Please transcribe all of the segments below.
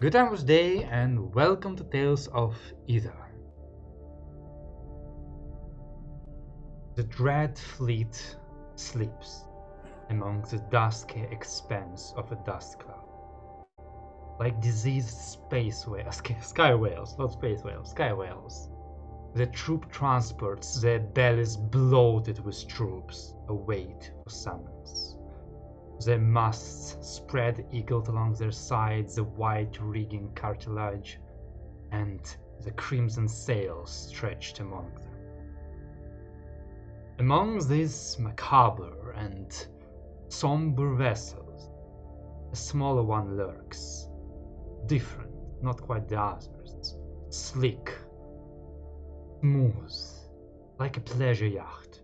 Good time of day and welcome to Tales of Aether. The dread fleet sleeps among the dusky expanse of a dust cloud. Like diseased space whales, sky whales, not space whales, sky whales. The troop transports, their bellies bloated with troops, await for summons. Their masts spread eagled along their sides, the white rigging cartilage, and the crimson sails stretched among them. Among these macabre and somber vessels, a smaller one lurks, different, not quite the others, sleek, smooth, like a pleasure yacht.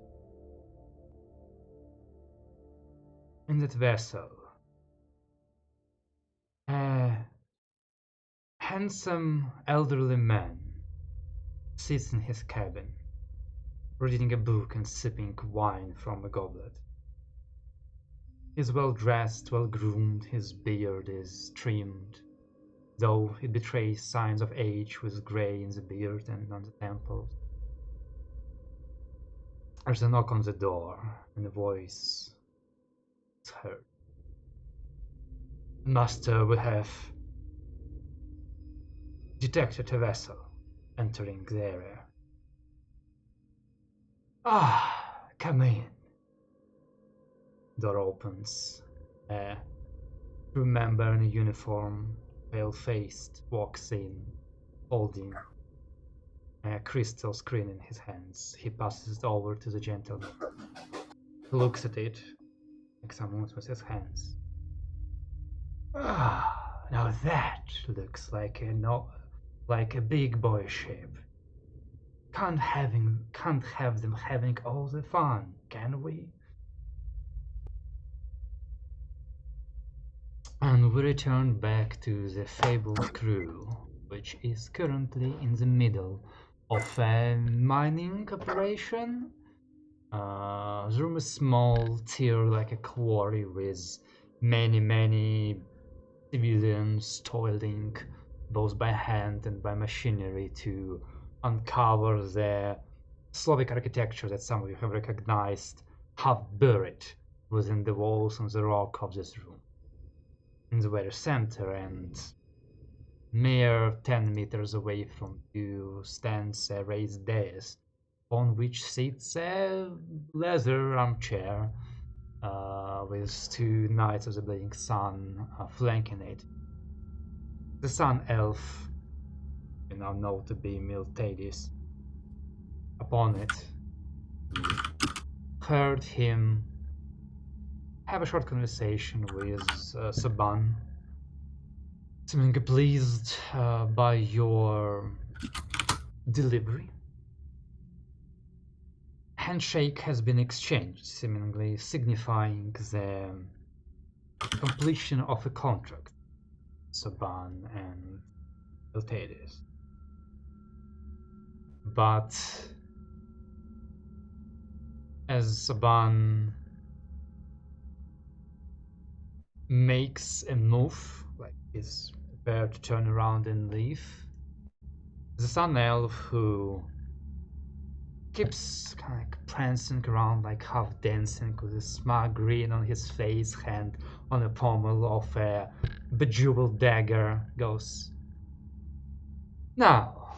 In that vessel, a handsome elderly man sits in his cabin, reading a book and sipping wine from a goblet. He's well dressed, well groomed, his beard is trimmed, though it betrays signs of age with grey in the beard and on the temples. There's a knock on the door, and a voice is heard. The master would have detected a vessel entering the area. Come in. Door opens. A crew member in a uniform, pale-faced, walks in, holding a crystal screen in his hands. He passes it over to the gentleman. He looks at it, examines with his hands. Now that looks like a big boy ship. Can't have them having all the fun, can we? And we return back to the fabled crew, which is currently in the middle of a mining operation. The room is small, tier like a quarry with many civilians toiling both by hand and by machinery to uncover the Slavic architecture that some of you have recognized, half buried within the walls and the rock of this room. In the very center and mere 10 meters away from you stands a raised dais on which sits a leather armchair with two Knights of the Bleeding Sun flanking it. The Sun Elf, you now know to be Miltadis, upon it. You heard him have a short conversation with Saban, seemingly pleased by your delivery. Handshake has been exchanged, seemingly signifying the completion of a contract. Saban and Miltadis. But as Saban makes a move, like he's prepared to turn around and leave, the Sun Elf, who keeps kind of like prancing around, like half dancing with a smug grin on his face, hand on the pommel of a bejeweled dagger, goes, "Now,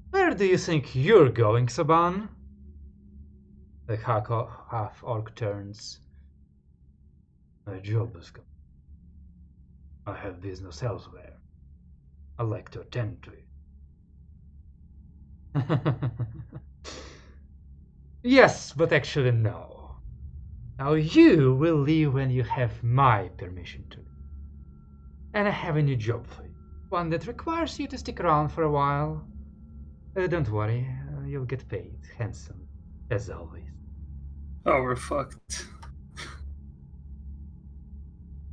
where do you think you're going, Saban?" The half-orc turns. "My job is gone. I have business elsewhere. I'd like to attend to it." "Yes, but actually no. Now you will leave when you have my permission to. And I have a new job for you. One that requires you to stick around for a while. Don't worry, you'll get paid handsome, as always." Oh, we're fucked.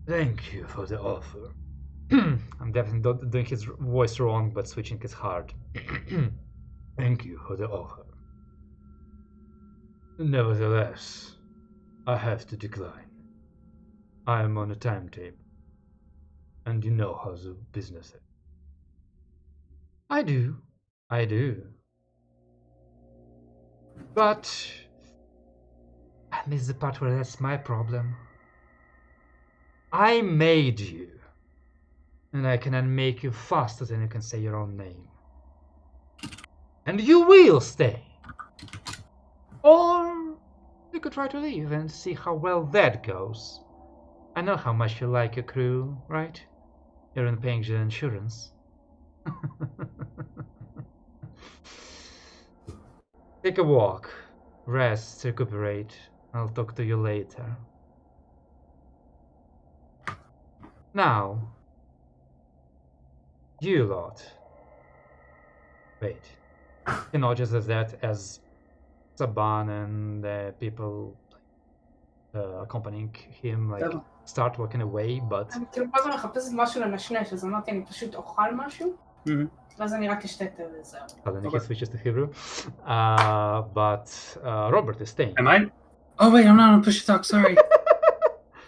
"Thank you for the offer." I'm definitely doing his voice wrong, but switching is hard. "Thank you for the offer. Nevertheless, I have to decline. I am on a timetable, and and you know how the business is. I do. But I miss the part where that's my problem. I made you, and I can unmake you faster than you can say your own name. And you will stay. Or you could try to leave and see how well that goes. I know how much you like your crew, right? You're in paying your insurance. Take a walk, rest, recuperate. I'll talk to you later. Now, you lot. Wait. He notices that as Saban and the people accompanying him like start walking away, but... אני כאילו כל הזמן מחפשת משהו לנשנש, אז אמרתי אני פשוט אוכל משהו, ואז אני רק אשתה את זה. Suddenly he switches to Hebrew. But Robert is staying. Am I? Oh wait, I'm not on push to talk. Sorry.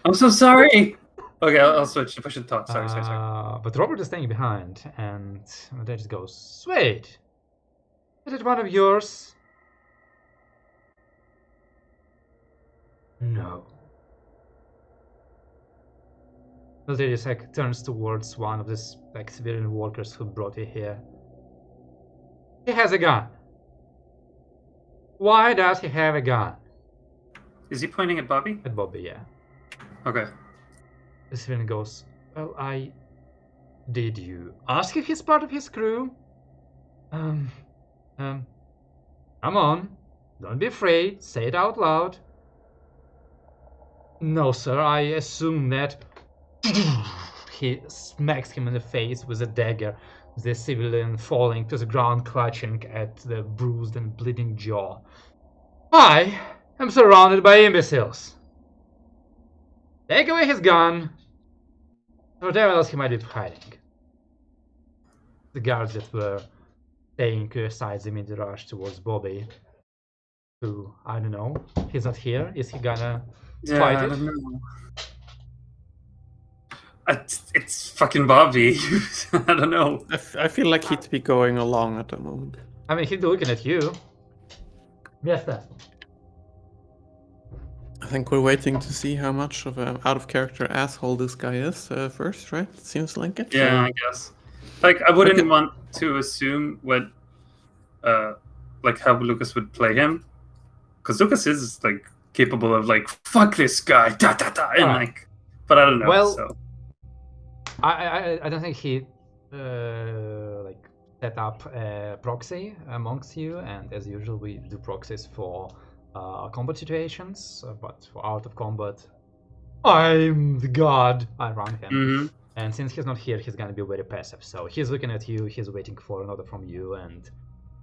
I'm so sorry. Okay, I'll switch to push to talk. Sorry. But Robert is staying behind, and they just goes, wait, is it one of yours? No. Military just like turns towards one of these like civilian workers who brought you here. He has a gun. Why does he have a gun? Is he pointing at Bobby? At Bobby, yeah. Okay. The civilian goes, well, did you ask if he's part of his crew? Come on. Don't be afraid. Say it out loud. No, sir, I assume that... He smacks him in the face with a dagger, the civilian falling to the ground, clutching at the bruised and bleeding jaw. I am surrounded by imbeciles. Take away his gun. Whatever else he might be hiding. The guards that were staying aside immediately rush towards Bobby. Who, I don't know, he's not here. Is he gonna fight it? I don't know. It's fucking Bobby. I don't know. I feel like he'd be going along at the moment. I mean, he's looking at you. Yes, sir. I think we're waiting to see how much of an out-of-character asshole this guy is first, right? It seems like it. Yeah, I guess. Like, I wouldn't want to assume what, like, how Lucas would play him. Because Lucas is, like, capable of, like, fuck this guy, and, like... But I don't know, well, so... I don't think he like set up a proxy amongst you, and as usual we do proxies for combat situations, but for out of combat, I'm the god. I run him, and since he's not here, he's gonna be very passive. So he's looking at you, he's waiting for an order from you, and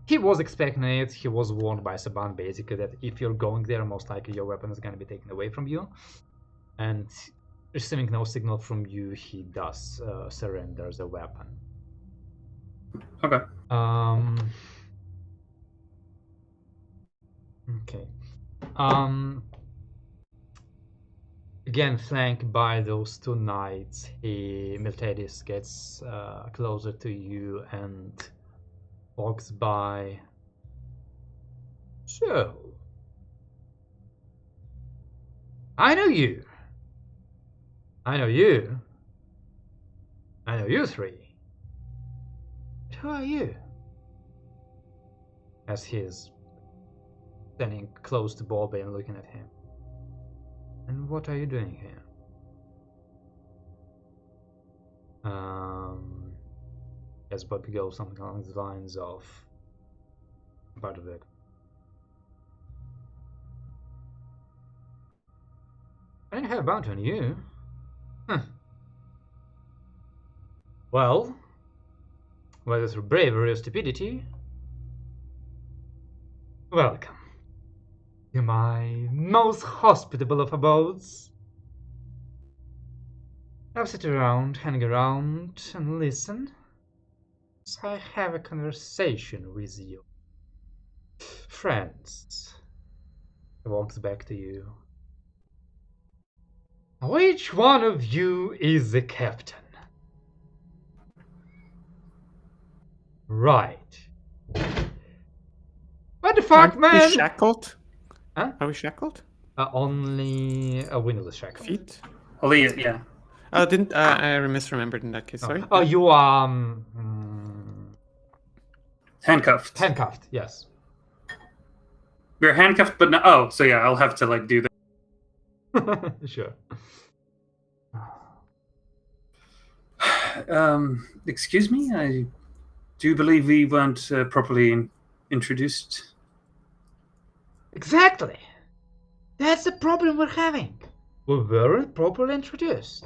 he was expecting it. He was warned by Saban basically that if you're going there, most likely your weapon is gonna be taken away from you, and receiving no signal from you, he does surrender the weapon. Okay. Okay. Again, flanked by those two knights, Miltiades gets closer to you and walks by. So, I know you. I know you. I know you three. But who are you? As he is standing close to Bobby and looking at him. And what are you doing here? As Bobby goes something along the lines of part of it. I didn't have a bounty on you. Huh. Well, whether through bravery or stupidity, welcome to my most hospitable of abodes. I'll sit around, hang around, and listen as I have a conversation with you. Friends. He walks back to you. Which one of you is the captain? Right. What the fuck, Aren't we man? shackled? Huh? Are we shackled? Only a windowless shackle. Feet? Only, yeah. Oh, didn't I misremembered in that case? Sorry. Oh, you Handcuffed. handcuffed. Yes. We're handcuffed, but no. Oh, so yeah, I'll have to like do that. Sure. Excuse me. I do believe we weren't properly introduced. Exactly. That's the problem we're having. We weren't properly introduced.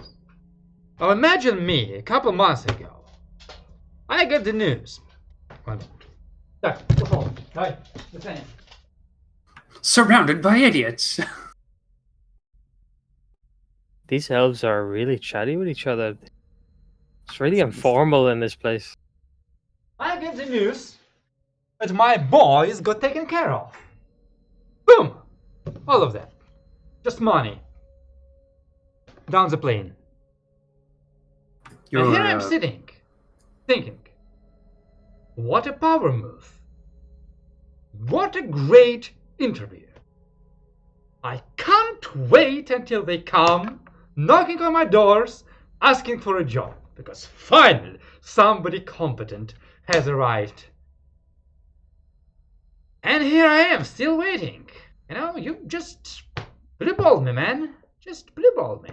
Now imagine me a couple months ago. I get the news. Surrounded by idiots. These elves are really chatty with each other. It's really informal in this place. I get the news that my boys got taken care of. Boom! All of that. Just money. Down the plane. And here I'm sitting, thinking, what a power move. What a great interview. I can't wait until they come knocking on my doors asking for a job, because finally somebody competent has arrived. And here I am, still waiting. You know, you just blueballed me, man. Just blueballed me.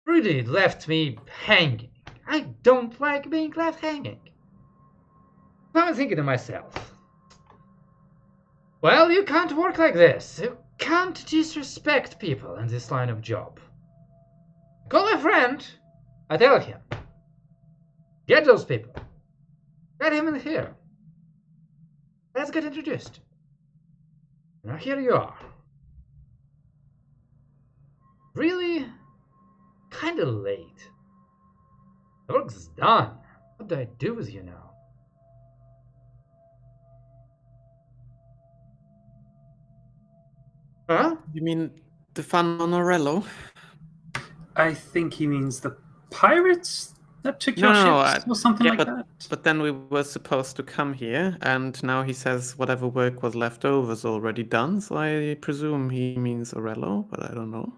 Really left me hanging. I don't like being left hanging. I'm thinking to myself, well, you can't work like this. You can't disrespect people in this line of job. Call my friend. I tell him, get those people. Get him in here. Let's get introduced. Now here you are. Really? Kinda late. The work's done. What do I do with you now? Huh? You mean the fun on Orello? I think he means the pirates that took No, your no, ships or something like that. But then we were supposed to come here, and now he says whatever work was left over is already done, so I presume he means Orello, but I don't know.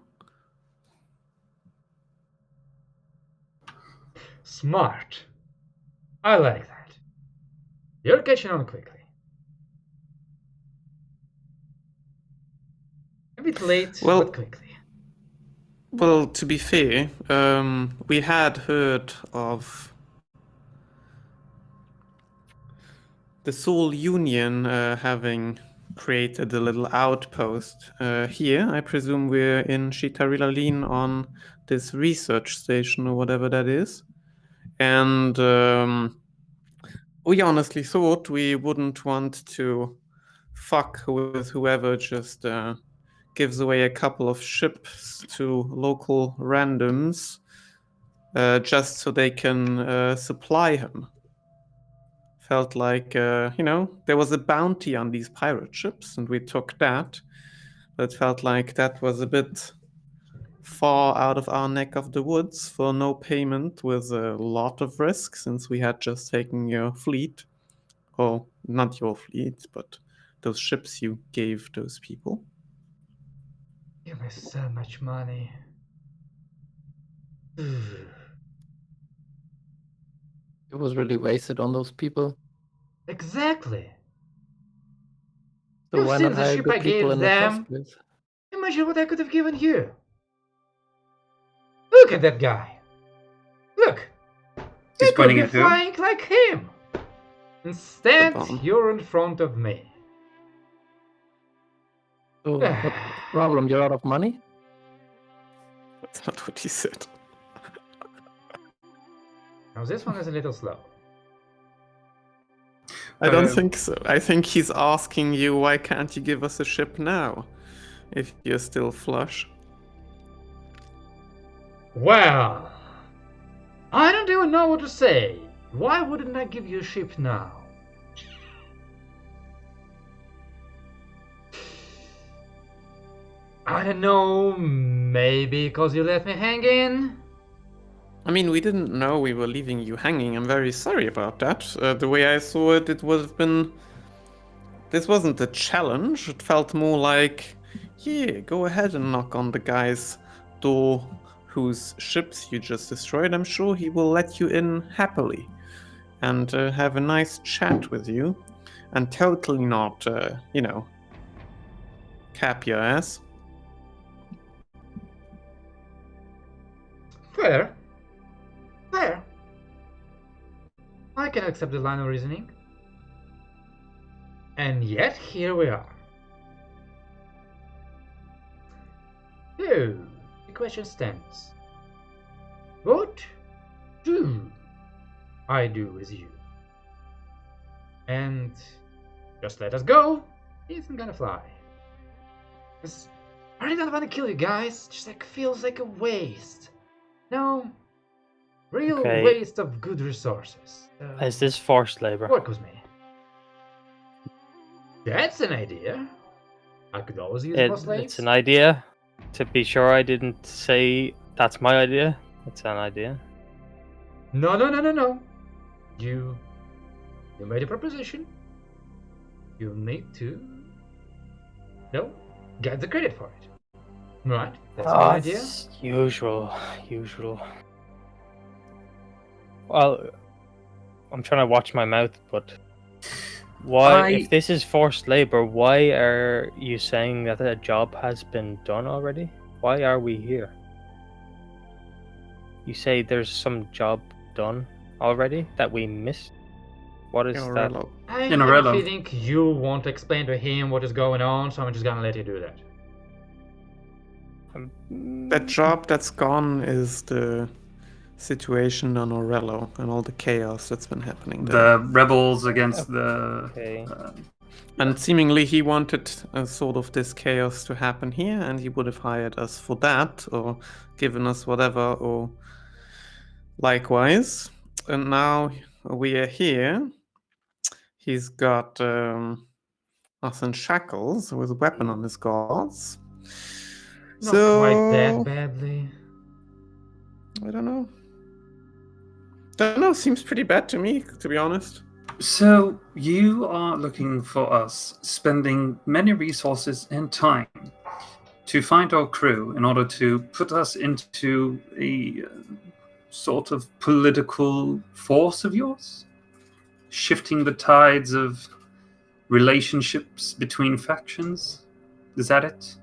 Smart. I like that. You're catching on quickly. A bit late, Well- but quickly. Well, to be fair, we had heard of the Soul Union having created a little outpost here. I presume we're in Shitarilalin on this research station or whatever that is. And we honestly thought we wouldn't want to fuck with whoever just gives away a couple of ships to local randoms just so they can supply him. Felt like, there was a bounty on these pirate ships, and we took that. But it felt like that was a bit far out of our neck of the woods for no payment with a lot of risk, since we had just taken your fleet. Or not your fleet, but those ships you gave those people. Give me so much money. It was really wasted on those people. Exactly. So You've why seen not the hire ship good I people gave in the them. first place? Imagine what I could have given you. Look at that guy. Look. He's You could pointing be at who? flying like him. Instead, The bomb. you're in front of me. So what's the problem? You're out of money? That's not what he said. Now this one is a little slow. I don't think so. I think he's asking you, why can't you give us a ship now? If you're still flush. Well, I don't even know what to say. Why wouldn't I give you a ship now? I don't know, maybe because you left me hanging? I mean, we didn't know we were leaving you hanging. I'm very sorry about that. The way I saw it, it would have been... This wasn't a challenge. It felt more like, yeah, go ahead and knock on the guy's door whose ships you just destroyed. I'm sure he will let you in happily and have a nice chat with you and totally not, cap your ass. Fair. Fair. I can accept the line of reasoning. And yet, here we are. So, the question stands. What do I do with you? And just let us go. Isn't gonna fly. 'Cause I really don't want to kill you guys. Just like feels like a waste. No, real Okay. waste of good resources. Is this forced labor? Work with me. That's an idea. I could always use more slaves. It's an idea. To be sure, I didn't say that's my idea. It's an idea. No. You made a proposition. You need to, get the credit for it. Right? That's my idea. It's usual. Well, I'm trying to watch my mouth, but why? If this is forced labor, why are you saying that a job has been done already? Why are we here? You say there's some job done already that we missed? What is that? I have a feeling you won't explain to him what is going on, so I'm just gonna let you do that. That job that's gone is the situation on Orello and all the chaos that's been happening there. The rebels against the... Okay. And seemingly he wanted sort of this chaos to happen here, and he would have hired us for that, or given us whatever, or likewise. And now we are here. He's got us in shackles with a weapon on his guards. Not quite that badly. I don't know. Seems pretty bad to me, to be honest. So, you are looking for us, spending many resources and time to find our crew in order to put us into a sort of political force of yours? Shifting the tides of relationships between factions? Is that it?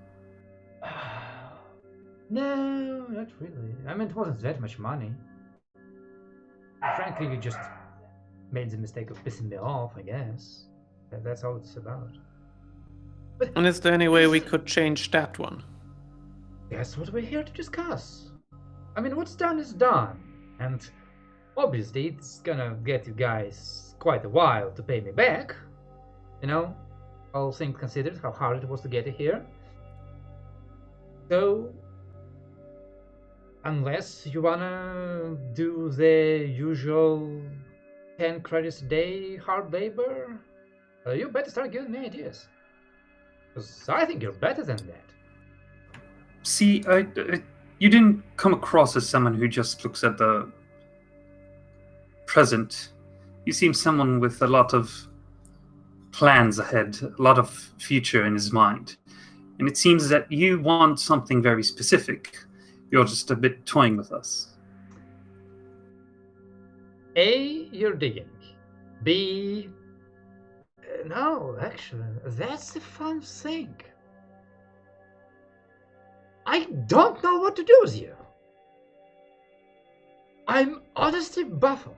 No, not really. I mean, it wasn't that much money. Frankly, you just made the mistake of pissing me off, I guess. That's all it's about. But And is there any way we could change that one? that's what we're here to discuss. I mean, what's done is done. And obviously, it's gonna get you guys quite a while to pay me back. All things considered, how hard it was to get here. So, unless you wanna do the usual 10 credits a day hard labor, you better start giving me ideas. Because I think you're better than that. See, you didn't come across as someone who just looks at the present. You seem someone with a lot of plans ahead, a lot of future in his mind. And it seems that you want something very specific. You're just a bit toying with us. A, you're digging. B, no, actually, that's the fun thing. I don't know what to do with you. I'm honestly baffled.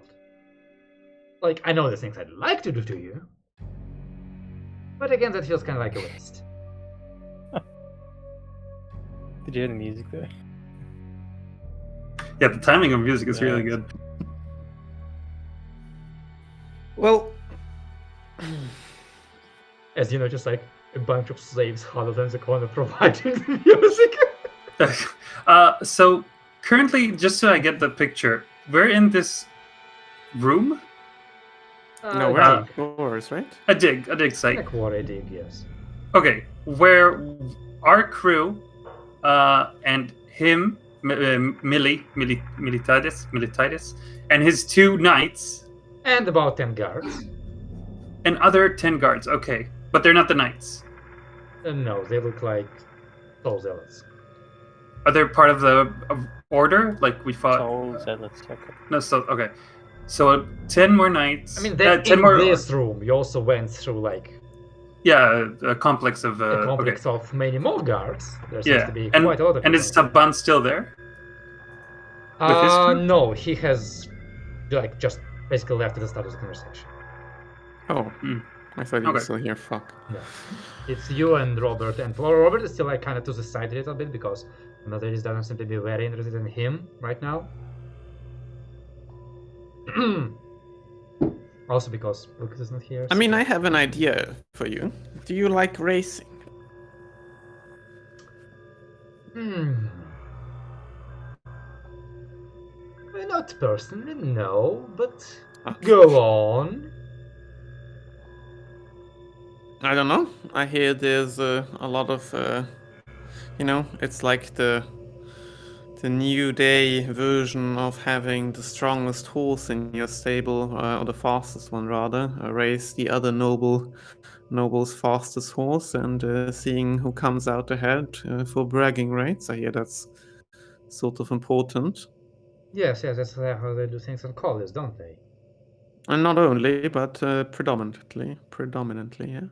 Like, I know the things I'd like to do to you, but again, that feels kind of like a waste. Did you hear the music there? Yeah, the timing of music is really good. Well, As you know, just like a bunch of slaves huddled in the corner providing the music. So currently, just so I get the picture, we're in this room. no, we're outdoors, right? A dig site. Like what I dig, yes. Okay, where our crew and him Milititis, and his 2 knights. And about 10 guards. And other 10 guards, okay. But they're not the knights. No, they look like soul zealots. Are they part of the order? Like we fought? Soul zealots, okay. No, so, okay. So 10 more knights. I mean, then 10 in more... this room, you also went through, like... Yeah, a complex of... a complex of many more guards. There seems yeah, to be and, quite a lot of and is Saban still there? With his crew? No, he has, like, just basically left at the start of the conversation. Oh, I thought you were Okay. still here. Fuck. No. It's you and Robert, and well, Robert is still, like, kind of to the side a little bit, because another doesn't seem to be very interested in him right now. Also because Lucas is not here. I mean, I have an idea for you. Do you like racing? Well, not personally, no, but Okay. go on. I don't know. I hear there's a lot of, it's like the new day version of having the strongest horse in your stable, or the fastest one rather, race the other noble's fastest horse and seeing who comes out ahead for bragging rights. I hear that's sort of important. Yes, that's how they do things on college, don't they? And not only, but predominantly, yeah.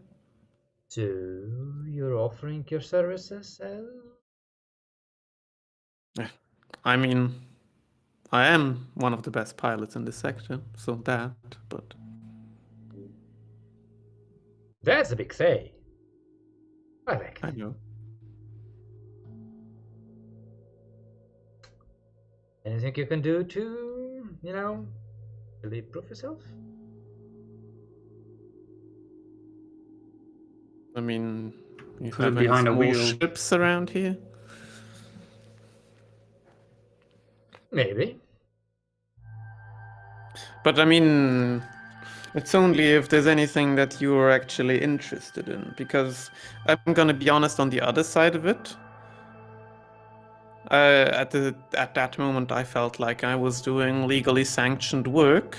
So you're offering your services as... I mean, I am one of the best pilots in this sector, so but... That's a big say. I like I it. know. Anything you can do to, really prove yourself? I mean, you Put have it any behind a small wheel. ships around here? Maybe. But I mean, it's only if there's anything that you're actually interested in, because I'm gonna be honest, on the other side of it, at that moment I felt like I was doing legally sanctioned work.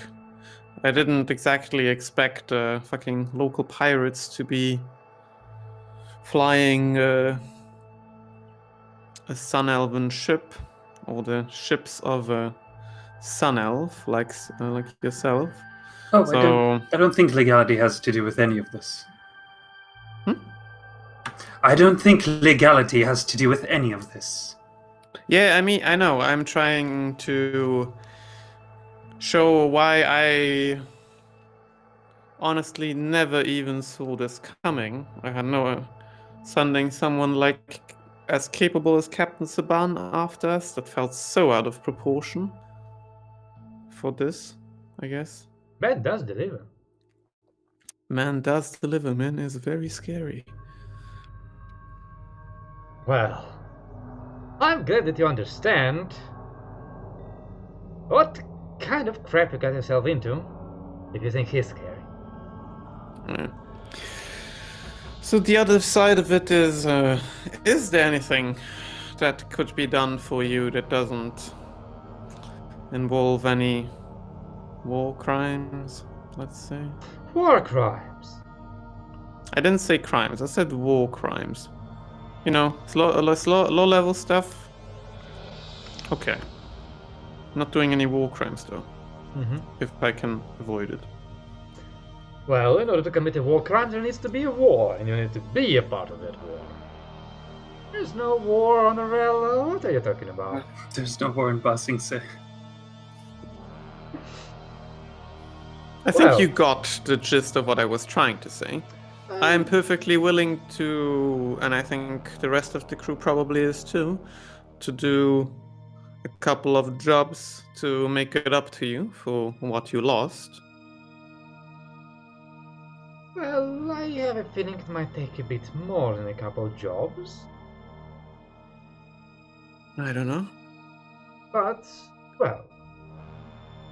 I didn't exactly expect fucking local pirates to be flying a sun elven ship, or the ships of a sun elf like yourself. Oh, So I don't think legality has to do with any of this. I don't think legality has to do with any of this. yeah, I mean, I know. I'm trying to show why I honestly never even saw this coming. I had no sending someone like as capable as Captain Saban after us. That felt so out of proportion for this, I guess. Man does deliver. Man does deliver, man is very scary. Well, I'm glad that you understand what kind of crap you got yourself into if you think he's scary. Yeah. So the other side of it is there anything that could be done for you that doesn't involve any war crimes, let's say? War crimes. I didn't say crimes, I said war crimes. You know, low level stuff. Okay. Not doing any war crimes though, if I can avoid it. Well, in order to commit a war crime, there needs to be a war, and you need to be a part of that war. There's no war on Arella. What are you talking about? There's no war in Ba Sing Se. I think Well- you got the gist of what I was trying to say. I'm perfectly willing to, and I think the rest of the crew probably is too, to do a couple of jobs to make it up to you for what you lost. Well, I have a feeling it might take a bit more than a couple jobs, I don't know. but, well,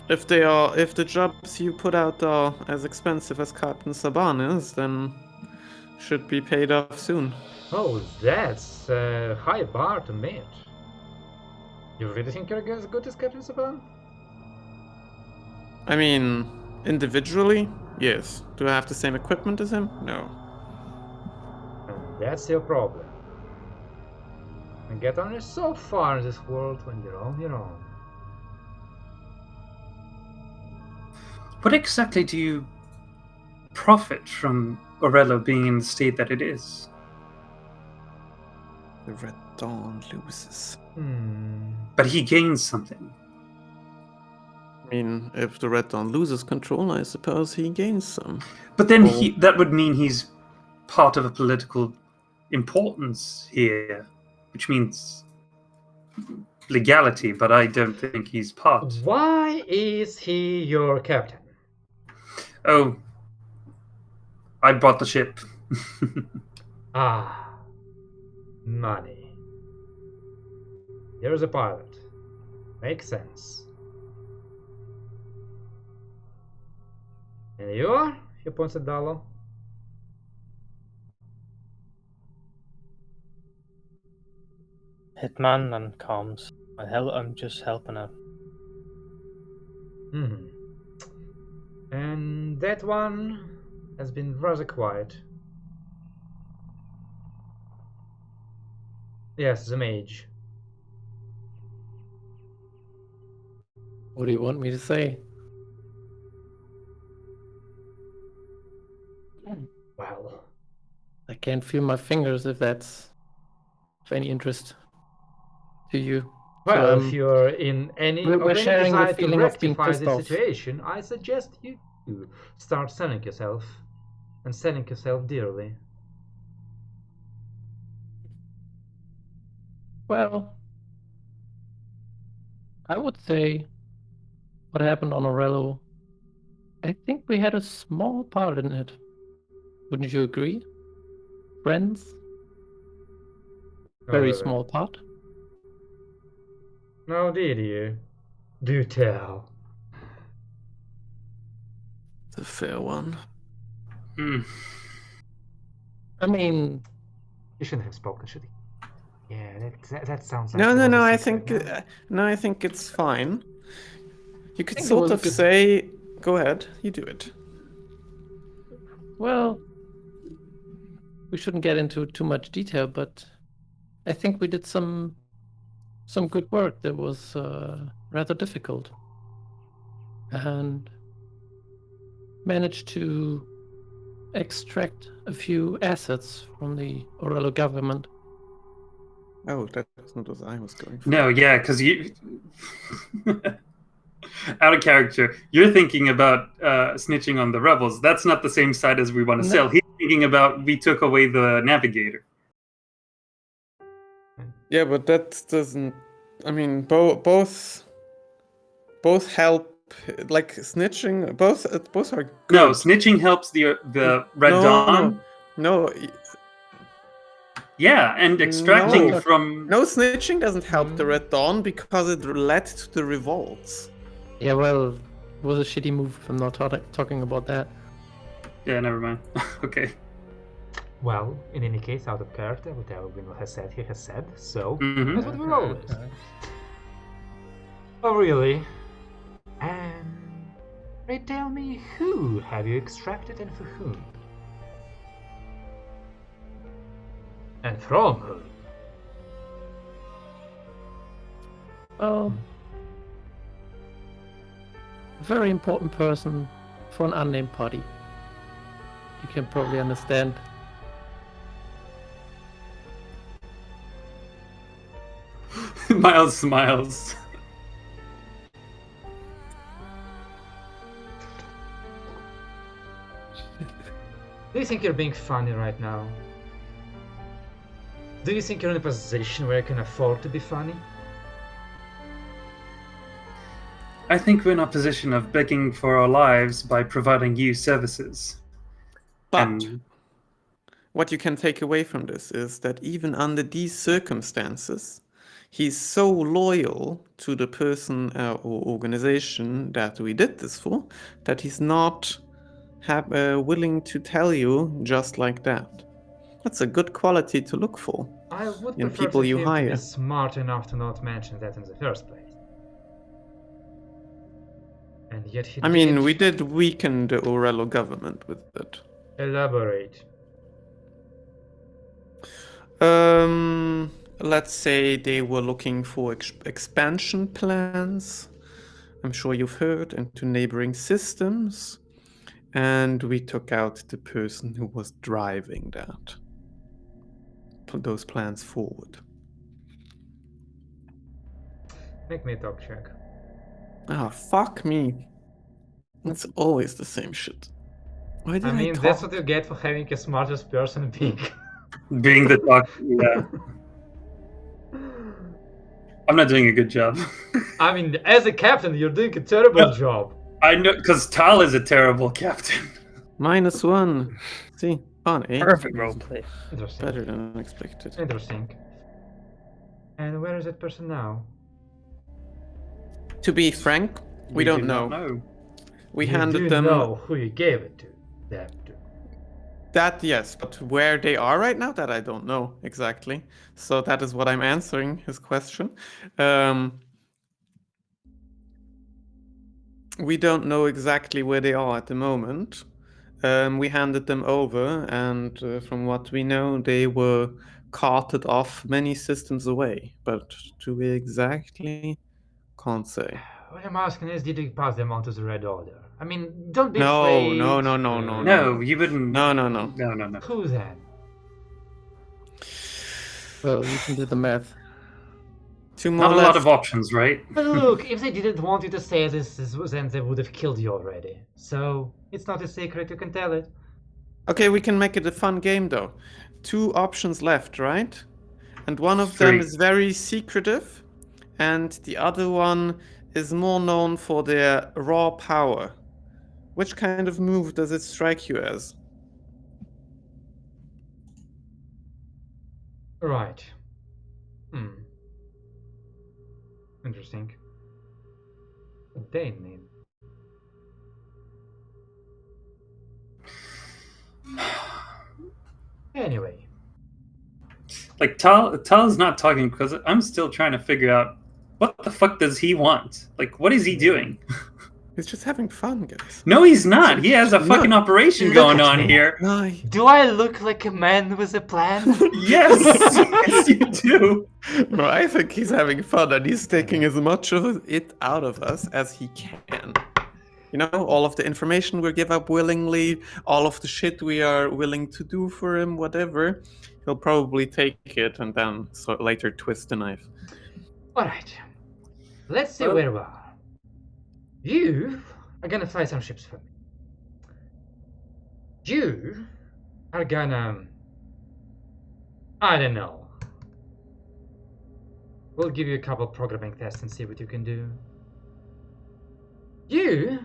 If the jobs you put out are as expensive as Captain Saban is, then should be paid off soon. oh, that's a high bar to meet. You really think you're as good as Captain Saban? I mean, individually, yes. Do I have the same equipment as him? No. And that's your problem. And get only so far in this world when you're on your own. What exactly do you profit from Orello being in the state that it is? The Red Dawn loses. But he gains something. I mean, if the Red Dawn loses control, I suppose he gains some. But then that would mean he's part of a political importance here, which means legality, but I don't think he's part. Why is he your captain? Oh, I bought the ship. Ah, money. You're a pilot. Makes sense. And you are? He points at Dalo. Hitman and comms. I'm just helping out. And that one has been rather quiet. Yes, the mage. What do you want me to say? Well, I can't feel my fingers if that's of any interest to you. well, So, if you're in any we're sharing the desire to feeling of being rectify pissed the off. situation, I suggest you start selling yourself, and selling yourself dearly. Well, I would say what happened on Orello, I think we had a small part in it. Wouldn't you agree? Friends? Very However, small part. No, did you? Do tell. The fair one. I mean, You shouldn't have spoken, should he? Yeah, that sounds like No. I secret, think no? no. I think it's fine. You could think it sort was a of good- say, "Go ahead, you do it." well, we shouldn't get into too much detail, but I think we did some good work that was rather difficult, and managed to extract a few assets from the Orello government. Oh, that's not what I was going for. No, yeah, because you out of character. You're thinking about snitching on the rebels. That's not the same side as we want to No. sell. He's thinking about we took away the navigator. Yeah, but that doesn't. I mean, both help. Like snitching, both are good. No, snitching helps the Red Dawn. No, Yeah, and extracting No. from no, snitching doesn't help the Red Dawn because it led to the revolts. Yeah, well, it was a shitty move if I'm not talking about that. Yeah, never mind. Okay. Well, in any case, out of character, whatever Winnow has said, he has said, so Mhm. that's what we roll with. Oh, really? Pray tell me, who have you extracted and for whom? And from whom? Well, a very important person for an unnamed party. You can probably understand. Miles smiles. Do you think you're being funny right now? Do you think you're in a position where you can afford to be funny? I think we're in a position of begging for our lives by providing you services. But And what you can take away from this is that even under these circumstances, he's so loyal to the person or organization that we did this for that he's not willing to tell you just like that. That's a good quality to look for. I would in prefer people you him to hire. be smart enough to not mention that in the first place. And yet he I mean, did. we did weaken the Orello government with that. Elaborate. Let's say they were looking for expansion plans. I'm sure you've heard, into neighboring systems. And we took out the person who was driving that. Put those plans forward. Make me a talk check. Ah, fuck me. It's always the same shit. Why did I mean, talk? that's what you get for having a smartest person being. Being the talk, yeah. I'm not doing a good job. I mean, as a captain, you're doing a terrible job. I know, because Tal is a terrible captain. -1. See, on 8. Perfect roleplay. Interesting. Better than expected. Interesting. And where is that person now? To be frank, we don't do know. not know. We You handed do them know who you gave it to. That to. that, yes, but where they are right now, that I don't know exactly. So that is what I'm answering his question. We don't know exactly where they are at the moment. We handed them over, and from what we know, they were carted off many systems away. But to be exactly, can't say. What I'm asking is, did you pass them on to the Red Order? I mean, don't be No, afraid. no. No, you wouldn't. No. No. Who then? Well, you can do the math. Two more Not a left. lot of options, right? But look, if they didn't want you to say this, then they would have killed you already. So, it's not a secret, you can tell it. Okay, we can make it a fun game though. 2 options left, right? And one of them 3. is very secretive, and the other one is more known for their raw power. Which kind of move does it strike you as? Right. Interesting. They need. Anyway. Like Tal's not talking because I'm still trying to figure out what the fuck does he want? Like, what is he doing? He's just having fun, guys. No, he's not. He has a No. fucking operation Look going at on me. here. No. Do I look like a man with a plan? Yes, yes, you do. No, I think he's having fun and he's taking as much of it out of us as he can. You know, all of the information we give up willingly, all of the shit we are willing to do for him, whatever, he'll probably take it and then later twist the knife. Alright. Let's see where we are. You are gonna fly some ships for me. You are gonna... I don't know. We'll give you a couple programming tests and see what you can do. You?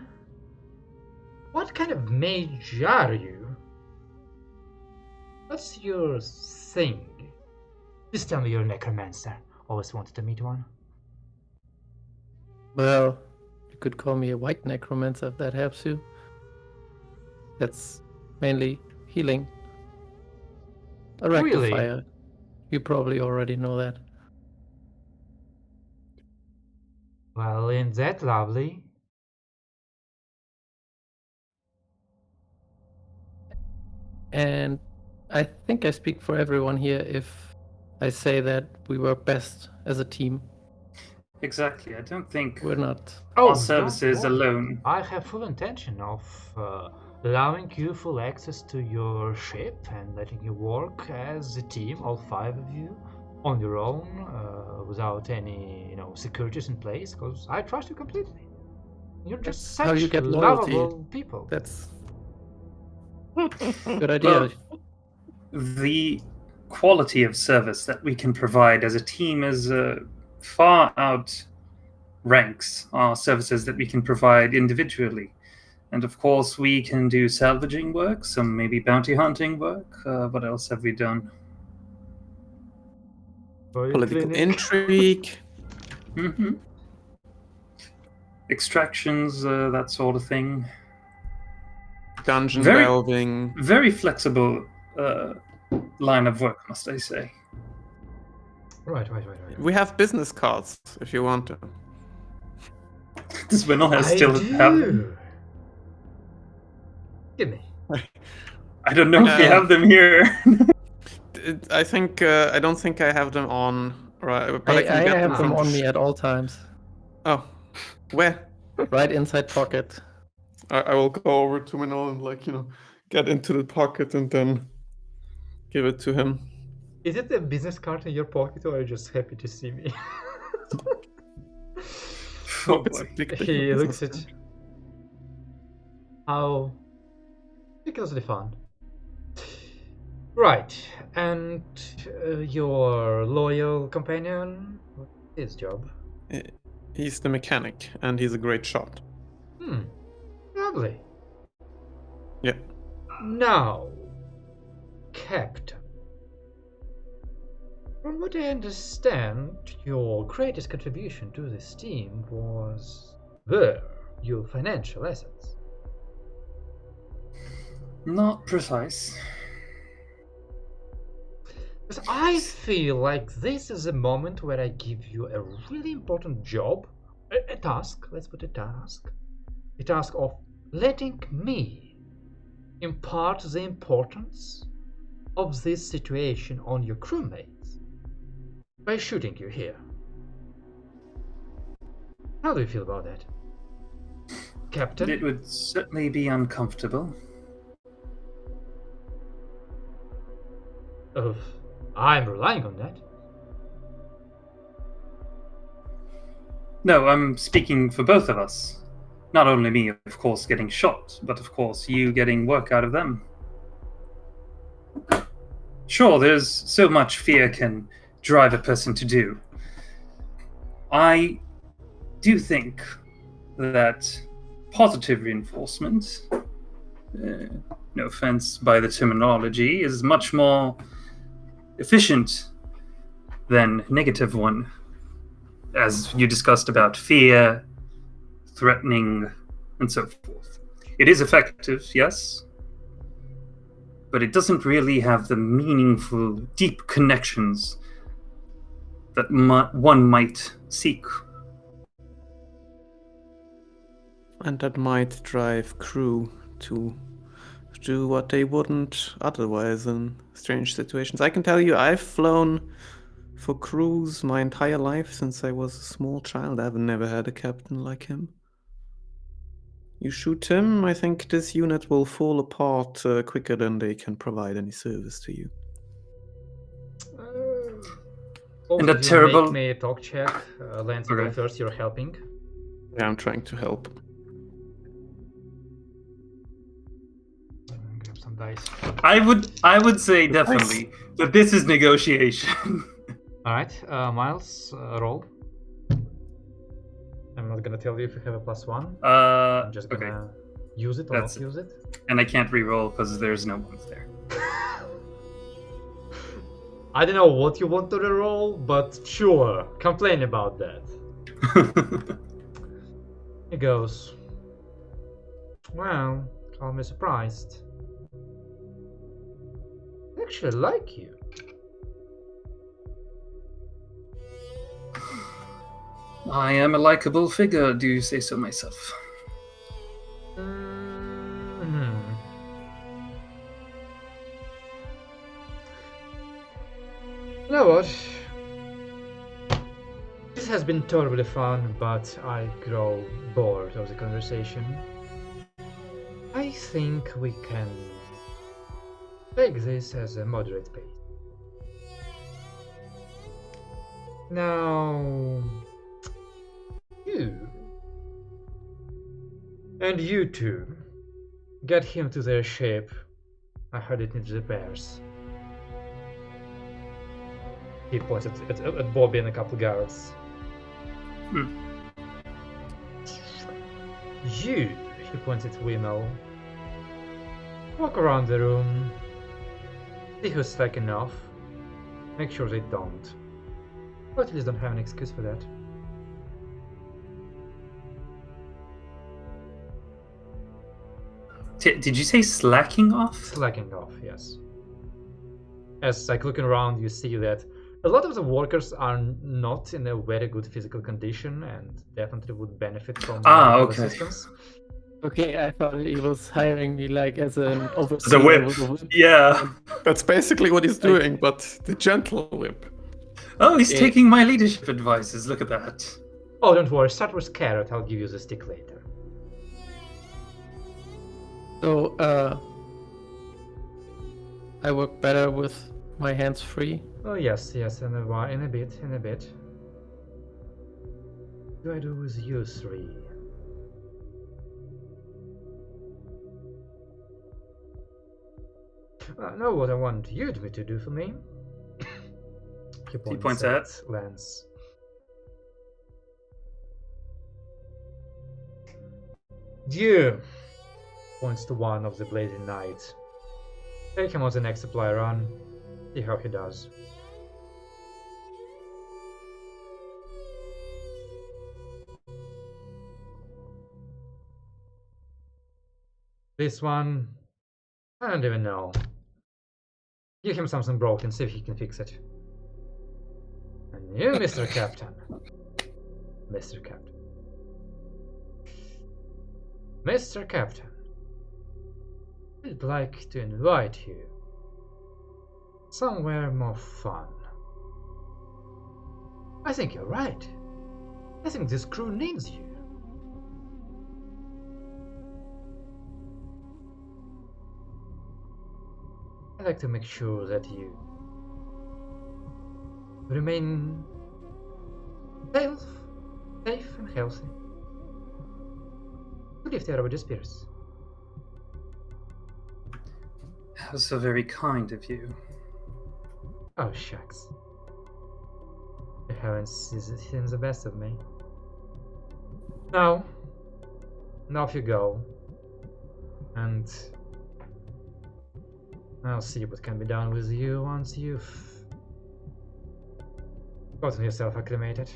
What kind of mage are you? What's your thing? Just tell me you're a necromancer. Always wanted to meet one. Well, you could call me a white necromancer if that helps you. That's mainly healing. A Really? rectifier. You probably already know that. Well, ain't that lovely? And I think I speak for everyone here if I say that we work best as a team. Exactly. I don't think We're not. our don't services worry. alone. I have full intention of allowing you full access to your ship and letting you work as a team, all 5 of you, on your own, without any, securities in place. Because I trust you completely. You're just That's such how you get loyalty. lovable people. That's good idea. Well, the quality of service that we can provide as a team is far outranks our services that we can provide individually. And of course, we can do salvaging work, some maybe bounty hunting work. What else have we done? Political intrigue. Mm-hmm. Extractions, that sort of thing. Dungeon Very- delving. Very flexible line of work, must I say. Right. We have business cards if you want to. Does Winnow still do. have them? Give me. I don't know if we have them here. I think I don't think I have them on. Right, but I can I get have them from on me at all times. Oh, where? Right inside pocket. I will go over to Minol and get into the pocket and then give it to him. Is it a business card in your pocket, or are you just happy to see me? Oh It's a boy. big He looks business at how ridiculously fun. Right, and your loyal companion, what's his job? card. He's the mechanic and he's a great shot. Lovely. Yeah. Now, Captain, from what I understand, your greatest contribution to this team were your financial assets. Not precise. Because I feel like this is a moment where I give you a really important job, a task, let's put a task of letting me impart the importance of this situation on your crewmates by shooting you here. How do you feel about that, Captain? It would certainly be uncomfortable. I'm relying on that. No, I'm speaking for both of us. Not only me, of course, getting shot, but of course you getting work out of them. Sure, there's so much fear can drive a person to do. I do think that positive reinforcement, no offense by the terminology, is much more efficient than negative one. As you discussed about fear, threatening, and so forth. It is effective, yes, but it doesn't really have the meaningful, deep connections that one might seek. And that might drive crew to do what they wouldn't otherwise in strange situations. I can tell you, I've flown for crews my entire life since I was a small child. I've never had a captain like him. You shoot him, I think this unit will fall apart quicker than they can provide any service to you. And a terrible... Make me a talk check. Lance, go first, you're helping. Yeah, I'm trying to help. Grab some dice. I would say definitely that this is negotiation. Alright, Miles, roll. I'm not gonna tell you if you have a +1. I'm just gonna use it or not use it. And I can't re-roll because there's no ones there. I don't know what you want to re-roll, but sure, complain about that. He goes, well, call me surprised. I actually like you. I am a likable figure, do you say so myself? You know what? This has been terribly fun, but I grow bored of the conversation. I think we can take this as a moderate pace. Now, you and you two get him to their ship. I heard it needs repairs. He points at Bobby and a couple guards. You, he points at Wino. Walk around the room. See who's slacking off. Make sure they don't. Or at least don't have an excuse for that. Did you say slacking off? Slacking off, yes. as like looking around, you see that a lot of the workers are not in a very good physical condition and definitely would benefit from medical okay. assistance. Okay, I thought he was hiring me like as an The overseer whip. with a whip. Yeah. That's basically what he's doing, but the gentle whip. Oh, he's Yeah. taking my leadership advices. Look at that. Oh, don't worry, start with carrot, I'll give you the stick later. So, I work better with my hands free. Oh yes, yes, in a bit. What do I do with you three? Know what I want you to do for me. He points at Lance. You points to one of the blazing knights. Take him on the next supply run. See how he does. This one, I don't even know. Give him something broken, see if he can fix it. And you, Mr. Captain. Mr. Captain. Mr. Captain. I'd like to invite you somewhere more fun. I think you're right. I think this crew needs you. I'd like to make sure that you remain safe and healthy. To lift everybody's spirits. That was so very kind of you. Oh, shucks. You haven't seen the best of me. Now off you go. And I'll see what can be done with you once you've gotten yourself acclimated.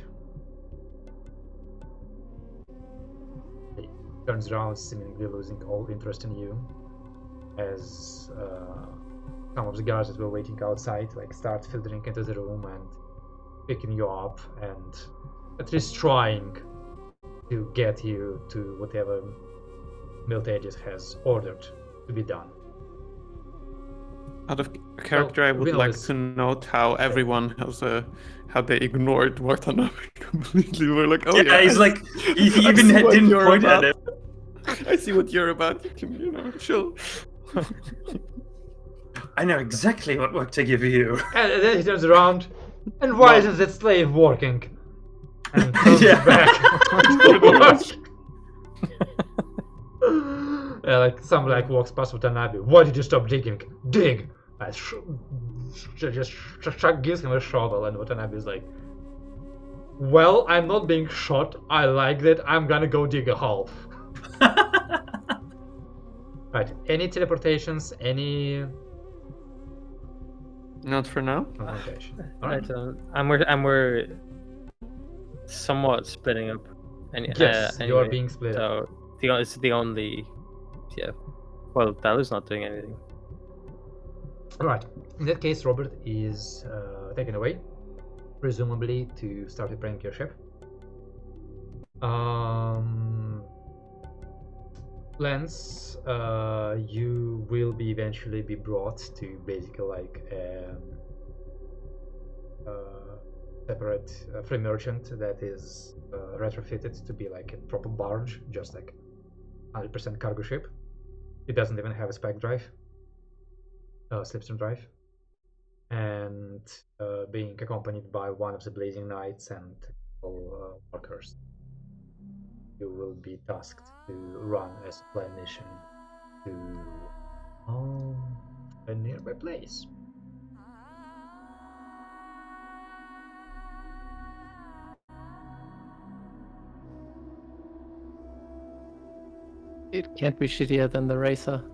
He turns around, seemingly losing all interest in you, as some of the guards that were waiting outside start filtering into the room and picking you up and at least trying to get you to whatever Miltages has ordered to be done. Out of character, I would like to note how everyone has how they ignored Watanabe completely. We're like, oh yeah, he's like, he even didn't point at it. I see what you're about. You can, chill. I know exactly what work to give you. And then he turns around, and why isn't that slave working? And comes back. Someone walks past Watanabe. Why did you stop digging? Dig! Just gives him a shovel, and Watanabe is like, well, I'm not being shot. I like that. I'm gonna go dig a hole. Right. Any teleportations? Any? Not for now. Okay. Right. And we're somewhat splitting up. And Yes, anyway, you are being split up. So it's the only, yeah. Well, Dalu's not doing anything. Alright, in that case, Robert is taken away, presumably to start repairing your ship. Lance, you will eventually be brought to basically a separate free merchant that is retrofitted to be a proper barge, just 100% cargo ship. It doesn't even have a spike drive. Slipstream drive, and being accompanied by one of the Blazing Knights and workers. You will be tasked to run a supply mission to a nearby place. It can't be shittier than the racer.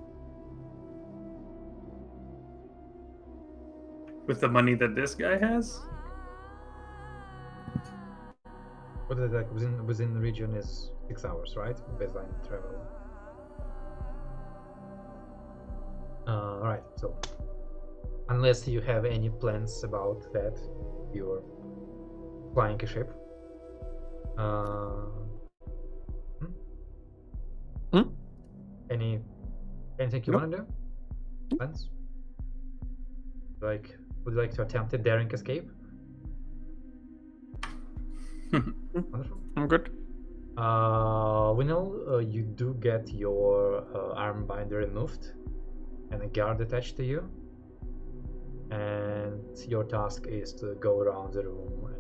With the money that this guy has? What is it within the region is 6 hours, right? Baseline travel. Alright, so Unless you have any plans about that, you're flying a ship. Anything you Nope. want to do? Plans? Would you like to attempt a daring escape? Wonderful. I'm good. Winnow, you do get your arm binder removed and a guard attached to you. And your task is to go around the room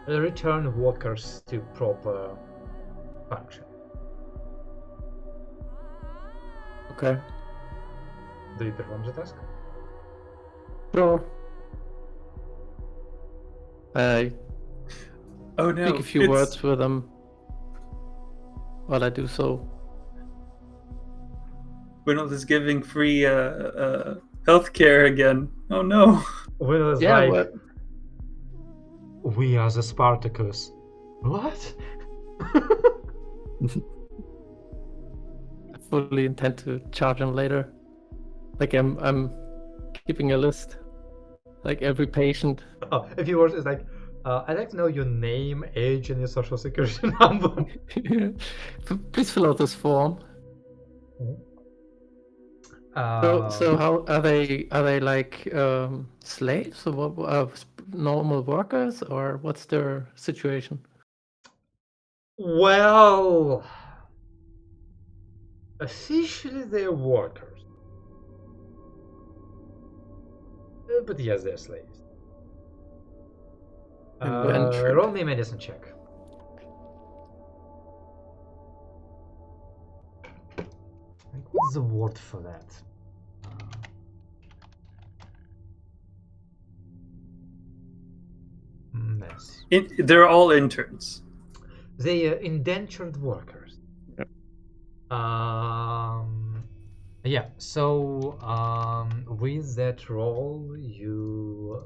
and return walkers to proper function. Okay. Do you perform the task? Sure. I Oh no! speak a few words with them while I do so. Winnow is giving free healthcare again. Oh no! Winnow is Yeah, like, what? we are the Spartacus. What? I fully intend to charge him later. Like I'm keeping a list. Like every patient. Oh, if you were, it's like, I'd like to know your name, age, and your social security number. Please fill out this form. Uh, So how are they? Are they like slaves or what? Normal workers, or what's their situation? Well, officially they're workers. But yes, they're slaves. Indentured. Roll me a medicine check. Like, what's the word for that? Yes. They're all interns. They are indentured workers. Yep. Yeah, so with that role, you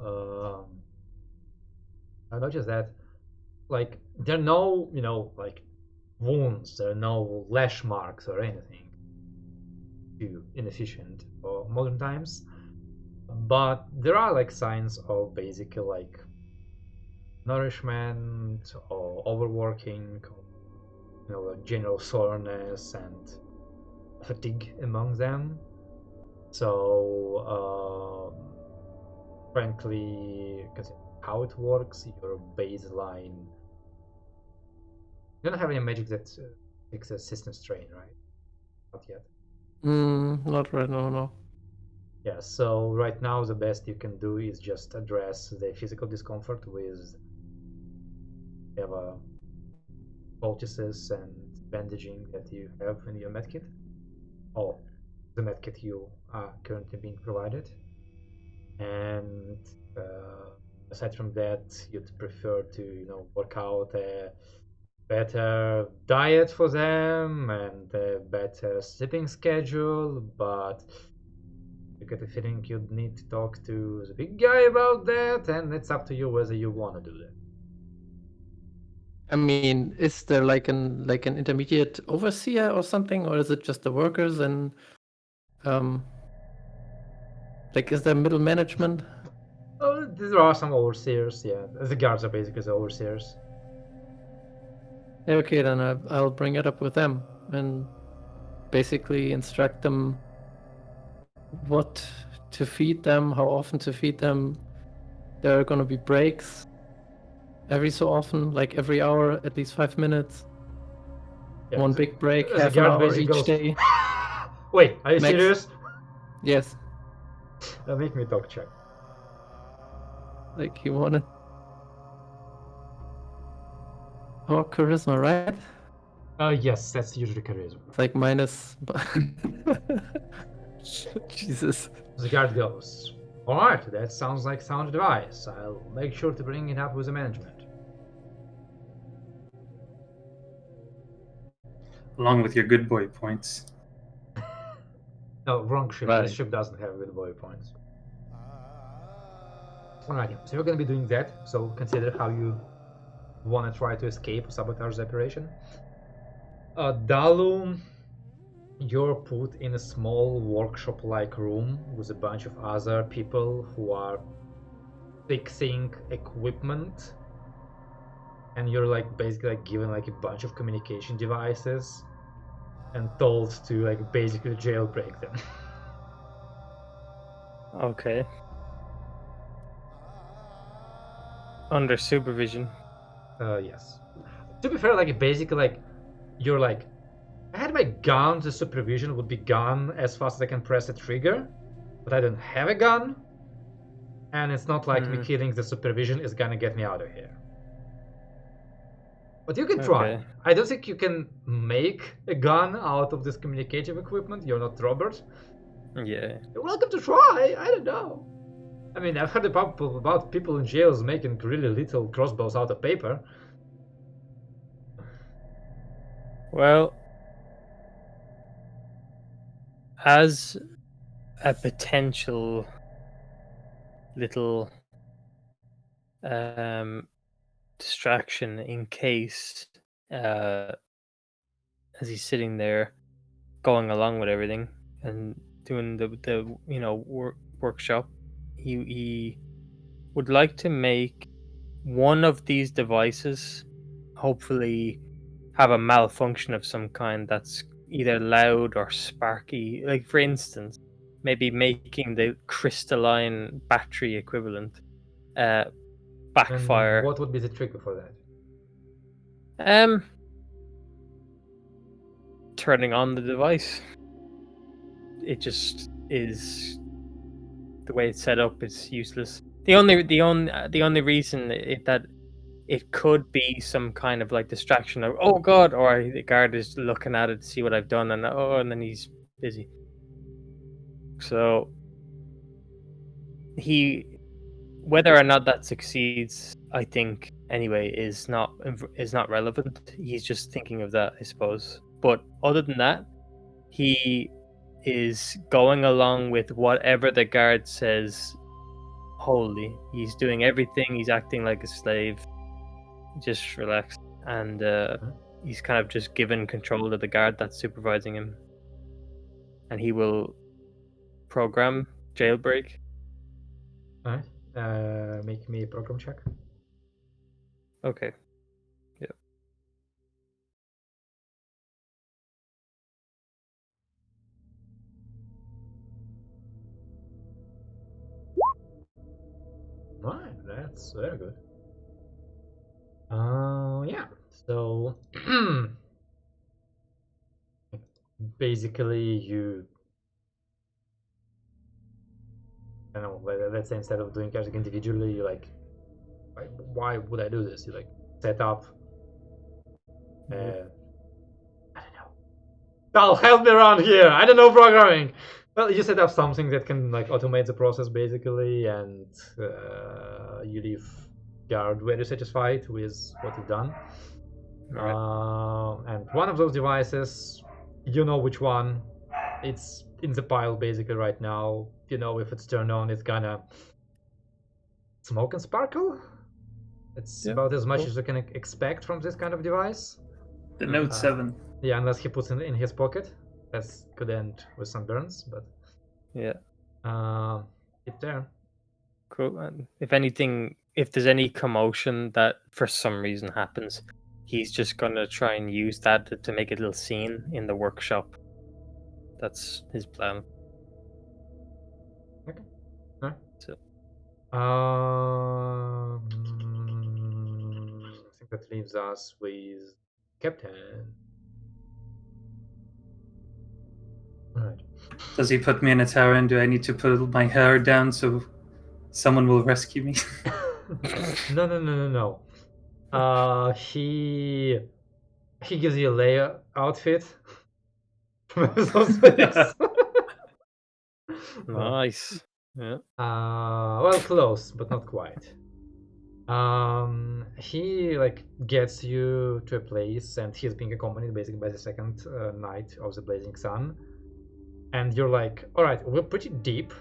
notice that, like, there are no, like, wounds, there are no lash marks or anything too inefficient for modern times, but there are, like, signs of basically, like, nourishment or overworking, like general soreness and fatigue among them. So frankly, considering how it works, your baseline, you don't have any magic that fixes system strain, right? Not yet. Not right now, no. Yeah, so right now the best you can do is just address the physical discomfort with poultices and bandaging that you have in your medkit, or the medkit you are currently being provided. And aside from that, you'd prefer to work out a better diet for them and a better sleeping schedule, but you get the feeling you'd need to talk to the big guy about that, and it's up to you whether you want to do that. I mean, is there like an intermediate overseer or something, or is it just the workers and like, is there middle management? Oh, there are some overseers, yeah. The guards are basically the overseers. Okay, then I'll bring it up with them and basically instruct them what to feed them, how often to feed them. There are gonna be breaks every so often, like every hour, at least 5 minutes. Yeah, One big break, the half an guard hour basically each goes, day. Wait, are you Max. serious? Yes, Make me talk check. like you wanted. Oh, charisma, right? Yes, that's usually charisma. It's like minus. Jesus. The guard goes, alright, that sounds like sound advice. I'll make sure to bring it up with the management. Along with your good boy points. No, wrong ship. Right. This ship doesn't have good boy points. Alright, so you're gonna be doing that, so consider how you want to try to escape or sabotage the operation. Dalu, you're put in a small workshop-like room with a bunch of other people who are fixing equipment, and you're like basically like given like a bunch of communication devices and told to like basically jailbreak them. Okay. Under supervision. Yes. To be fair, like basically like you're like, I had my gun, the supervision would be gone as fast as I can press a trigger, but I don't have a gun, and it's not like me killing the supervision is gonna get me out of here. But you can try. Okay. I don't think you can make a gun out of this communicative equipment. You're not Robert. Yeah. You're welcome to try. I don't know. I mean, I've heard about people in jails making really little crossbows out of paper. Well, as a potential little distraction in case as he's sitting there going along with everything and doing the workshop, he would like to make one of these devices hopefully have a malfunction of some kind that's either loud or sparky. Like, for instance, maybe making the crystalline battery equivalent backfire. And what would be the trigger for that? Turning on the device. It just is the way it's set up. It's useless. The only reason that it could be some kind of like distraction of, oh god, or the guard is looking at it to see what I've done, and then he's busy. So whether or not that succeeds, I think anyway, is not relevant. He's just thinking of that, I suppose. But other than that, he is going along with whatever the guard says wholly. He's doing everything. He's acting like a slave. Just relax. And he's kind of just given control to the guard that's supervising him. And he will program jailbreak. Alright. Make me a program check. Okay. Yeah. Alright, that's very good. Yeah. So basically you, I don't know, let's say instead of doing everything individually, you like, why would I do this? You like set up I don't know. Cal, help me around here. I don't know programming. Well, you set up something that can like automate the process basically, and you leave guard very satisfied with what you've done. Right. And one of those devices, you know which one. It's in the pile basically right now. You know if it's turned on, it's gonna smoke and sparkle. It's about as much as you can expect from this kind of device. The Note 7. Yeah, unless he puts it in his pocket. That could end with some burns, but yeah. It's there. Cool. And if anything, if there's any commotion that for some reason happens, he's just gonna try and use that to make a little scene in the workshop. That's his plan. Okay. Alright. So. I think that leaves us with Captain. Alright. Does he put me in a tower, and do I need to pull my hair down so someone will rescue me? No. He gives you a layer outfit. Nice. Yeah. Well, close, but not quite. He like gets you to a place, and he's being accompanied basically by the second knight of the Blazing Sun. And you're like, all right, we're pretty deep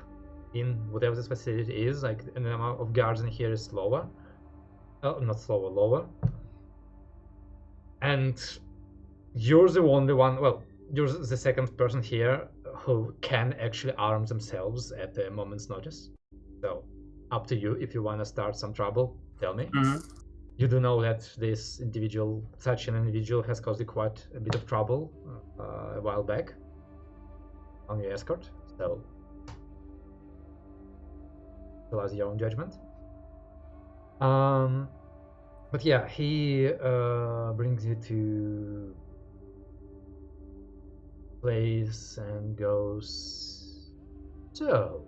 in whatever this facility is. Like, and the amount of guards in here is slower. Oh, not slower, lower. And you're the only one. Well, you're the second person here who can actually arm themselves at a moment's notice. So, up to you. If you want to start some trouble, tell me. You do know that this individual, such an individual, has caused you quite a bit of trouble a while back on your escort. So, as your own judgment. But yeah, he brings you to place and goes. So,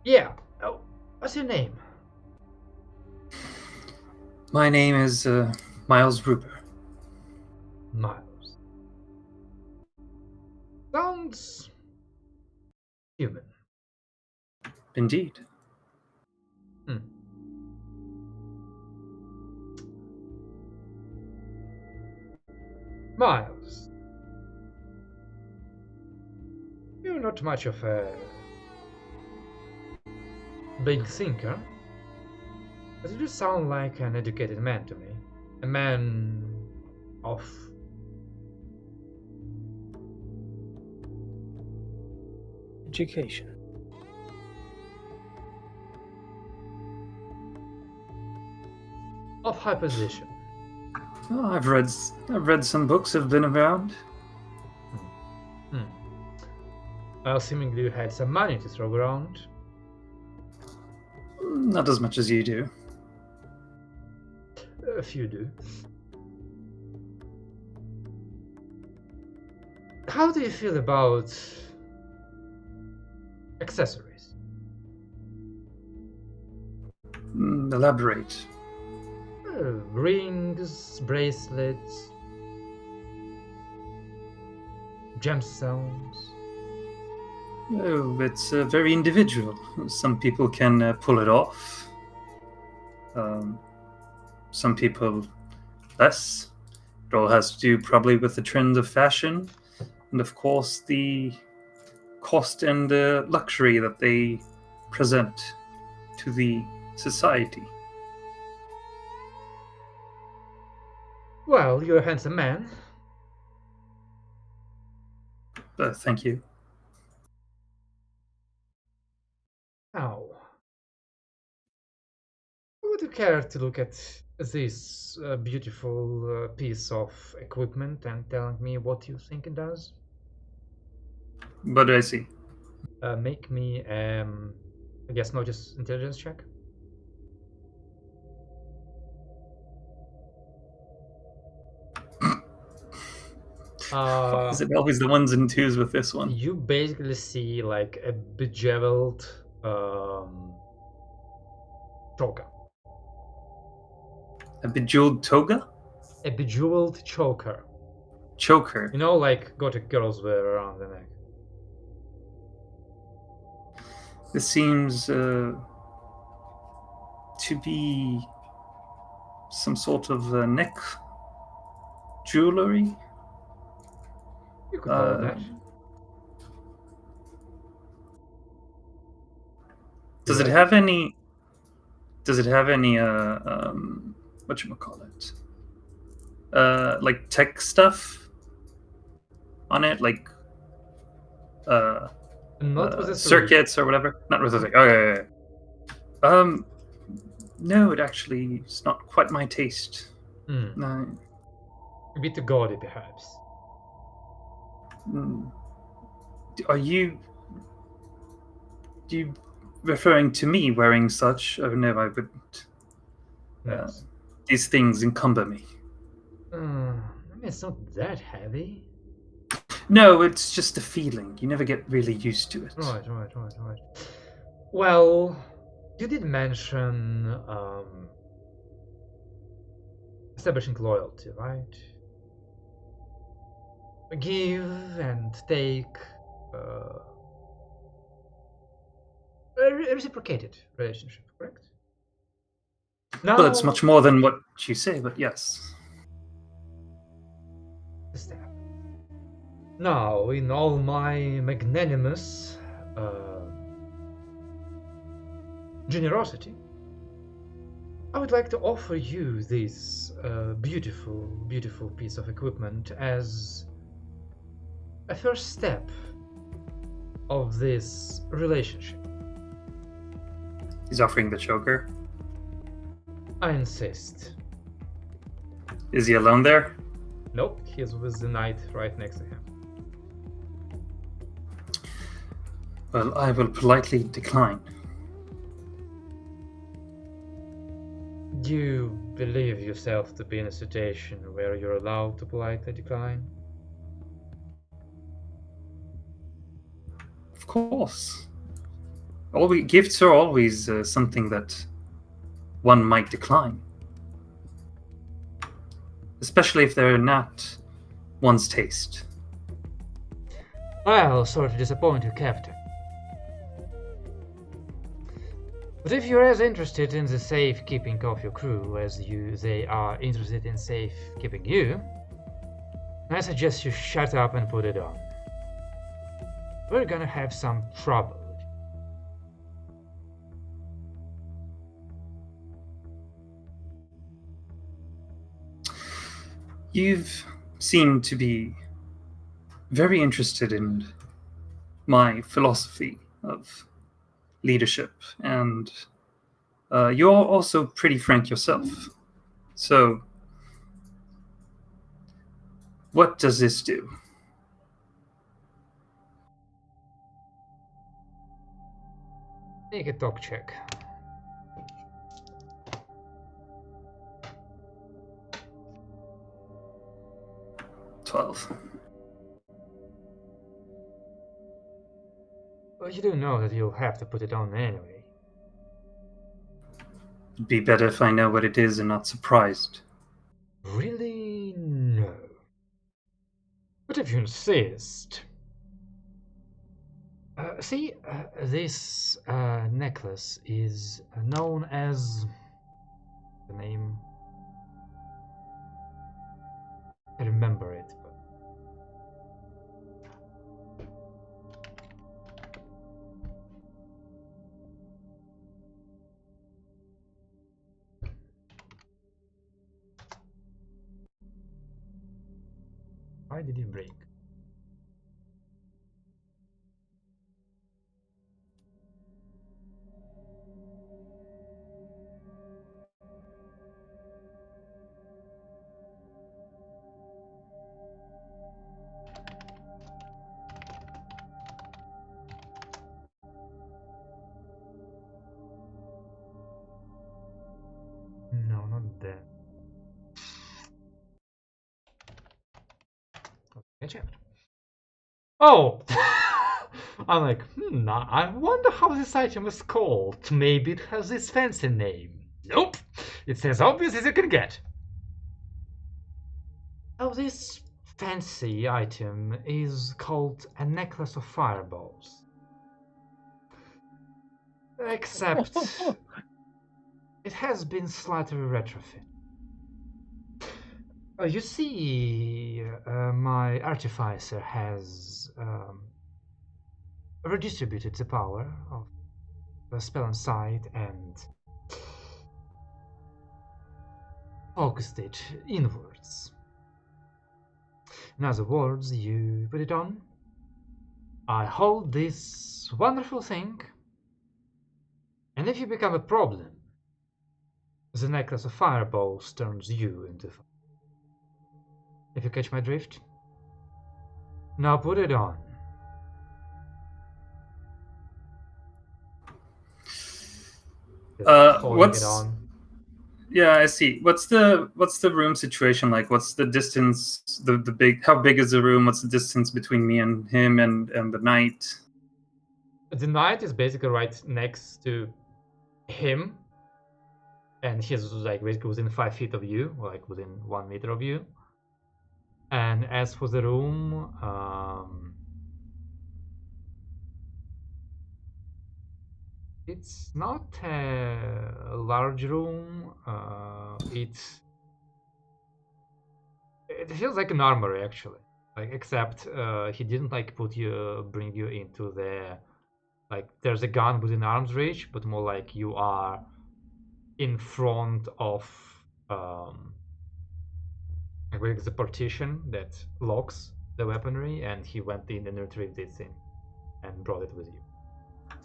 yeah. Oh, what's your name? My name is Miles Ruber. Miles. Sounds human. Indeed. Miles, you're not much of a big thinker, but you do sound like an educated man to me. A man of education. Of high position. Oh, I've read some books. Have been around. Well, seemingly you had some money to throw around. Not as much as you do. A few do. How do you feel about accessories? Elaborate. Rings, bracelets, gemstones. Oh, it's very individual. Some people can pull it off. Some people less. It all has to do probably with the trend of fashion, and of course the cost and luxury that they present to the society. Well, you're a handsome man. Thank you. Now, would you care to look at this beautiful piece of equipment and telling me what you think it does? What do I see? Make me, I guess, notice intelligence check. Is it always the ones and twos with this one? You basically see like a bejeveled choker. A bejeweled toga? A bejeweled choker. Choker. You know, like gothic girls wear around the neck. This seems to be some sort of neck jewelry. You could call it that. Does it have any? Whatchamacallit? Like tech stuff on it, like Not with a circuits or whatever. Not with a thing. Okay. No, it actually is not quite my taste. No. A bit gaudy, perhaps. Are you referring to me wearing such? Oh no, I wouldn't. Yes. These things encumber me. I mean, it's not that heavy. No, it's just a feeling. You never get really used to it. Right. Well, you did mention establishing loyalty, right? Give and take. A reciprocated relationship, correct? Now, Well, it's much more than what you say, but yes. Step. Now, in all my magnanimous generosity, I would like to offer you this beautiful, beautiful piece of equipment as a first step of this relationship. He's offering the choker. I insist. Is he alone there? Nope, he's with the knight right next to him. Well, I will politely decline. Do you believe yourself to be in a situation where you're allowed to politely decline? Of course. Gifts are always something that one might decline. Especially if they're not one's taste. Well, sorry to disappoint you, Captain. But if you're as interested in the safekeeping of your crew as they are interested in safekeeping you, I suggest you shut up and put it on. We're gonna have some trouble. You've seemed to be very interested in my philosophy of leadership, and you're also pretty frank yourself. So, what does this do? Make a talk check. Well, you do know that you'll have to put it on anyway. It'd be better if I know what it is and not surprised. Really? No. But if you insist. See, this necklace is known as the name. I remember it, but why did you break? No, not that. Okay, chapter. Oh! I'm like, I wonder how this item is called. Maybe it has this fancy name. Nope! It's as obvious as you can get. Oh, this fancy item is called a necklace of fireballs. Except it has been slightly retrofit. You see, my artificer has redistributed the power of the spell inside and focused it inwards. In other words, you put it on, I hold this wonderful thing, and if you become a problem, the necklace of fireballs turns you into fire. If you catch my drift? Now put it on. What's... Yeah, I see. What's the room situation like? What's the distance? How big is the room? What's the distance between me and him and the knight? The knight is basically right next to him, and he's like basically within 5 feet of you, or like within 1 meter of you. And as for the room, it's not a large room. It feels like an armory actually, like except he didn't like bring you into the, like there's a gun within arm's reach, but more like you are in front of the partition that locks the weaponry, and he went in and retrieved this thing and brought it with you.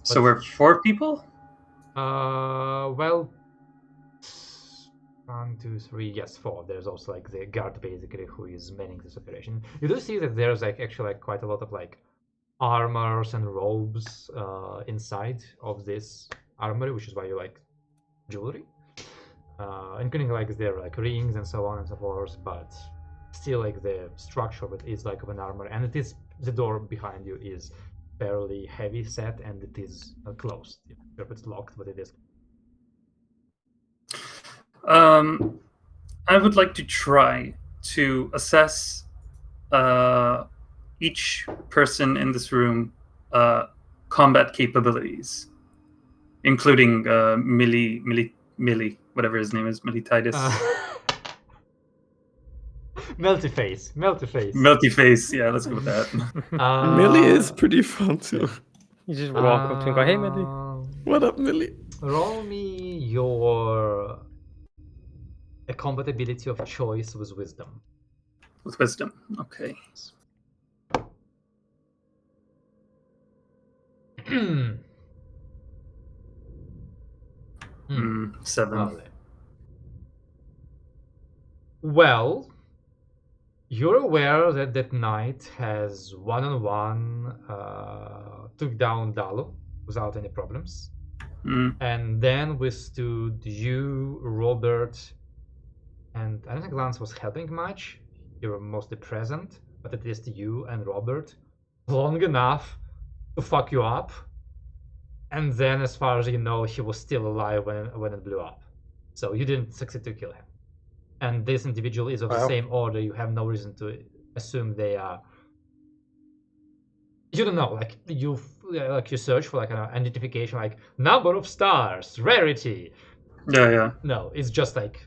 So we're 4 people? Well, 1, 2, 3, yes, 4. There's also like the guard basically who is manning this operation. You do see that there's like actually like quite a lot of like armors and robes inside of this armory, which is why you like jewelry, including like their like rings and so on and so forth. But still, like the structure of it is like of an armor, and it is the door behind you is fairly heavy set, and it is closed. It's locked, but it is. I would like to try to assess each person in this room combat capabilities, including Millie, whatever his name is, Milititis. Melty-face. Melty-face, yeah, let's go with that. Millie is pretty fun too. You just walk up to him and go, hey, Millie. What up, Millie? Roll me your a combat ability of choice with wisdom. With wisdom, okay. 7. Lovely. Well, you're aware that that knight has one-on-one took down Dalo without any problems. And then withstood you, Robert, and I don't think Lance was helping much. You were mostly present, but at least you and Robert, long enough to fuck you up. And then, as far as you know, he was still alive when it blew up. So you didn't succeed to kill him. And this individual is of the same order. You have no reason to assume they are. You don't know, like you search for like an identification, like number of stars, rarity. Yeah. No, it's just like,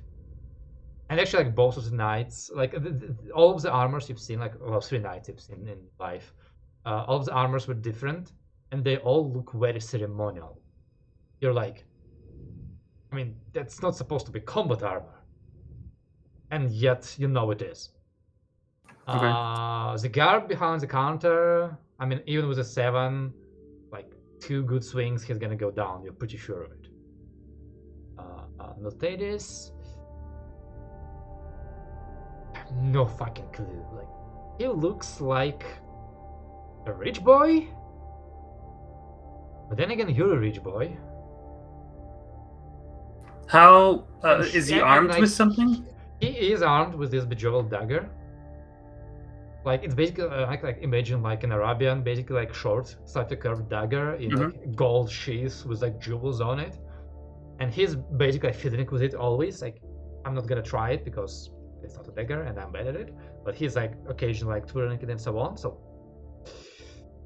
and actually like both of the knights, like all of the armors you've seen, like well 3 knights you've seen in life, all of the armors were different, and they all look very ceremonial. You're like, I mean, that's not supposed to be combat armor, and yet you know it is. Okay. The guard behind the counter, I mean, even with a 7, like 2 good swings, he's gonna go down. You're pretty sure of it. Miltiades, no fucking clue. Like, he looks like a rich boy, but then again, you're a rich boy. How is he armed with something? He is armed with this bejeweled dagger. Like, it's basically like imagine like an Arabian, basically like short, slightly curved dagger in like gold sheath with like jewels on it, and he's basically fiddling with it always. Like, I'm not gonna try it because it's not a dagger and I'm bad at it, but he's like occasionally like twirling it and so on. So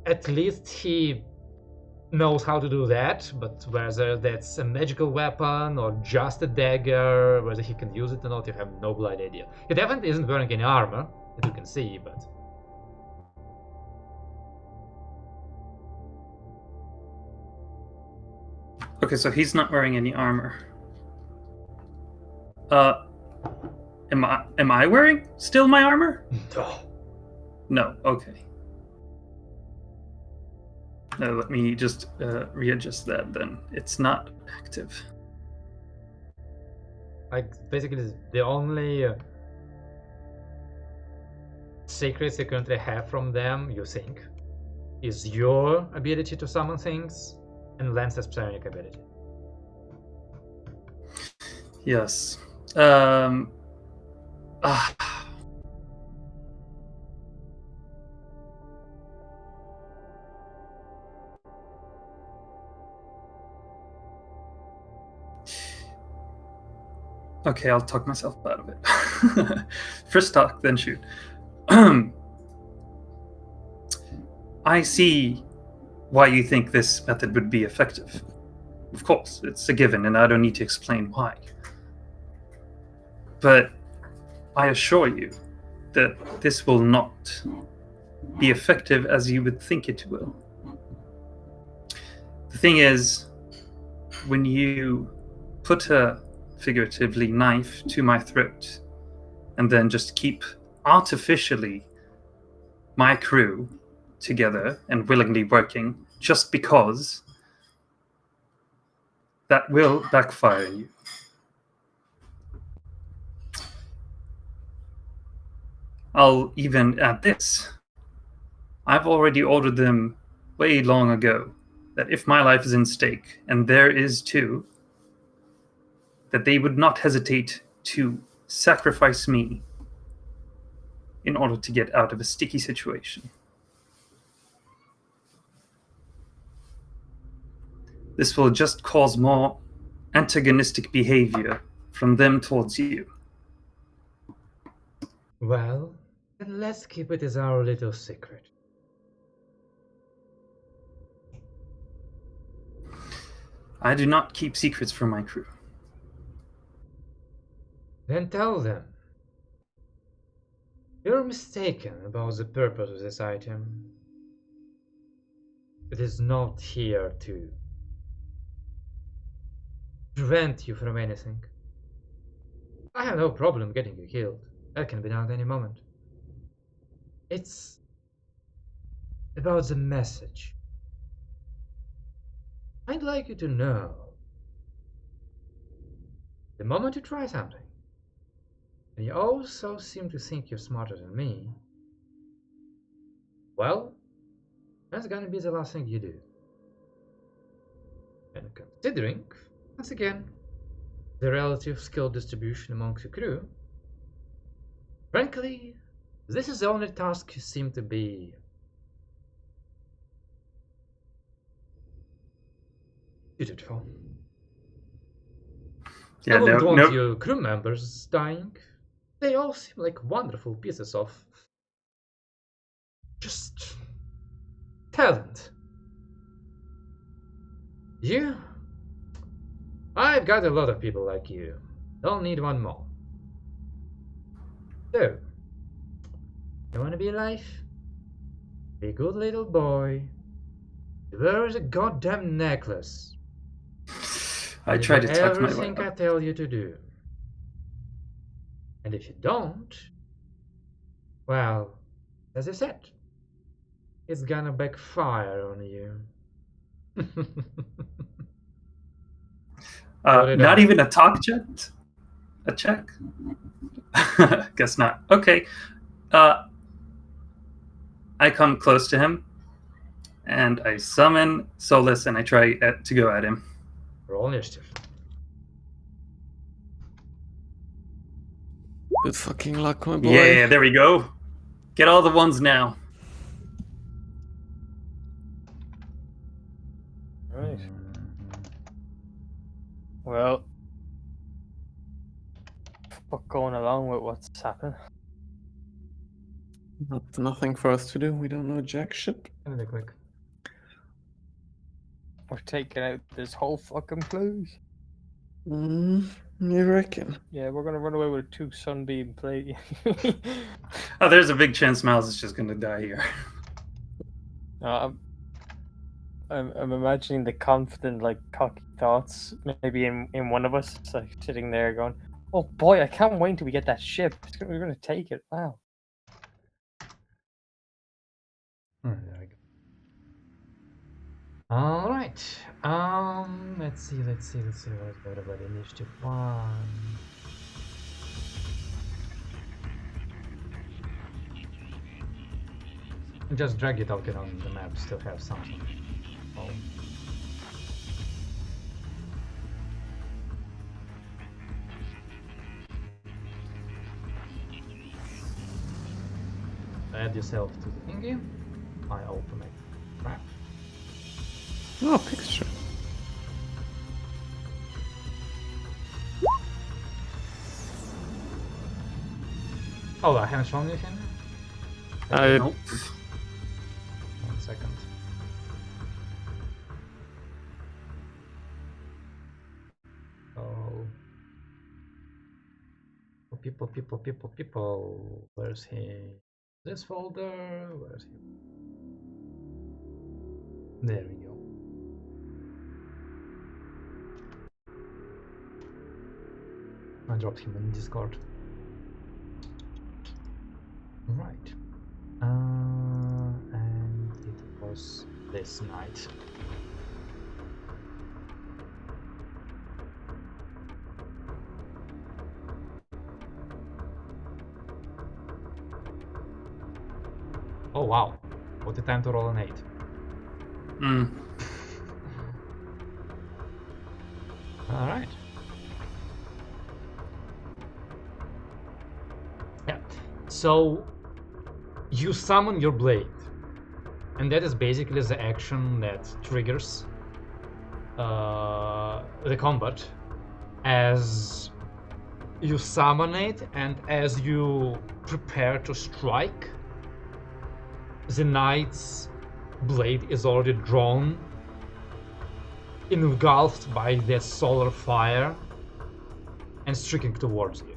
at least he knows how to do that, but whether that's a magical weapon or just a dagger, whether he can use it or not, you have no blood idea. He definitely isn't wearing any armor, that you can see, but... Okay, so he's not wearing any armor. Am I wearing still my armor? No, okay. No, let me just readjust that then. It's not active. Like, basically, the only secrets you currently have from them, you think, is your ability to summon things and Lance's psionic ability. Yes. Okay, I'll talk myself out of it. First talk, then shoot. I see why you think this method would be effective. Of course, it's a given, and I don't need to explain why. But I assure you that this will not be effective as you would think it will. The thing is, when you put a figuratively, knife to my throat, and then just keep artificially my crew together and willingly working just because that will backfire on you. I'll even add this. I've already ordered them way long ago that if my life is in stake, and there is too, that they would not hesitate to sacrifice me in order to get out of a sticky situation. This will just cause more antagonistic behavior from them towards you. Well, then let's keep it as our little secret. I do not keep secrets from my crew. Then tell them. You're mistaken about the purpose of this item. It is not here to prevent you from anything. I have no problem getting you killed. That can be done at any moment. It's about the message. I'd like you to know, the moment you try something, and you also seem to think you're smarter than me, well, that's gonna be the last thing you do. And considering, once again, the relative skill distribution amongst the crew, frankly, this is the only task you seem to be suited for. Yeah, I wouldn't want no. your crew members dying. They all seem like wonderful pieces of just talent. You? I've got a lot of people like you. Don't need one more. So, you wanna be alive? Be a good little boy. Wear a goddamn necklace. I try to tuck my way everything I up. tell you to do. And if you don't, well, as I said, it's gonna backfire on you. Not even a talk check? A check? Guess not. Okay. I come close to him, and I summon Solus, and I try to go at him. Roll initiative. Good fucking luck, my boy. Yeah, there we go. Get all the ones now. Right. Well, fuck going along with what's happening. Nothing for us to do. We don't know jack shit. Gonna be quick. We're taking out this whole fucking place. You reckon? Yeah, we're gonna run away with a 2 sunbeam plate. Oh, there's a big chance Miles is just gonna die here. I'm imagining the confident, like, cocky thoughts, maybe in one of us, like sitting there going, "Oh boy, I can't wait till we get that ship. We're gonna take it. Wow." There we go. All right. Let's see. What's everybody initiative 1? Just drag it out on the map. Still have something. Oh. Add yourself to the thingy. I automate crap. Oh, picture. Oh, I haven't shown you him? Nope. 1 second. Oh. People. Where's he? This folder. Where's he? There we go. I dropped him in Discord. Right. And it was this night. Oh wow, what a time to roll an 8. Alright. Yeah, so you summon your blade, and that is basically the action that triggers the combat as you summon it, and as you prepare to strike, the knight's blade is already drawn, engulfed by the solar fire, and streaking towards you.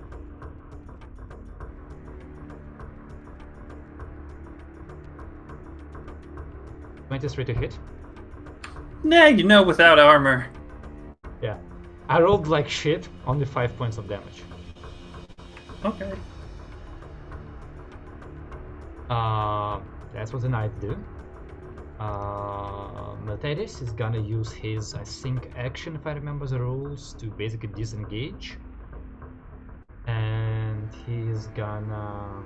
-3 to hit. Nah, you know, without armor. Yeah. I rolled like shit, only 5 points of damage. Okay. That's what the knight do. Miltiades is gonna use his, I think, action, if I remember the rules, to basically disengage. And he's gonna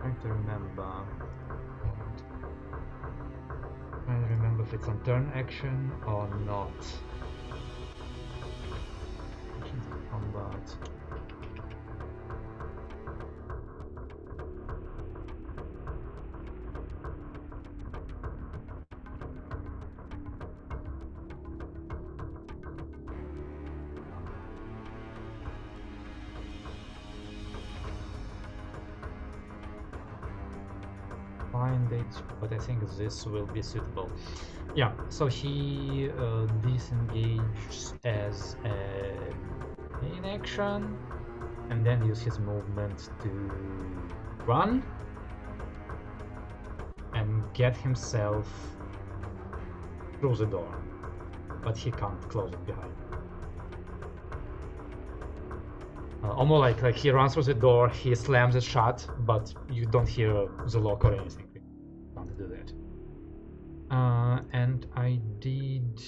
trying to remember if it's on turn action or not. Actions in combat. Find it, but I think this will be suitable. Yeah, so he disengages as a main action, and then use his movement to run and get himself through the door, but he can't close it behind. Almost like he runs through the door, he slams it shut, but you don't hear the lock or anything. You can't do that. And I did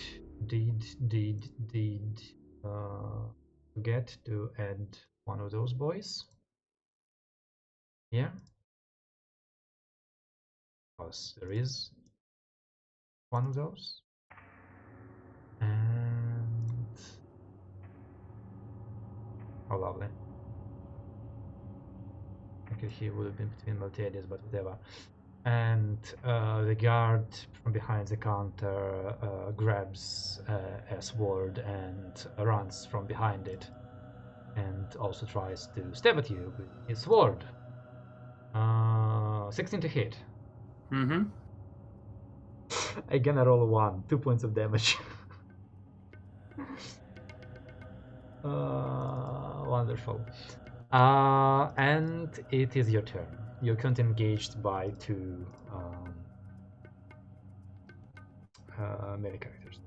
forget to add one of those boys here, because there is one of those. And oh, lovely. Okay, he would have been between Miltiades, but whatever. And the guard from behind the counter grabs a sword and runs from behind it, and also tries to stab at you with his sword. 16 to hit. Mm-hmm. I'm gonna roll a 1, 2 points of damage. Wonderful. And it is your turn. You're currently engaged by 2 melee characters.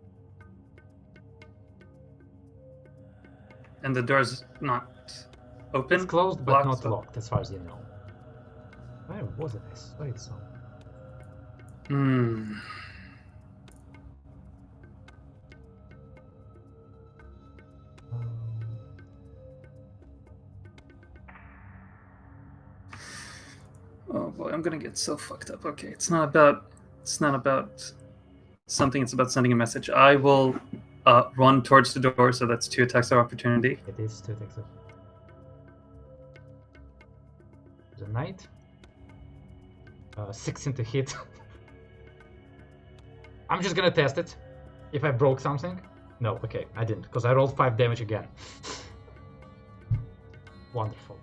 And the door's not open? It's closed but Locked, not so- locked, as far as you know. Where was it? I saw it somewhere. Oh boy, I'm gonna get so fucked up. Okay, it's not about something, it's about sending a message. I will run towards the door, so that's 2 attacks of opportunity. It is 2 attacks of the knight. 16 to hit. I'm just gonna test it. If I broke something. No, okay, I didn't, because I rolled 5 damage again. Wonderful.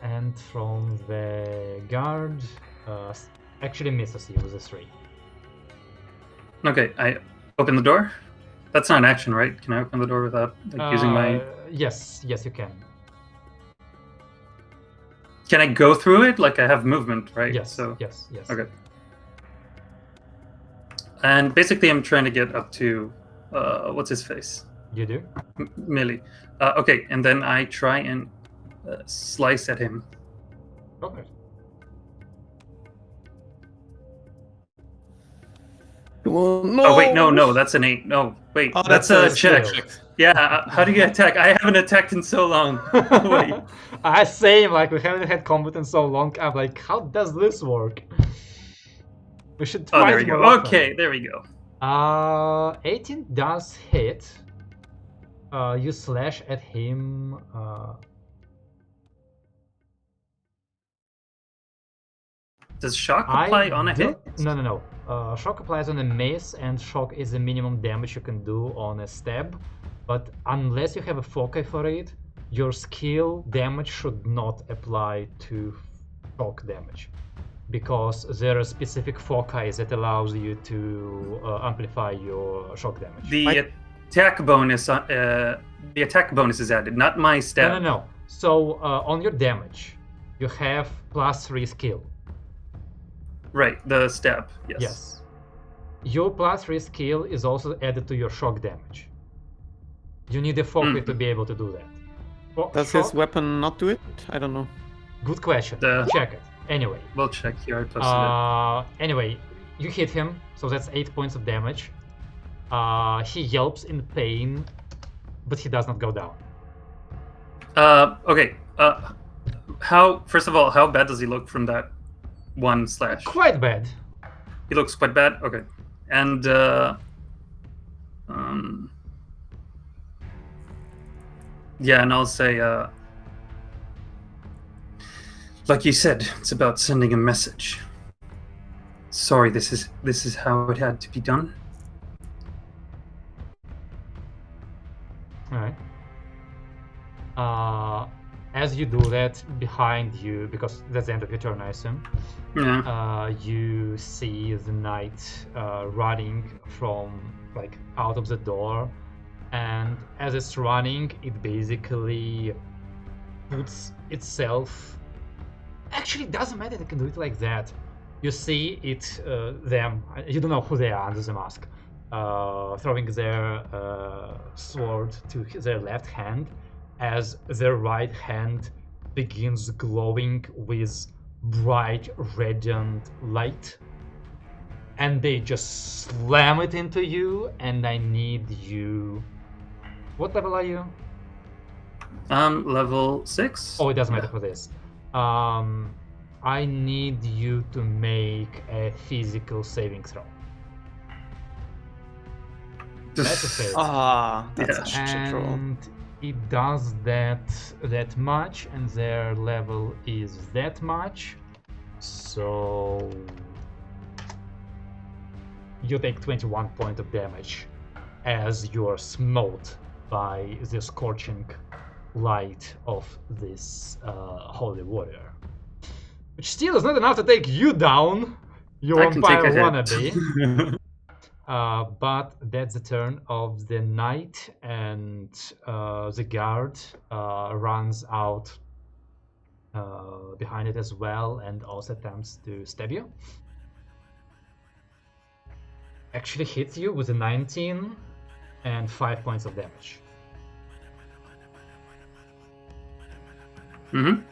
And from the guard, actually misses you with a 3. Okay, I open the door. That's not an action, right? Can I open the door without using my... Yes, you can. Can I go through it? Like, I have movement, right? Yes, So yes. Okay. And basically, I'm trying to get up to what's his face? You do? Millie. Okay, and then I try and slice at him. Okay. Come on, no! Oh wait, no, that's an 8. No, wait, Oh, that's that's a a check. skill. Yeah, how do you attack? I haven't attacked in so long. Wait. I same, like we haven't had combat in so long. I'm like, how does this work? We should try Oh, there it we more go. often. Okay, there we go. 18 does hit. You slash at him. Does shock apply on a hit? No. Shock applies on a mace, and shock is the minimum damage you can do on a stab. But unless you have a foci for it, your skill damage should not apply to shock damage, because there are specific foci that allows you to amplify your shock damage. The attack bonus. The attack bonus is added, not my stab. No. So on your damage, you have +3 skill. Right, the stab. Yes. Yes. Your +3 skill is also added to your shock damage. You need a foci to be able to do that. Does his weapon not do it? I don't know. Good question. Check it. Anyway. We'll check here. I posted it. Anyway, you hit him, so that's 8 points of damage. He yelps in pain, but he does not go down. Okay. First of all, how bad does he look from that one slash? Quite bad. He looks quite bad. Okay, and yeah, and I'll say, like you said, it's about sending a message. Sorry, this is how it had to be done. All right. As you do that, behind you, because that's the end of your turn, I assume. Yeah. You see the knight running from out of the door, and as it's running, it basically puts itself. Actually, it doesn't matter. It can do it like that. You see it, them. You don't know who they are under the mask. Throwing their sword to their left hand, as their right hand begins glowing with bright radiant light, and they just slam it into you. And I need you. What level are you? Level 6. Oh, it doesn't matter for this. I need you to make a physical saving throw. That's a fail. That's a shit roll. And it does that much, and their level is that much. So you take 21 points of damage as you are smote by the scorching light of this holy warrior. Which still is not enough to take you down, you vampire wannabe. But that's the turn of the knight, and the guard runs out behind it as well, and also attempts to stab you. Actually hits you with a 19 and 5 points of damage. Mm-hmm.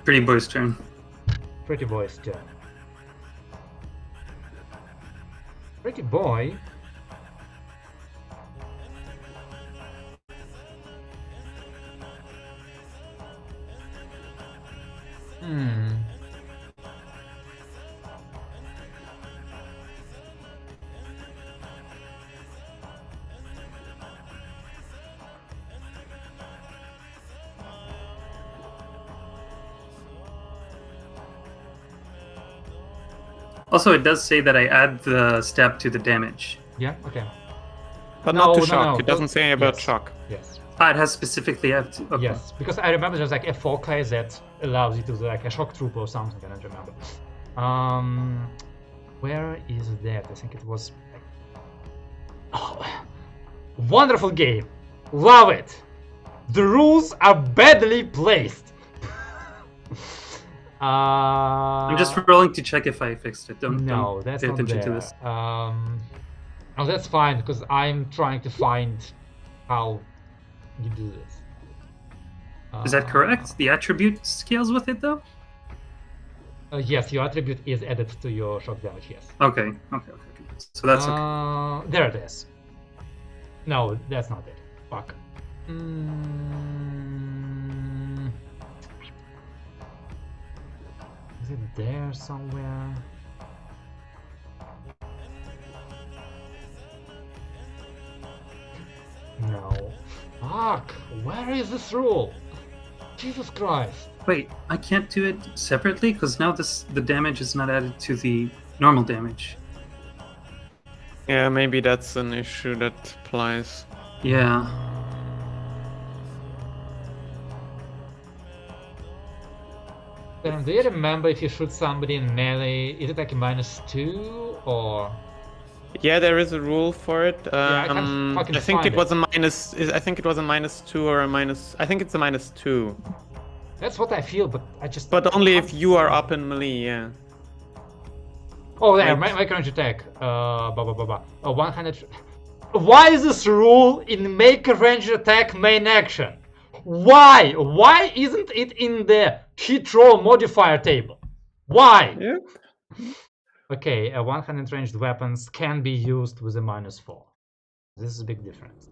Pretty boy's turn. Pretty boy's turn. Pretty boy. Also, it does say that I add the stab to the damage. Yeah, okay. But No, not to no, shock. no, It doesn't say about yes. shock. Yes. Ah, it has specifically have to. Okay. Yes, because I remember there's like a foci that allows you to do like a shock troop or something. I don't remember. Where is that? I think it was. Oh, wonderful game, love it. The rules are badly placed. I'm just rolling to check if I fixed it. Don't that's pay not attention there. to this. Oh, that's fine because I'm trying to find how you do this. Is that correct? The attribute scales with it though? Yes, your attribute is added to your shock damage. Yes. Okay. So that's okay. There it is. No, that's not it. Fuck. Is it there somewhere? No. Fuck! Where is this rule? Jesus Christ! Wait, I can't do it separately because now the damage is not added to the normal damage. Yeah, maybe that's an issue that applies. Yeah. Do you remember if you shoot somebody in melee, is it like a -2 or? Yeah, there is a rule for it. I can't fucking I think find it was a minus. I think it was a -2 or a minus. I think it's a -2. That's what I feel, but I just. But only if you are up in melee, yeah. Oh, there, my current attack. 100. Why is this rule in make a ranged attack main action? Why? Why isn't it in the hit roll modifier table? Why? Yeah. Okay, 100 ranged weapons can be used with a -4. This is a big difference.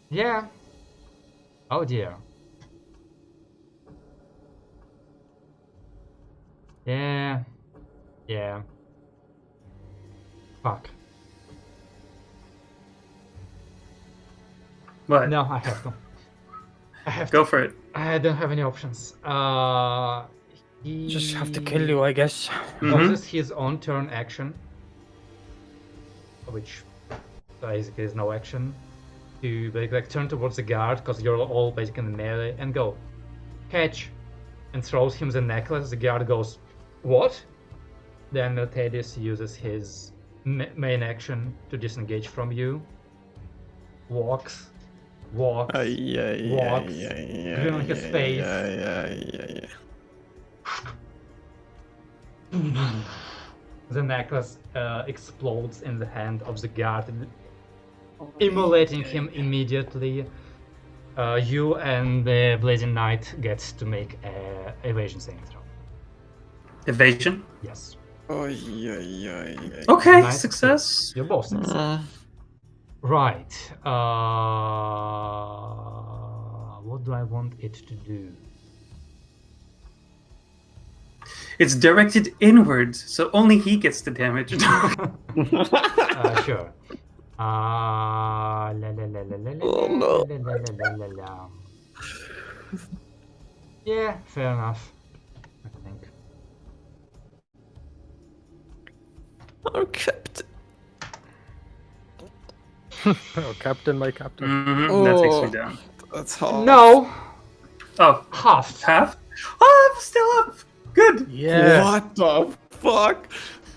Yeah. Oh dear. Yeah. Fuck. What? No, I have to. Go for it. I don't have any options. He Just have to kill you, I guess. uses his own turn action, which basically is no action, to like turn towards the guard because you're all basically in melee and go catch, and throws him the necklace. The guard goes, "What?" Then Miltiades uses his main action to disengage from you. Walks, grin on his face. The necklace explodes in the hand of the guard, immolating him immediately. You and the Blazing Knight get to make a evasion saving throw. Evasion? Yes. Okay, Nice success. You're both success. Right. What do I want it to do? It's directed inwards, so only he gets the damage. Sure. Yeah, fair enough. I think. Our captain. Oh, Captain, my Captain. That takes me down. That's hard. No, Oh, half. half? Oh, I'm still up. Good. Yeah. What the fuck?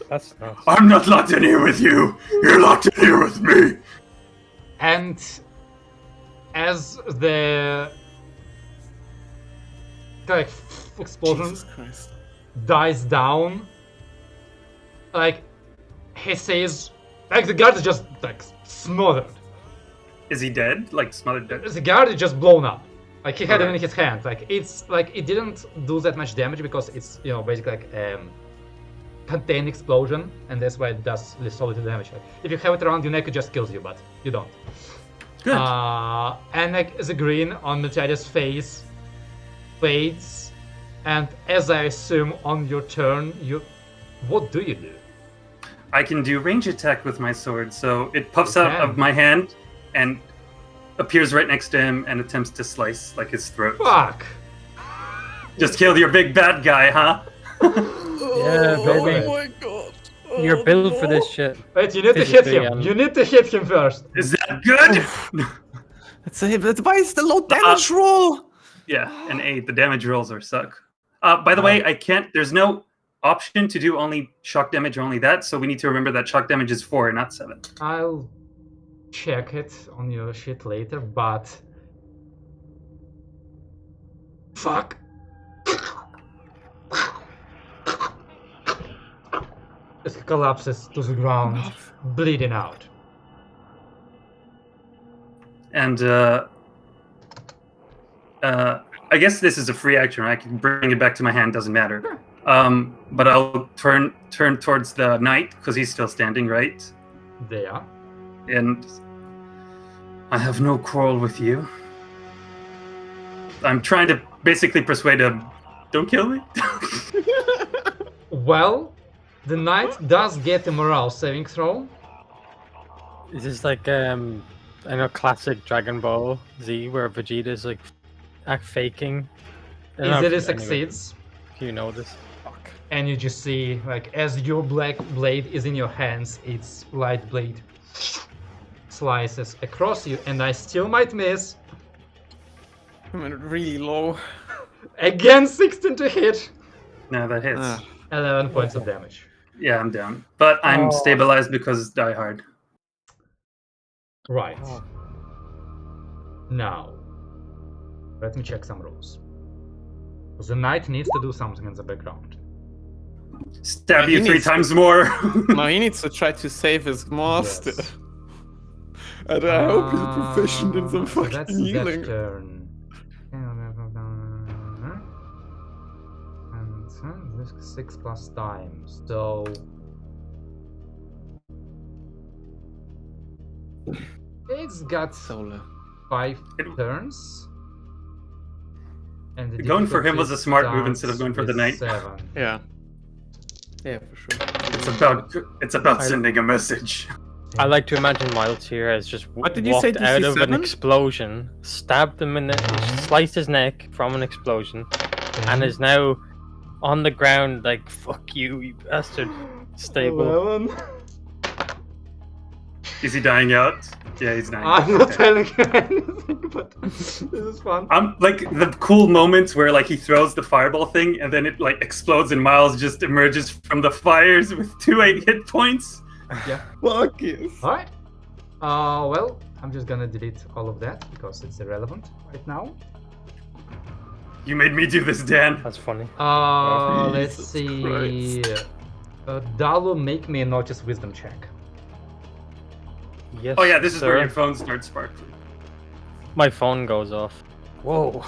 That's nuts. I'm not locked in here with you. You're locked in here with me. And as the like explosion Jesus Christ. dies down, like he says, like the guard is just like smothered. Is he dead? Like smothered dead? The guard is just blown up. Like he had it Okay. in his hand. Like it's like it didn't do that much damage because it's basically like contained explosion, and that's why it does solid damage. Like, if you have it around your neck, it just kills you, but you don't. Good. And like the grin on Miltiades' face fades, and as I assume on your turn, what do you do? I can do range attack with my sword, so it puffs You out can. of my hand and appears right next to him and attempts to slice like his throat. Fuck! Just killed your big bad guy, huh? Yeah, baby. my god. You're built for this shit. Wait, you need to hit Physically, him. You need to hit him first. Is that good? That's why it's the low damage roll. Yeah, an 8. The damage rolls are suck. By the way, I can't. There's no option to do only shock damage or only that, so we need to remember that shock damage is 4, not 7. I'll check it on your shit later, but Fuck. It collapses to the ground, bleeding out. And I guess this is a free action. I can bring it back to my hand. Doesn't matter. But I'll turn towards the knight because he's still standing, right? There. And I have no quarrel with you. I'm trying to basically persuade him. Don't kill me. Well, the knight does get a morale saving throw. Is this like I know classic Dragon Ball Z where Vegeta's like faking? I don't know Easily if- succeeds. Anyway, if you know this. And you just see, like, as your black blade is in your hands, its light blade slices across you, and I still might miss. I'm at really low. Again, 16 to hit. No, that hits. 11 points of damage. Yeah, I'm down. But I'm Oh. stabilized because Die Hard. Right. Oh. Now, let me check some rules. The knight needs to do something in the background. Stab He you 3 needs to- times more. No, he needs to try to save his master. Yes. And I hope he's proficient in some So fucking that's healing. that turn. And this 6 plus times. So it's got Solar. 5 turns. And the Going for him was a difficulty smart move instead of starts going for the with knight. 7. Yeah. Yeah, for sure. It's about sending a message. I like to imagine Miles here has just What did you walked say, out of an DC7? explosion, stabbed him in the, sliced his neck from an explosion, and is now on the ground like, fuck you, you bastard. Stable. 11. Is he dying out? Yeah, he's dying. I'm not Okay. telling you anything, but this is fun. I'm like the cool moments where like he throws the fireball thing and then it like explodes and Miles just emerges from the fires with 2 hit points. Yeah. Fuck yes. Alright. Well, I'm just gonna delete all of that because it's irrelevant right now. You made me do this, Dan. That's funny. Let's Jesus see. Dalu, make me a notice wisdom check. Yes. Oh yeah, this is where sir. your phone starts sparkling. My phone goes off. Whoa.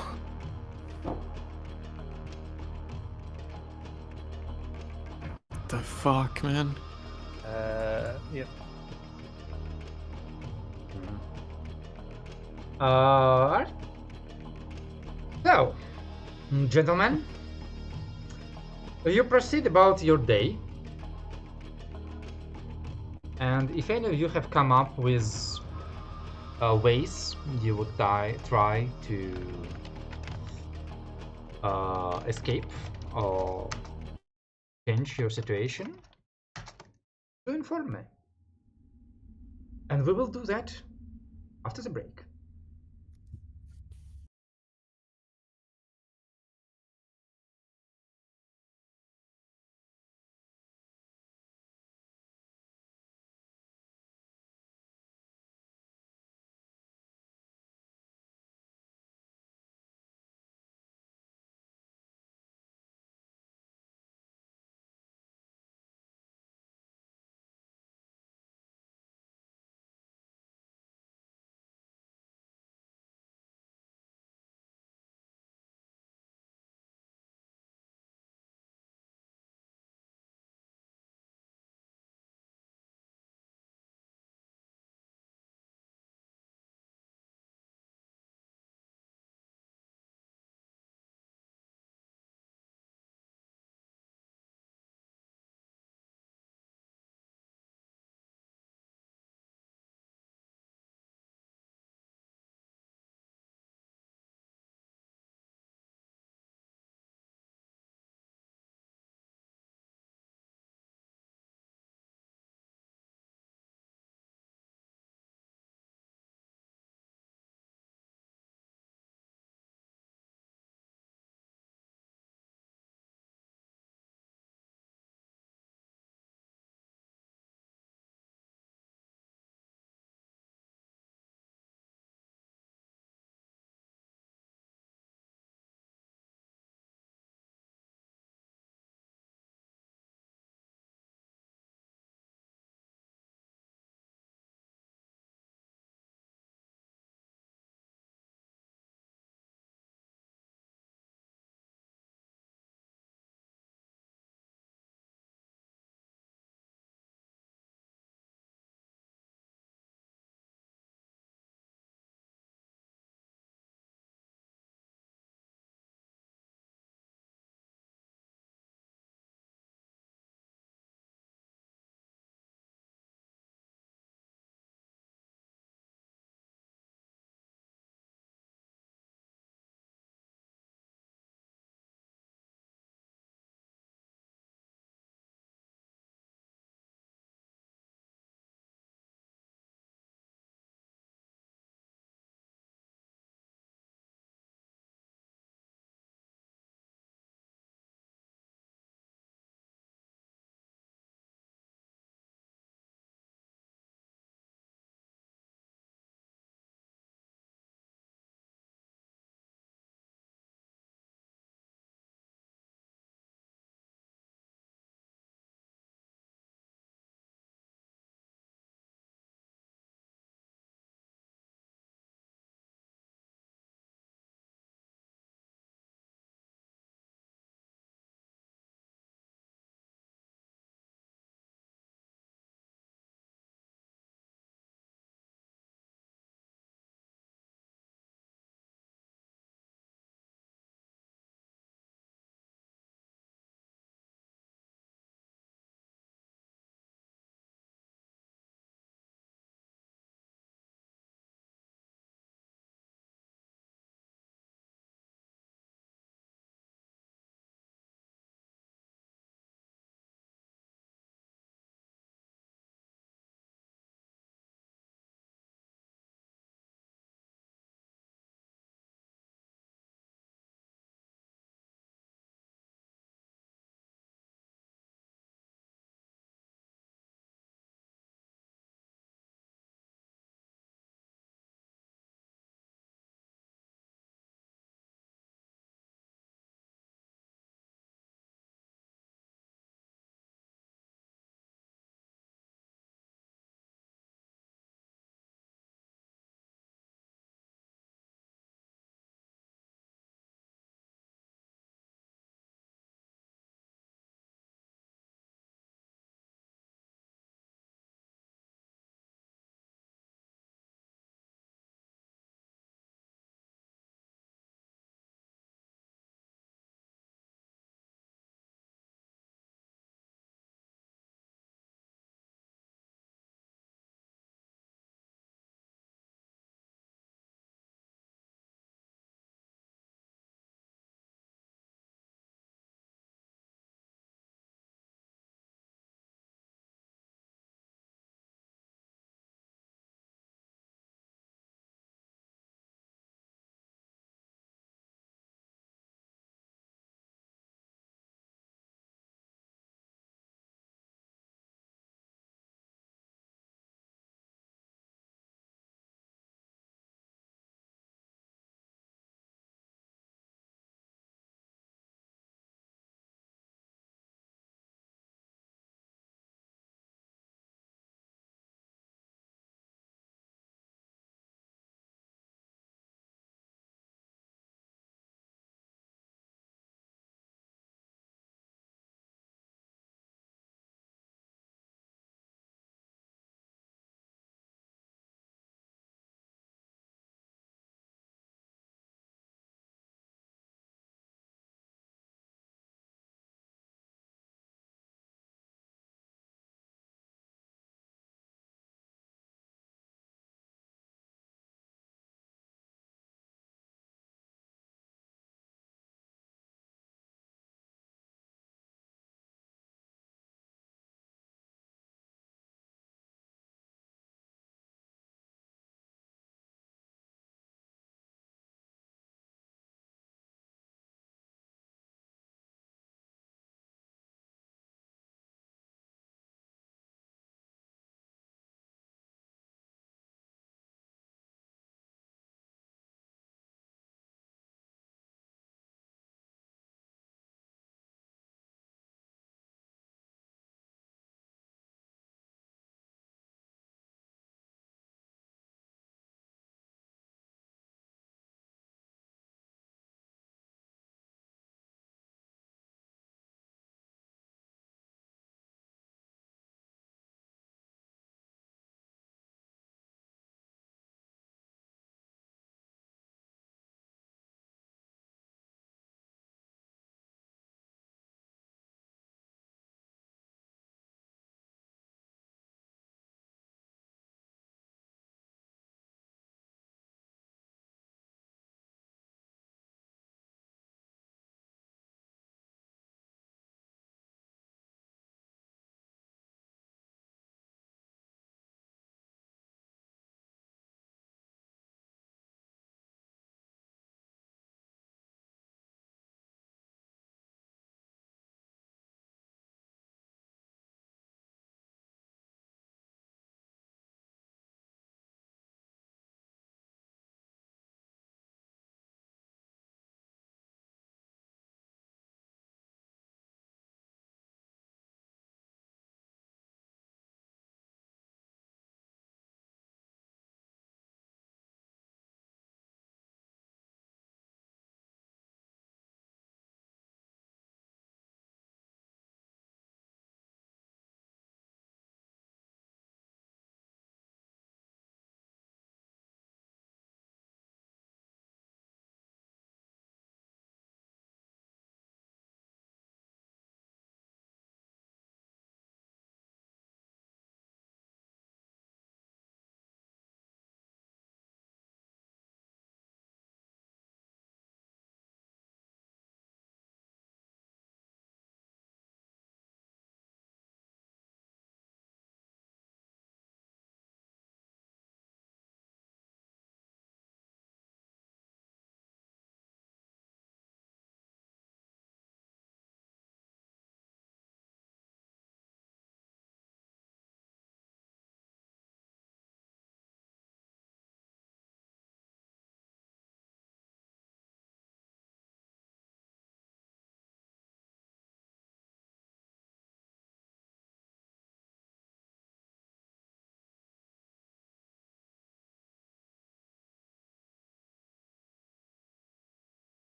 The fuck, man. Yep. Alright. So, gentlemen, you proceed about your day. And if any of you have come up with ways you would try to escape or change your situation, do inform me. And we will do that after the break.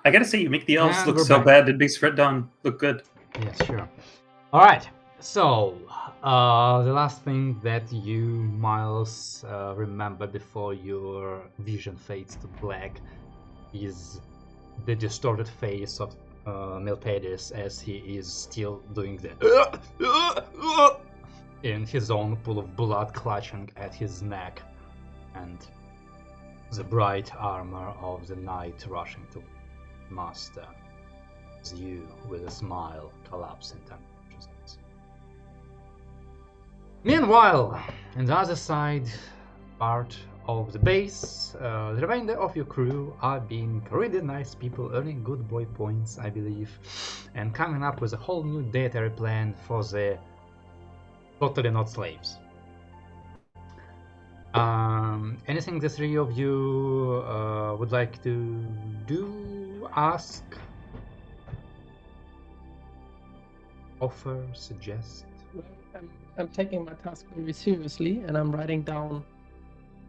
I gotta say, you make the elves And look we're so back. bad. It makes Red Dawn look good. Yes, sure. All right. So, the last thing that you, Miles, remember before your vision fades to black is the distorted face of Miltiades as he is still doing the in his own pool of blood clutching at his neck, and the bright armor of the knight rushing to master as you, with a smile, collapse into unconsciousness. Meanwhile, on the other side, part of the base, the remainder of your crew are being really nice people, earning good boy points, I believe, and coming up with a whole new dietary plan for the totally not slaves. Anything the three of you would like to do, ask, offer, suggest? I'm taking my task very seriously, and I'm writing down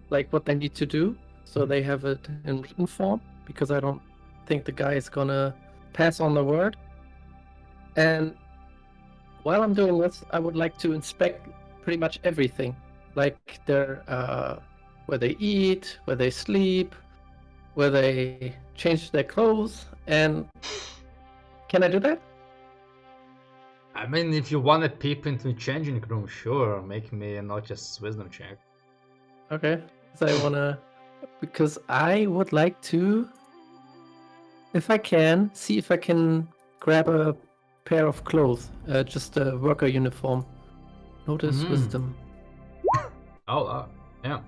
like what they need to do, so they have it in written form, because I don't think the guy is gonna pass on the word. And while I'm doing this, I would like to inspect pretty much everything, like their where they eat, where they sleep, where they change their clothes. And can I do that? I mean, if you want to peep into the changing room, sure, make me a not just wisdom check. Okay, so I wanna, because I would like to, if I can, see if I can grab a pair of clothes, just a worker uniform. Notice wisdom, Oh, yeah.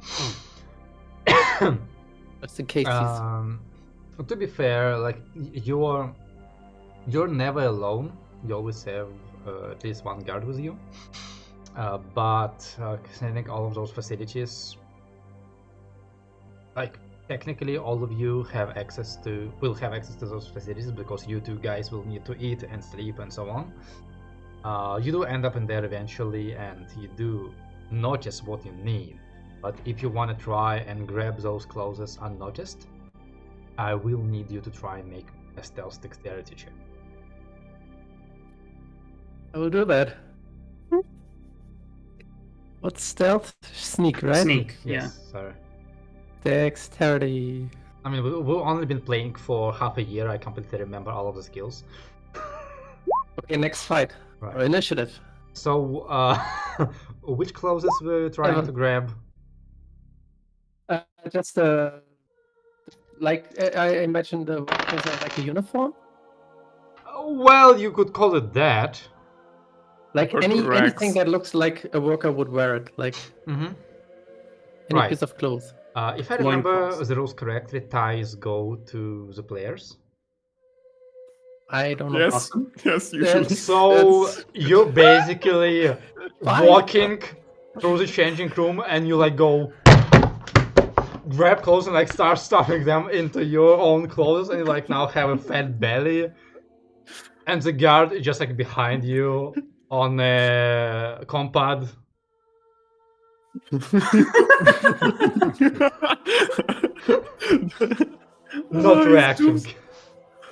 just in case he's. To be fair, like you're never alone. You always have at least one guard with you. But considering all of those facilities, like technically all of you will have access to those facilities, because you two guys will need to eat and sleep and so on. You do end up in there eventually, and you do notice what you need. But if you want to try and grab those clothes unnoticed, I will need you to try and make a stealth dexterity check. I will do that. What's stealth? Sneak, right? Sneak, Yes, sorry. Dexterity. I mean, we've only been playing for half a year. I completely remember all of the skills. Okay, next fight. Right. Or initiative. So, which clothes were you trying to grab? Just like I imagine the workers are like a uniform. Well, you could call it that. Like Or anything rags. that looks like a worker would wear it, like Mm-hmm. any Right. piece of clothes. If I remember the rules correctly, ties go to the players. I don't know. Yes, Awesome. yes, usually. So That's you're basically fine. walking through the changing room, and you like go grab clothes and like start stuffing them into your own clothes, and you like now have a fat belly, and the guard is just like behind you on a compad. Not reacting.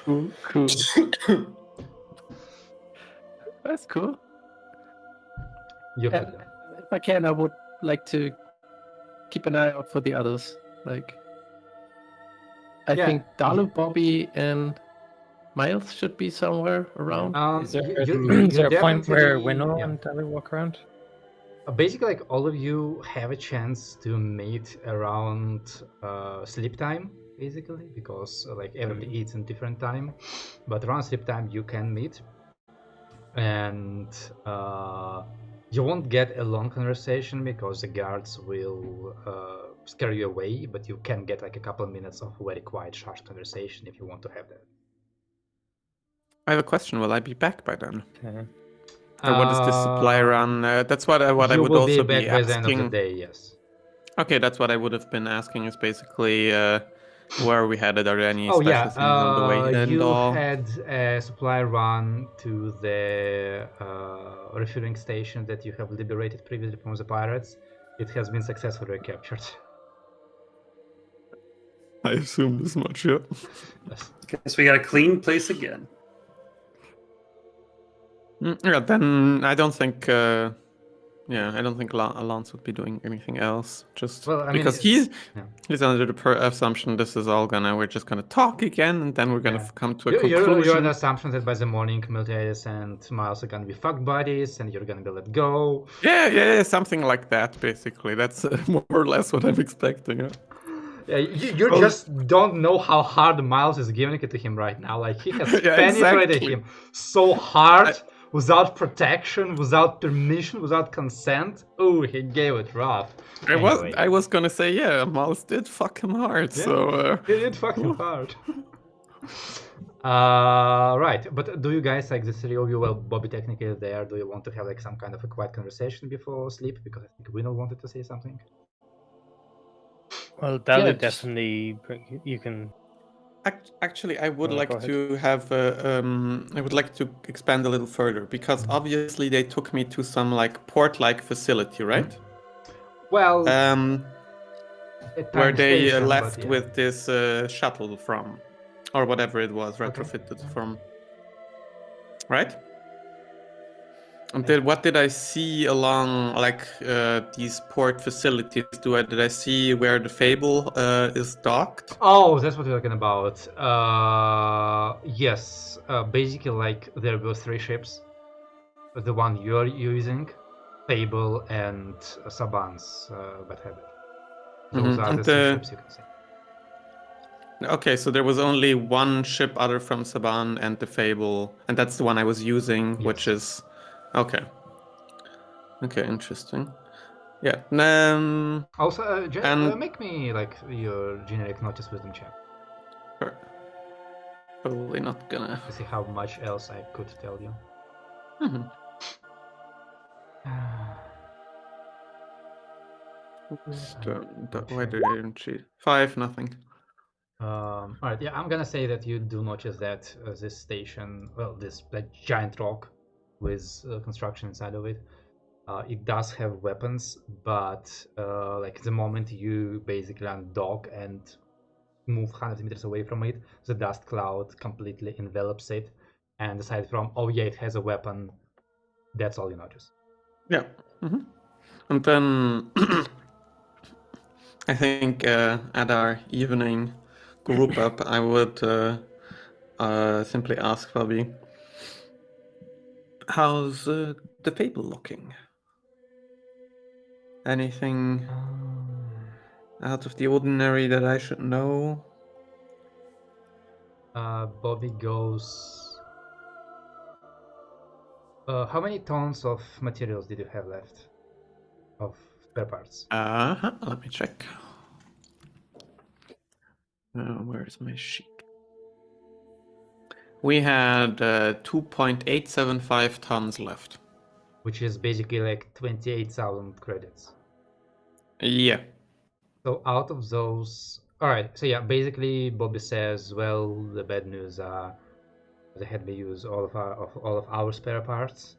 Cool. That's cool. You And have them. if I can, I would like to keep an eye out for the others. Like, I Yeah. think Dalu, Bobby, and Miles should be somewhere around. Is there, you is there a point where definitely- Winnow yeah. and Tyler walk around? Basically, like all of you have a chance to meet around sleep time, basically, because like everybody eats in different time. But around sleep time, you can meet, and you won't get a long conversation because the guards will scare you away. But you can get like a couple of minutes of very quiet, short conversation if you want to have that. I have a question. Will I be back by then? Okay. Or what is this supply run? That's what I you would will also be be back by the end of the asking. day. Yes. Okay, that's what I would have been asking. Is basically where we headed. Are there any Oh special yeah, things on the way in? you or... had a supply run to the refueling station that you have liberated previously from the pirates. It has been successfully recaptured. I assumed as much, yeah. Yes. Guess we got a clean place again. Yeah, then I don't think I don't think Lance would be doing anything else. Just Well, I mean, because yeah. he's under the assumption this is all we're just gonna talk again, and then we're gonna come to a You're conclusion. the assumption that by the morning, Miltiades and Miles are gonna be fuck buddies, and you're gonna be let go. Yeah, something like that. Basically, that's more or less what I'm expecting. Yeah. Yeah, you just don't know how hard Miles is giving it to him right now. Like, he has Yeah, penetrated exactly. him so hard, without protection, without permission, without consent. Oh, he gave it rough. Anyway. I was gonna say, yeah, Miles did fuck him hard. Yeah, So he did fuck him hard. Right, but do you guys, like the three of you, well, Bobby technically is there, do you want to have like some kind of a quiet conversation before sleep? Because I think Winnow wanted to say something. Well, that would just- definitely you can. Actually, I would Go like ahead. to have I would like to expand a little further because obviously they took me to some like port-like facility, right? Well, Where they station, left but yeah. with this shuttle from, or whatever it was, retrofitted from, right? And what did I see along like these port facilities? Did I see where the Fable is docked? Oh, that's what you're talking about. Yes, basically, like there were three ships. The one you're using, Fable, and Saban's Bad Habit. Those are And the three ships you can see. Okay, so there was only one ship other from Saban and the Fable, and that's the one I was using, which is okay. Okay, interesting. Yeah. Also, make me like your generic notice wisdom check Sure. Probably not gonna. to see how much else I could tell you. Why did I even cheat? 5, nothing. All right, yeah, I'm gonna say that you do notice that this station, well, this like giant rock with construction inside of it, it does have weapons, but like the moment you basically undock and move 100 meters away from it, the dust cloud completely envelops it, and aside from, oh yeah, it has a weapon, that's all you notice. Yeah. And then I think at our evening group up, I would simply ask Fabi, how's the Fable looking? Anything out of the ordinary that I should know? Bobby goes, how many tons of materials did you have left of spare parts? Let me check. Where's my sheet? We had 2.875 tons left. Which is basically like 28,000 credits. Yeah. So out of those, all right. So yeah, basically Bobby says, well, the bad news are they had me use all of our spare parts,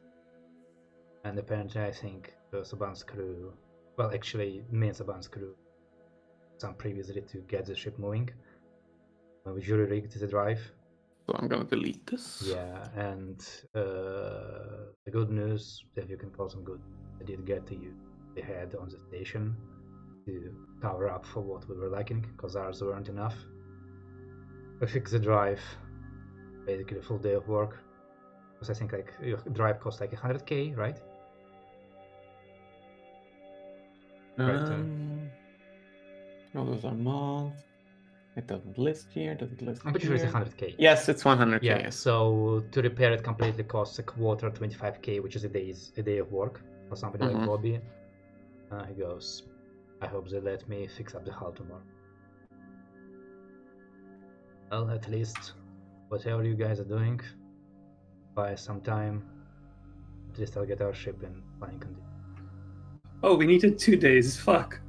and apparently I think the Saban's crew, well, actually me and Saban's crew, some previously to get the ship moving. We jury rigged the drive. So I'm gonna delete this. Yeah, and the good news, if you can call them good, I did get to you the head on the station to cover up for what we were lacking, because ours weren't enough. We fixed the drive, basically a full day of work, because I think like your drive cost like 100k, right? No, those are months. It doesn't list here. Does it list I'm pretty sure it's here? 100k. Yes, it's 100k. Yeah, Yes. so to repair it completely costs a quarter, 25k, which is a day of work for somebody like Bobby. He goes, I hope they let me fix up the hull tomorrow. Well, at least whatever you guys are doing, by some time, at least I'll get our ship in flying condition. Oh, we needed 2 days. Fuck.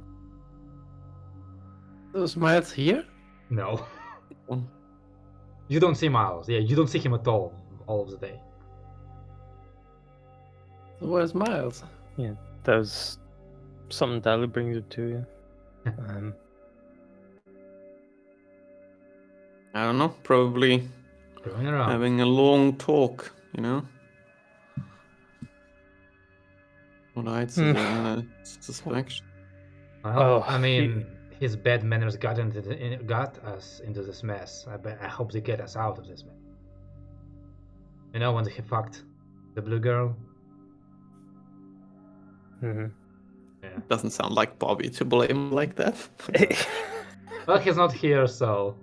Those Miles here? No. You don't see Miles. Yeah, you don't see him at all of the day. So where's Miles? Yeah, that was something Dally brings it to you. I don't know, probably Going around. having a long talk, you know? What I'd suspect. Well, I Oh, mean, his bad manners got us into this mess. I hope they get us out of this mess. You know, when he fucked the blue girl? hmm Yeah. Doesn't sound like Bobby to blame like that. Well, he's not here, so...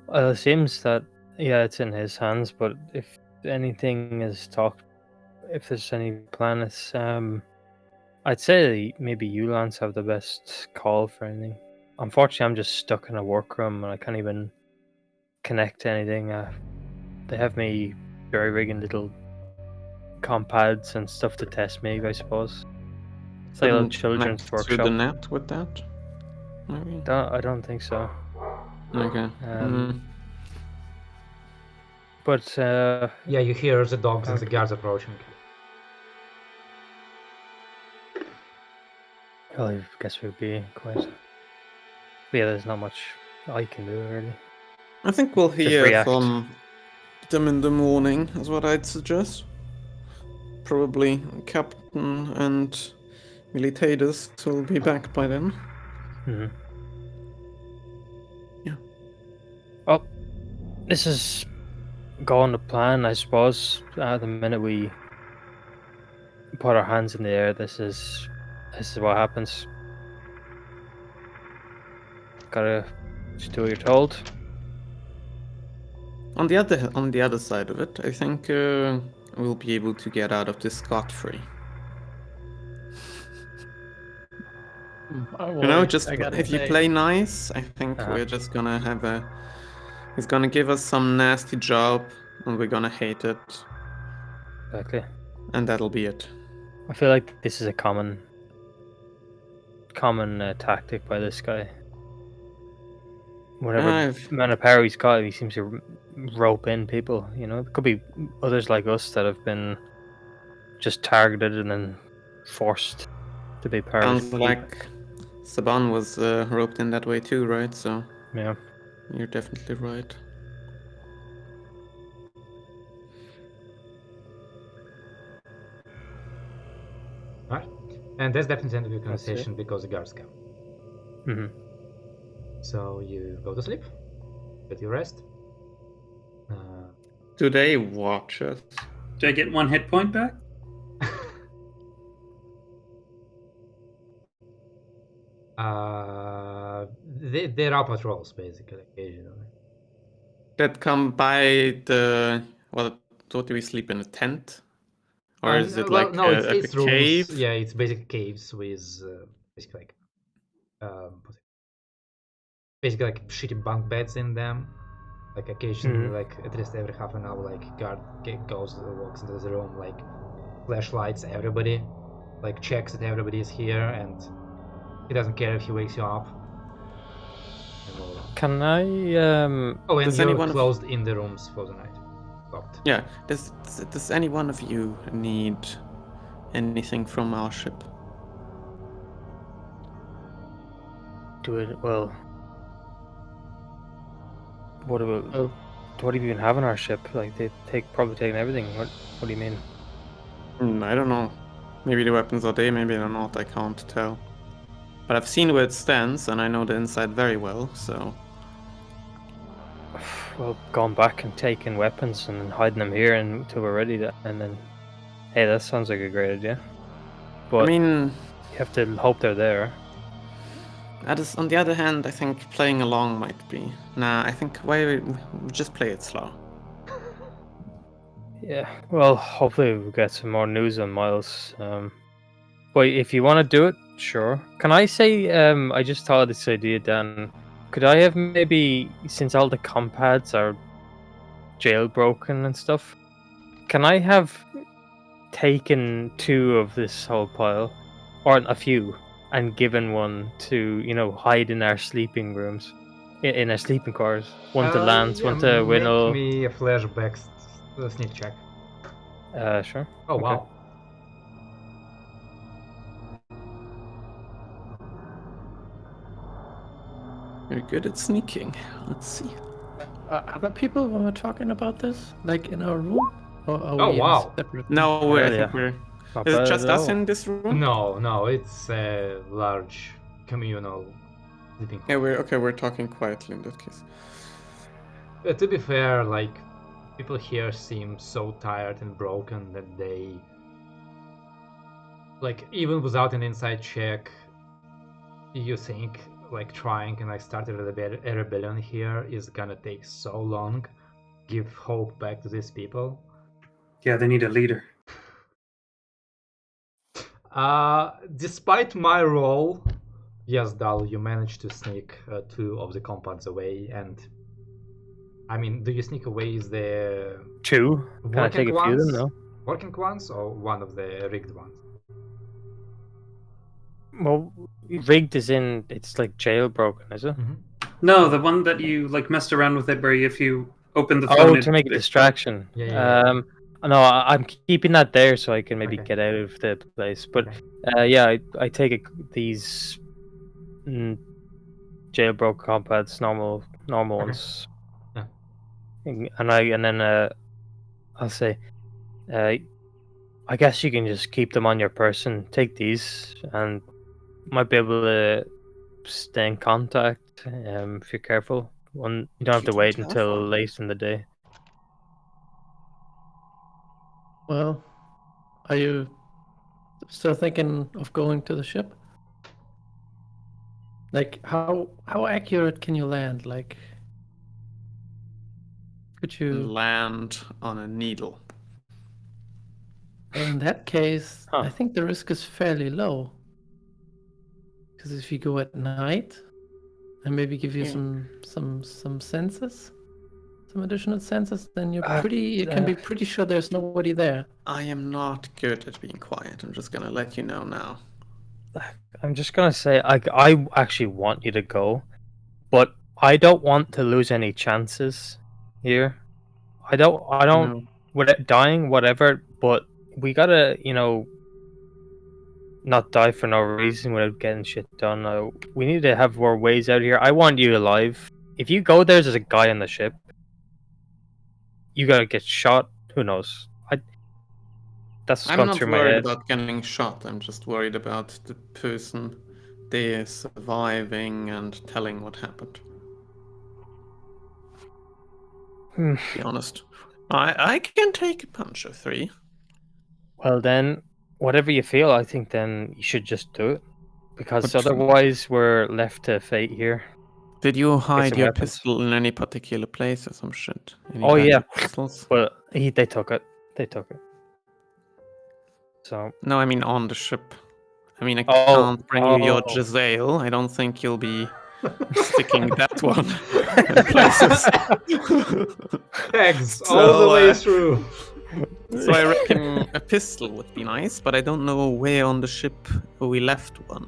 Well, it seems that it's in his hands. But if anything is talked, if there's any planets, I'd say maybe you, Lance, have the best call for anything. Unfortunately, I'm just stuck in a workroom and I can't even connect to anything. They have me jury rigging little compads and stuff to test me, I suppose. It's like a little Couldn't children's connect to workshop. the net with that? Maybe? I don't think so. Okay. But Yeah, you hear the dogs and the guards approaching. well, I guess we'd be quite. Yeah, there's not much I can do really. I think we'll Just hear react. from them in the morning, is what I'd suggest. Probably Captain and Militatus will be back by then. Mm-hmm. Yeah. Oh, this is going to plan, I suppose. At the minute we put our hands in the air, this is what happens. Gotta just do what you're told. On the other side of it, I think we'll be able to get out of this scot-free. You know, just if you play nice, I think we're just gonna have a. He's gonna give us some nasty job, and we're gonna hate it. Exactly. And that'll be it. I feel like this is a common tactic by this guy. Whatever amount of power he's got, he seems to rope in people. You know, it could be others like us that have been just targeted and then forced to be part of. Sounds like Saban was roped in that way too, right? So yeah, you're definitely right. Right? And that's definitely the end of your conversation because the guards come. Mm-hmm. So you go to sleep, get your rest. Do they watch us? Do I get 1 hit point back? There are patrols basically occasionally. That come by the what do we sleep in a tent? Or is it like it's a rooms. cave? Yeah, it's basically caves with basically like shitty bunk beds in them. Like occasionally, like at least every half an hour, like guard walks into the room, like flashlights everybody, like checks that everybody is here, and he doesn't care if he wakes you up. Can I? Oh, and you're closed in the rooms for the night. Locked. Yeah. Does any one of you need anything from our ship? Do it well. What about? What do you even have on our ship? Like they probably taken everything. What do you mean? I don't know. Maybe the weapons are there, maybe they're not. I can't tell. But I've seen where it stands, and I know the inside very well. So. Well, going back and taking weapons and hiding them here until we're ready to, and then, hey, that sounds like a great idea. But I mean, you have to hope they're there. On the other hand, I think playing along might be. Nah, I think we just play it slow. Yeah, well, hopefully we'll get some more news on Miles. But if you want to do it, sure. Can I say, I just thought of this idea, Dan. Could I have maybe, since all the compads are jailbroken and stuff, can I have taken 2 of this whole pile, or a few, and given one to, hide in our sleeping rooms, in our sleeping quarters? One to Lance, one to Winnell. Make me a flashback sneak check. Sure. Oh, okay. wow. You're good at sneaking. Let's see. Other people were talking about this, like in our room, or are Oh, we in wow. separate? No, I Yeah. think we're. Not Is it bad just at us all. in this room? No, it's a large communal sleeping Yeah, quarters. we're talking quietly in that case. To be fair, like, people here seem so tired and broken that they, like, even without an inside check, you think like trying and like starting a rebellion here is gonna take so long. Give hope back to these people. Yeah, they need a leader. Despite my role, yes, Dal, you managed to sneak 2 of the compounds away, and I mean, do you sneak away the 2? Can I take working a few of them? ones? No. Working ones or one of the rigged ones? Well, rigged is in. It's like jailbroken, is it? Mm-hmm. No, the one that you like messed around with it, where if you open the phone, Oh, to make a distraction. Yeah. No, I'm keeping that there so I can maybe Okay. get out of the place. But Okay. yeah, I take these jailbroken compounds, normal Okay. ones, Yeah. and then I'll say, I guess you can just keep them on your person. Take these, and might be able to stay in contact if you're careful. You don't have to wait until late in the day. Well, are you still thinking of going to the ship? Like, how accurate can you land? Like, could you? Land on a needle. Well, in that case, Huh. I think the risk is fairly low. Because if you go at night, and maybe give you some senses, some additional senses, then you can be pretty sure there's nobody there. I am not good at being quiet. I'm just gonna let you know now. I'm just gonna say I actually want you to go, but I don't want to lose any chances here. I don't No. without dying, whatever, but we gotta, not die for no reason without getting shit done. We need to have our ways out here. I want you alive. If you go there's a guy on the ship, you gotta get shot. Who knows? That's I'm gone not through my worried head. about getting shot. I'm just worried about the person there surviving and telling what happened. Hmm. To be honest, I can take a punch or 3. Well then, whatever you feel, I think then you should just do it. Because But- otherwise we're left to fate here. Did you hide some your weapons. pistol in any particular place or some shit? Any Oh, yeah. valuable pistols? But they took it. They took it. So No, I mean on the ship. I mean, I Oh, can't bring you your oh. Giselle. I don't think you'll be sticking that one in places. Eggs all the way through. So I reckon a pistol would be nice, but I don't know where on the ship we left one.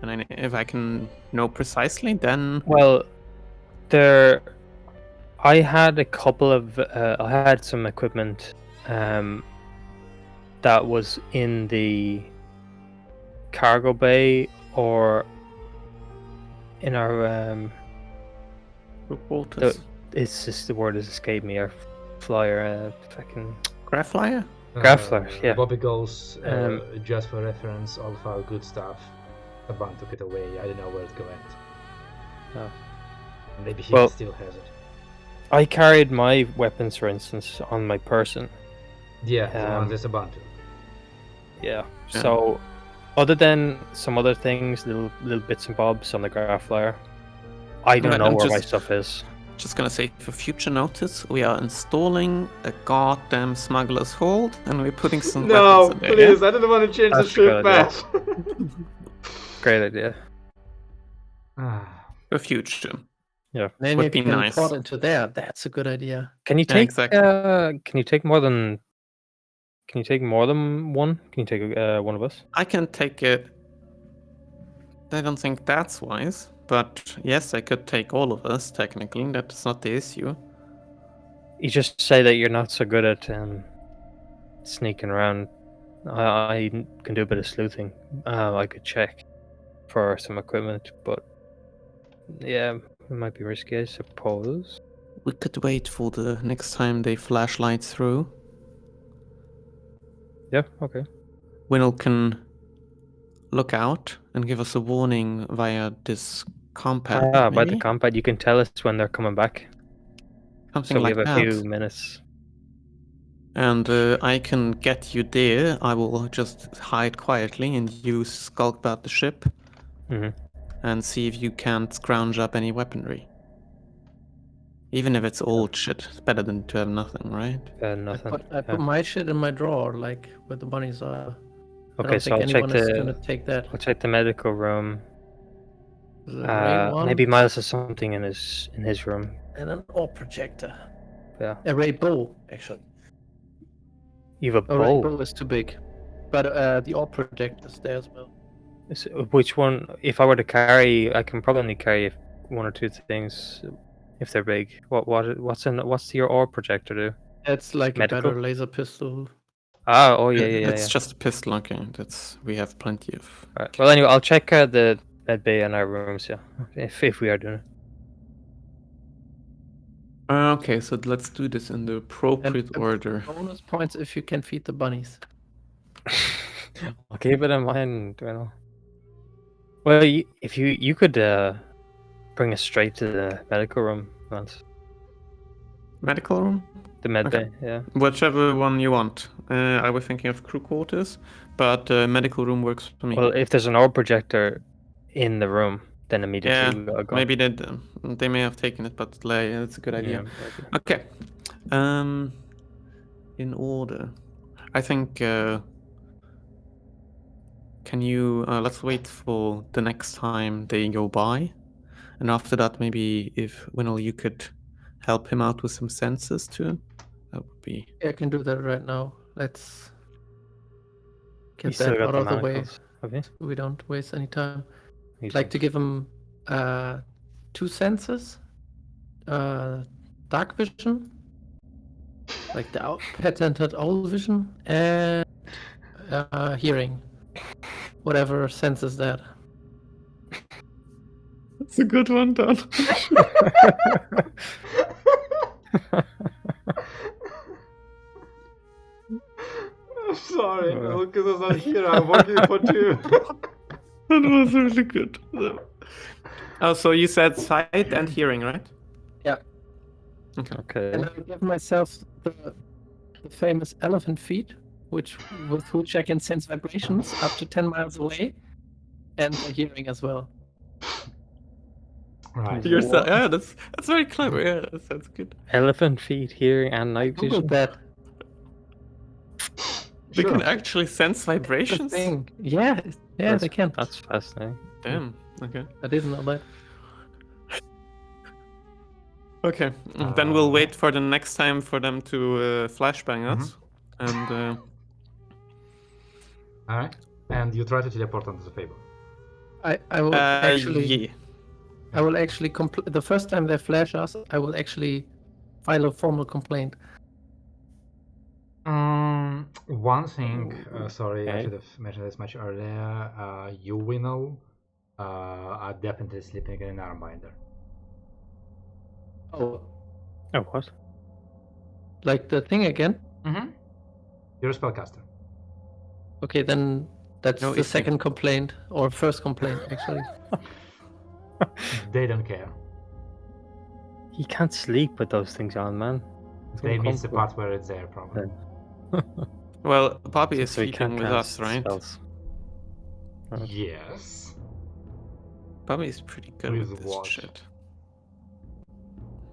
And if I can know precisely, then Well, I had a couple of I had some equipment that was in the cargo bay or in our reporters. it's just the word has escaped me. Our flyer, fucking Graph flyer? graph flyer. Yeah. Bobby goes, just for reference, all of our good stuff. Saban took it away. I don't know where it went. Oh. Maybe he Well, still has it. I carried my weapons, for instance, on my person. Yeah, the one that Saban took. Yeah. So, other than some other things, little bits and bobs on the graph flyer, I don't know where my stuff is. Just gonna say, for future notice, we are installing a goddamn smuggler's hold, and we're putting some weapons in there. Please, I didn't want to change That's the ship back. Great idea. For future. Yeah. Then Would you be can nice. port into there. That's a good idea. Can you Yeah, take? exactly. Can you take more than? Can you take more than one? Can you take one of us? I can take it. I don't think that's wise, but yes, I could take all of us, technically. That's not the issue. You just say that you're not so good at sneaking around. I can do a bit of sleuthing. I could check for some equipment, but Yeah, it might be risky, I suppose. We could wait for the next time they flashlight through. Yeah, okay. Winnel can look out and give us a warning via this compad, By maybe? the compad, you can tell us when they're coming back. Something So we like have a that. few minutes. And I can get you there. I will just hide quietly and you skulk about the ship and see if you can't scrounge up any weaponry. Even if it's old shit, it's better than to have nothing, right? Nothing. I put my shit in my drawer, like where the bunnies are. I Okay, don't so think I'll check anyone is gonna take that. I'll check the medical room. The ray one Maybe Miles has something in his room. and an ore projector. Yeah. A ray bow, actually. You have a A ray bow. bow is too big, but the ore projector is there as well. Which one? If I were to carry, I can probably only carry one or two things if they're big. What's your ore projector do? It's like Medical? a better laser pistol. Oh yeah. It's just a pistol, okay. We have plenty of. Right. Well, anyway, I'll check the med bay in our rooms. Yeah, if we are doing it. Okay, so let's do this in the appropriate And order. bonus points if you can feed the bunnies. I'll keep it in mind. You know. Well, if you could bring us straight to the medical room, Lance. Medical room? The med Okay. bay, yeah. Whichever one you want. I was thinking of crew quarters, but medical room works for me. Well, if there's an orb projector in the room, then immediately we gotta go. Maybe they may have taken it, but it's a good idea. Yeah, Okay. In order, I think. Can you let's wait for the next time they go by, and after that, maybe if Winnel, you could help him out with some senses too. That would be. Yeah, I can do that right now. Let's You get still that got out the of the way. manacles, have you? So we don't waste any time. He's I'd like to give him 2 senses. Dark vision, like the patented owl vision, and hearing. Whatever senses that. That's a good one, Dan. I'm sorry, Lucas is not here. I'm working for 2. That was really good. Oh, so you said sight and hearing, right? Yeah. Okay. And I give myself the famous elephant feet, with which I can sense vibrations up to 10 miles away, and the hearing as well. Right. Yeah, that's very clever. Yeah, that sounds good. Elephant feet, hearing, and night vision. Googled that. They Sure. can actually sense The vibrations. thing. Yeah, they can. That's fascinating. Damn. Okay. I didn't know that. Okay. Then we'll wait for the next time for them to flashbang us, and. All right. And you try to teleport onto the Fable. I will actually. Yeah. I will actually the first time they flash us, I will actually file a formal complaint. One thing, sorry, I Okay. should have mentioned this much earlier. You, Winnel, are definitely sleeping in an armbinder. Oh, Oh, what? like the thing again? Mm-hmm. You're a spellcaster. Okay, then that's No the issue. second complaint, or first complaint, actually. They don't care. You can't sleep with those things on, man. It's They miss the uncomfortable. part where it's there, probably. Well, Bobby is So you sleeping can't with us, cast right? spells. Right. Yes. Bobby is pretty good With with this what? shit.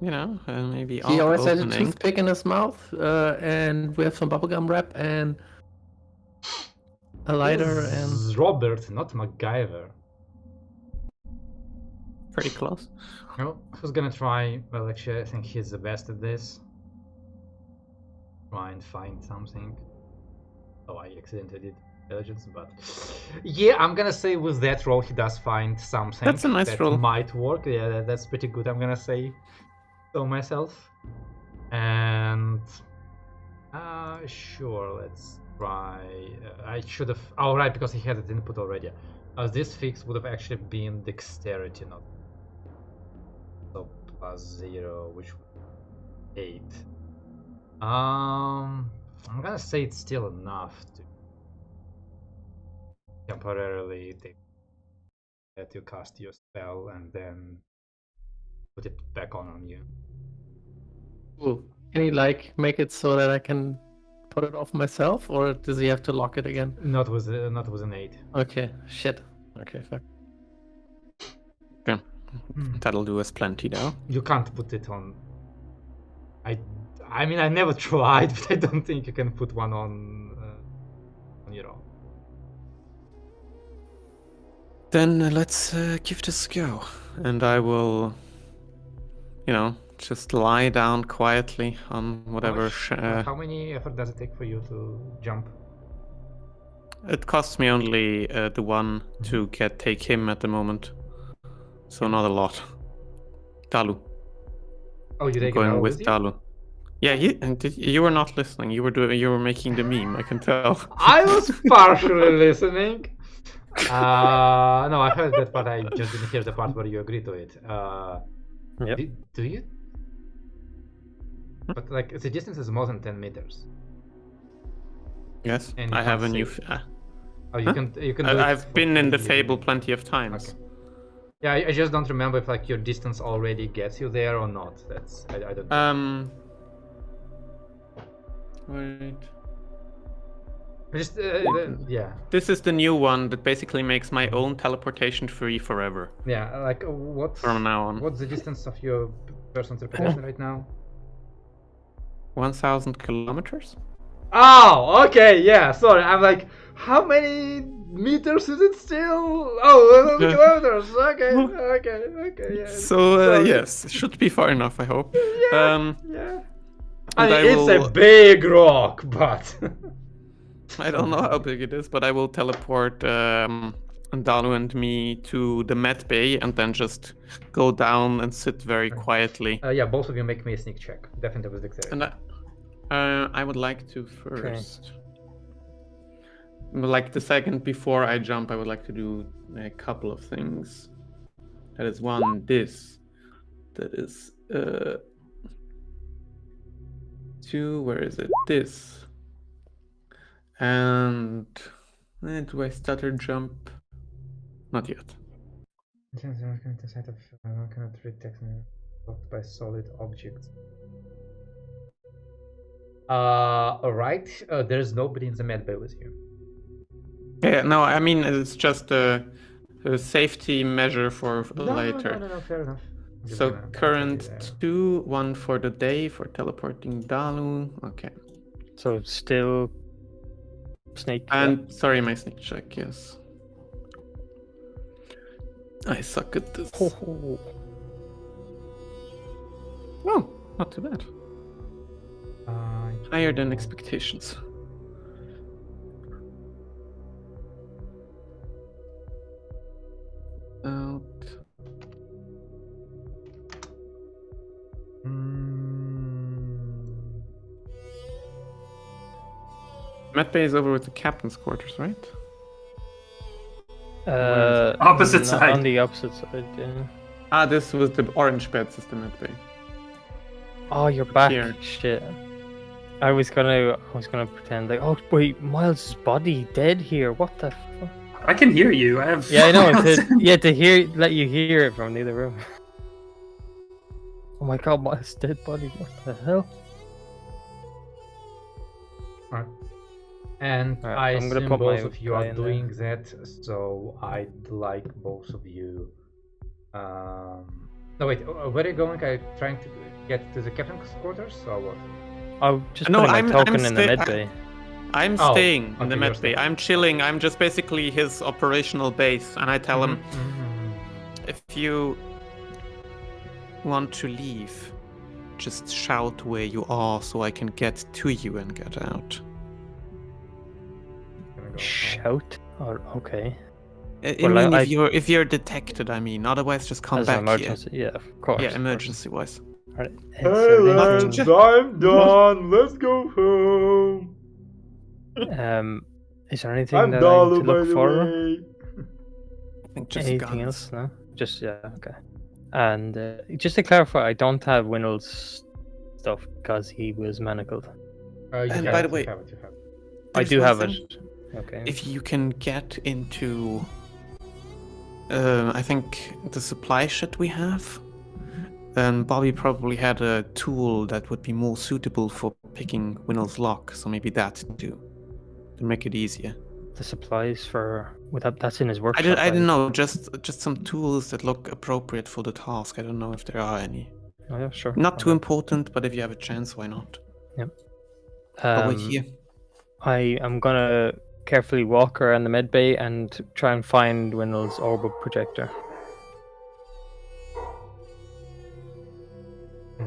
You know, maybe He always has a opening. toothpick in his mouth, and we have some bubblegum wrap and a lighter, This and is Robert, not MacGyver. Pretty close. No, who's gonna try? Well, actually, I think he's the best at this. Try and find something. Oh, I accidentally did intelligence, but yeah, I'm gonna say with that roll he does find something. That's a nice that roll. Might work. Yeah, that's pretty good. I'm gonna say so myself. And sure, let's try. I should have. Oh, right, because he had it input already. This fix would have actually been dexterity, not. plus 0, which was 8. I'm gonna say it's still enough to temporarily let you cast your spell and then put it back on you. Cool. Can you like make it so that I can put it off myself, or does he have to lock it again? Not with an 8. Okay, shit. Okay, fuck. Yeah. That'll do us plenty now. You can't put it on. I mean, I never tried, but I don't think you can put one on your own. Then let's give this a go. And I will, just lie down quietly on whatever. How many effort does it take for you to jump? It costs me only the one to take him at the moment. So not a lot. Dalu. Oh, you're going with Dalu. Yeah, you were not listening. You were making the meme. I can tell. I was partially listening. No, I heard that part. I just didn't hear the part where you agreed to it. Yep. Do you? But like the distance is more than 10 meters. Yes, And you I have a can't new. Oh, you can. You can. Do I've been in the Fable plenty of times. Okay. Yeah, I just don't remember if like your distance already gets you there or not. That's I don't know. Wait. Just yeah. This is the new one that basically makes my own teleportation free forever. Yeah, like what's from now on? What's the distance of your personal teleportation right now? 1,000 kilometers. Oh, okay, yeah. Sorry, I'm like, how many meters is it still? Oh, kilometers. Okay, yeah. So yes, it should be far enough, I hope. Yeah. I mean, it's a big rock, but I don't know how big it is, but I will teleport Dalu and me to the med bay and then just go down and sit very quietly. Yeah, both of you make me a sneak check. Definitely with dexterity. And I would like to first. Like the second before I jump, I would like to do a couple of things. That is one, this. That is 2, where is it? This. And do I stutter jump? Not yet. Cannot read text blocked by solid objects. Alright. There's nobody in the med bay with you. Yeah, no, I mean it's just a safety measure for later. No, fair enough. So current 2, 1 for the day for teleporting Dalu. Okay. So still snake. And sorry, my sneak check. Yes. I suck at this. Oh, not too bad. Higher than expectations. Out. Med bay is over with the captain's quarters, right? Opposite side. On the opposite side, yeah. This was the orange bed system med bay. Oh, you're back. Here. Shit. I was gonna pretend like, oh wait, Miles' body dead here. What the fuck? I can hear you. I have. Yeah, I know. To let you hear it from the other room. Oh my god, Miles' dead body. What the hell? Alright. And I assume both of you are doing that, so I'd like both of you. No, wait, where are you going? Are you trying to get to the captain's quarters or what? Oh, just putting my token in the med bay. I'm staying in the med bay. I'm chilling. I'm just basically his operational base, and I tell him, if you want to leave, just shout where you are so I can get to you and get out. Shout? Oh, okay. If you're detected, I mean. Otherwise, just come back emergency. here. Yeah, of course. Yeah, emergency-wise. Right. Hey lads, I'm done. Let's go home. Is there anything that I need to look for? I think just Anything guns. else? No. Just okay. And just to clarify, I don't have Winnold's stuff because he was manacled. And by the way, you have it. I there's do one have thing. it. Okay. If you can get into, I think the supply shed we have, then Bobby probably had a tool that would be more suitable for picking Winnold's lock. So maybe that too, to make it easier. The supplies for that's in his workshop. I don't know, just some tools that look appropriate for the task. I don't know if there are any. Oh yeah, sure. Not too important, but if you have a chance, why not? Yep. I'll wait here. I am gonna carefully walk around the med bay and try and find Winnold's orbital projector.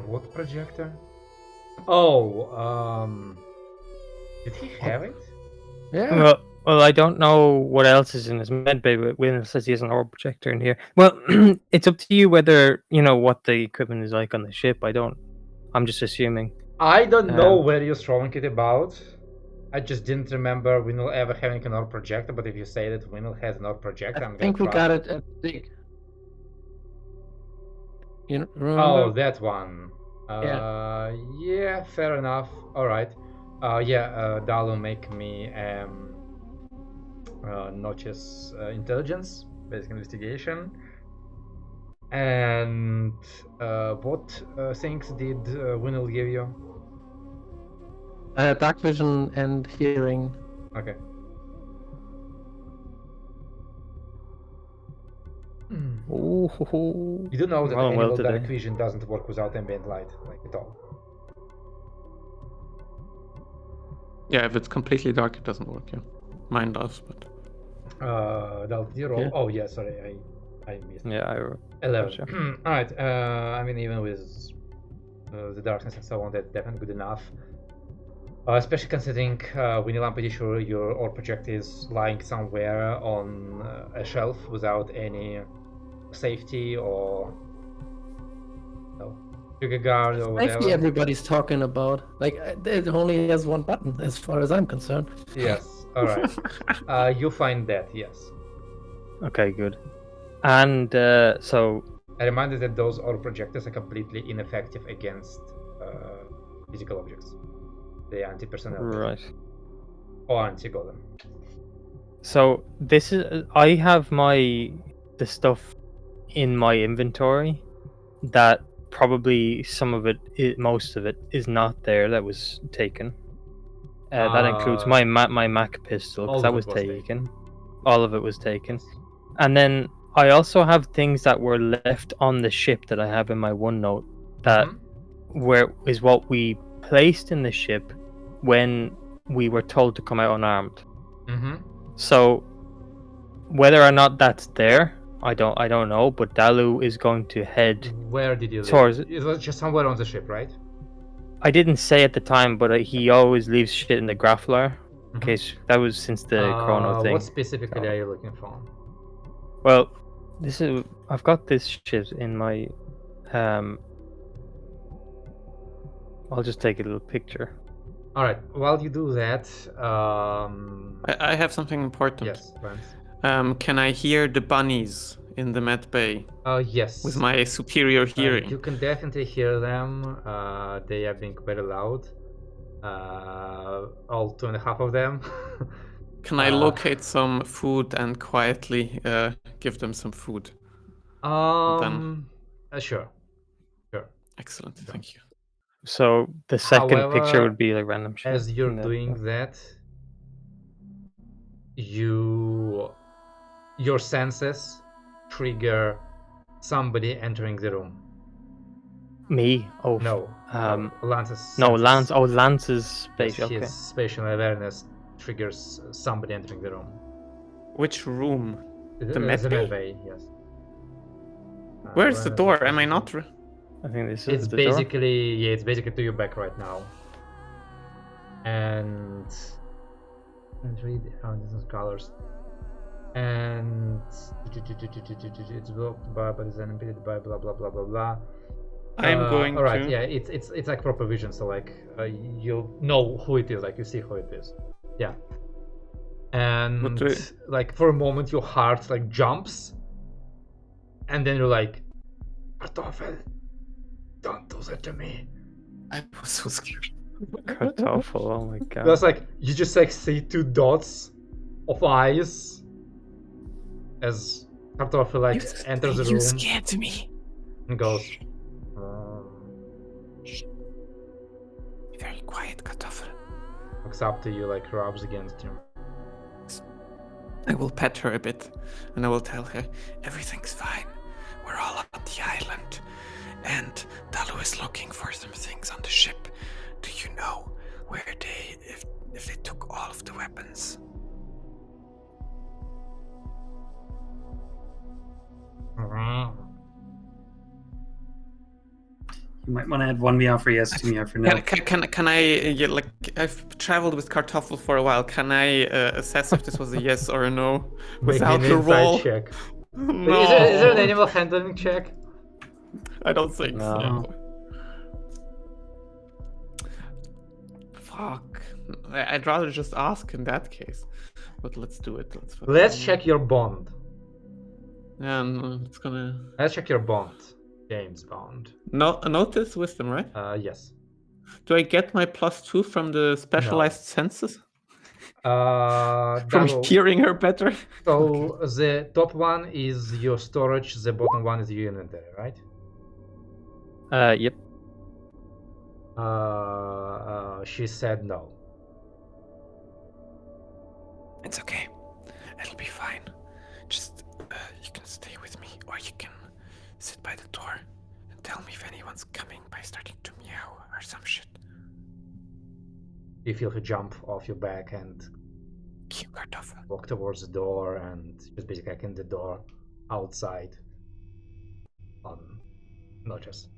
What projector? Oh, did he have it? Yeah. Well, I don't know what else is in his med bay, but Winnold says he has an orbital projector in here. Well, it's up to you whether you know what the equipment is like on the ship. I'm just assuming. I don't know where you're throwing it about. I just didn't remember Winnold ever having an orb projector, but if you say that Winnold has an orb projector, I'm I think we gonna got trust. it at Dig. You remember? Oh, that one. Yeah, fair enough. Alright. Dalu make me Notch's intelligence, basic investigation. And what things did Winnold give you? Dark vision and hearing. Okay. Ooh. You do know that Well, animal today. dark vision doesn't work without ambient light, like at all. Yeah, if it's completely dark, it doesn't work. Yeah, mine does, but. Dal zero. Yeah. Oh yeah, sorry, I missed. Yeah, 11. Gotcha. Alright, I mean, even with the darkness and so on, that's definitely good enough. Especially considering, Winnie, I'm pretty sure your orb projector is lying somewhere on a shelf without any safety or trigger guard or whatever. Safety everybody's talking about. Like, it only has one button, as far as I'm concerned. Yes, alright. You find that, yes. Okay, good. And so I remind you that those orb projectors are completely ineffective against physical objects. They are anti-personnel. right. Or anti-golem. So this is I have the stuff in my inventory that probably most of it is not there. That was taken. That includes my Mac pistol, because that was taken. All of it was taken. And then I also have things that were left on the ship that I have in my OneNote that is what we placed in the ship when we were told to come out unarmed. So whether or not that's there, I don't know. But Dalu is going to head. Where did you towards leave? It was just somewhere on the ship, right? I didn't say at the time, but he always leaves shit in the grappler. In case that was since the chrono thing. What specifically are you looking for? Well, I've got this shit in my I'll just take a little picture. Alright, while you do that, I have something important. yes, Vance. Can I hear the bunnies in the med bay Yes. with my superior hearing? You can definitely hear them. They are being very loud. All 2.5 of them. Can I locate some food and quietly give them some food? Sure. Excellent, thank you. So the second However, picture would be like random shit. As you're doing that, your senses trigger somebody entering the room. Me? Oh No. Lance's no, senses. Lance. Oh, Lance's space. Yes, Okay. his spatial awareness triggers somebody entering the room. Which room? The med med bay? bay, yes. Where's the door? Am I not? I think this is It's the door. it's basically to your back right now. And read different colors. And it's blocked by, but it's impeded by blah blah blah blah blah. I'm going all right, to. yeah, it's like proper vision, so like you know who it is, like you see who it is. Yeah. And like for a moment your heart like jumps, and then you're like, Kartoffel, don't do that to me. I was so scared. Kartoffel, oh my god. That's like, you just like see two dots of eyes as Kartoffel like enters the room. You scared me. And goes, Be very quiet, Kartoffel. looks up to you, like rubs against you. I will pet her a bit, and I will tell her everything's fine. We're all on the island, and Dalu is looking for some things on the ship. Do you know where if they took all of the weapons? You might want to add one meow for yes, two meow for no. Can I like I've traveled with Kartoffel for a while. Can I assess if this was a yes or a no without Make the an insight roll? check. No. Is there an animal handling check? I don't think No. so. Fuck. I'd rather just ask in that case. But let's do it. Let's check your bond. And it's gonna. Let's check your bond. James Bond. No, notice wisdom, right? Yes. Do I get my +2 from the specialized senses? From Dalu, hearing her better? so the top one is your storage, the bottom one is your inventory, right? Yep. She said no. It's okay. It'll be fine. Just, you can stay with me, or you can sit by the door and tell me if anyone's coming by starting to meow or some shit. You feel her jump off your back and Cute Kartoffel. walk towards the door and just basically like in the door outside on notches.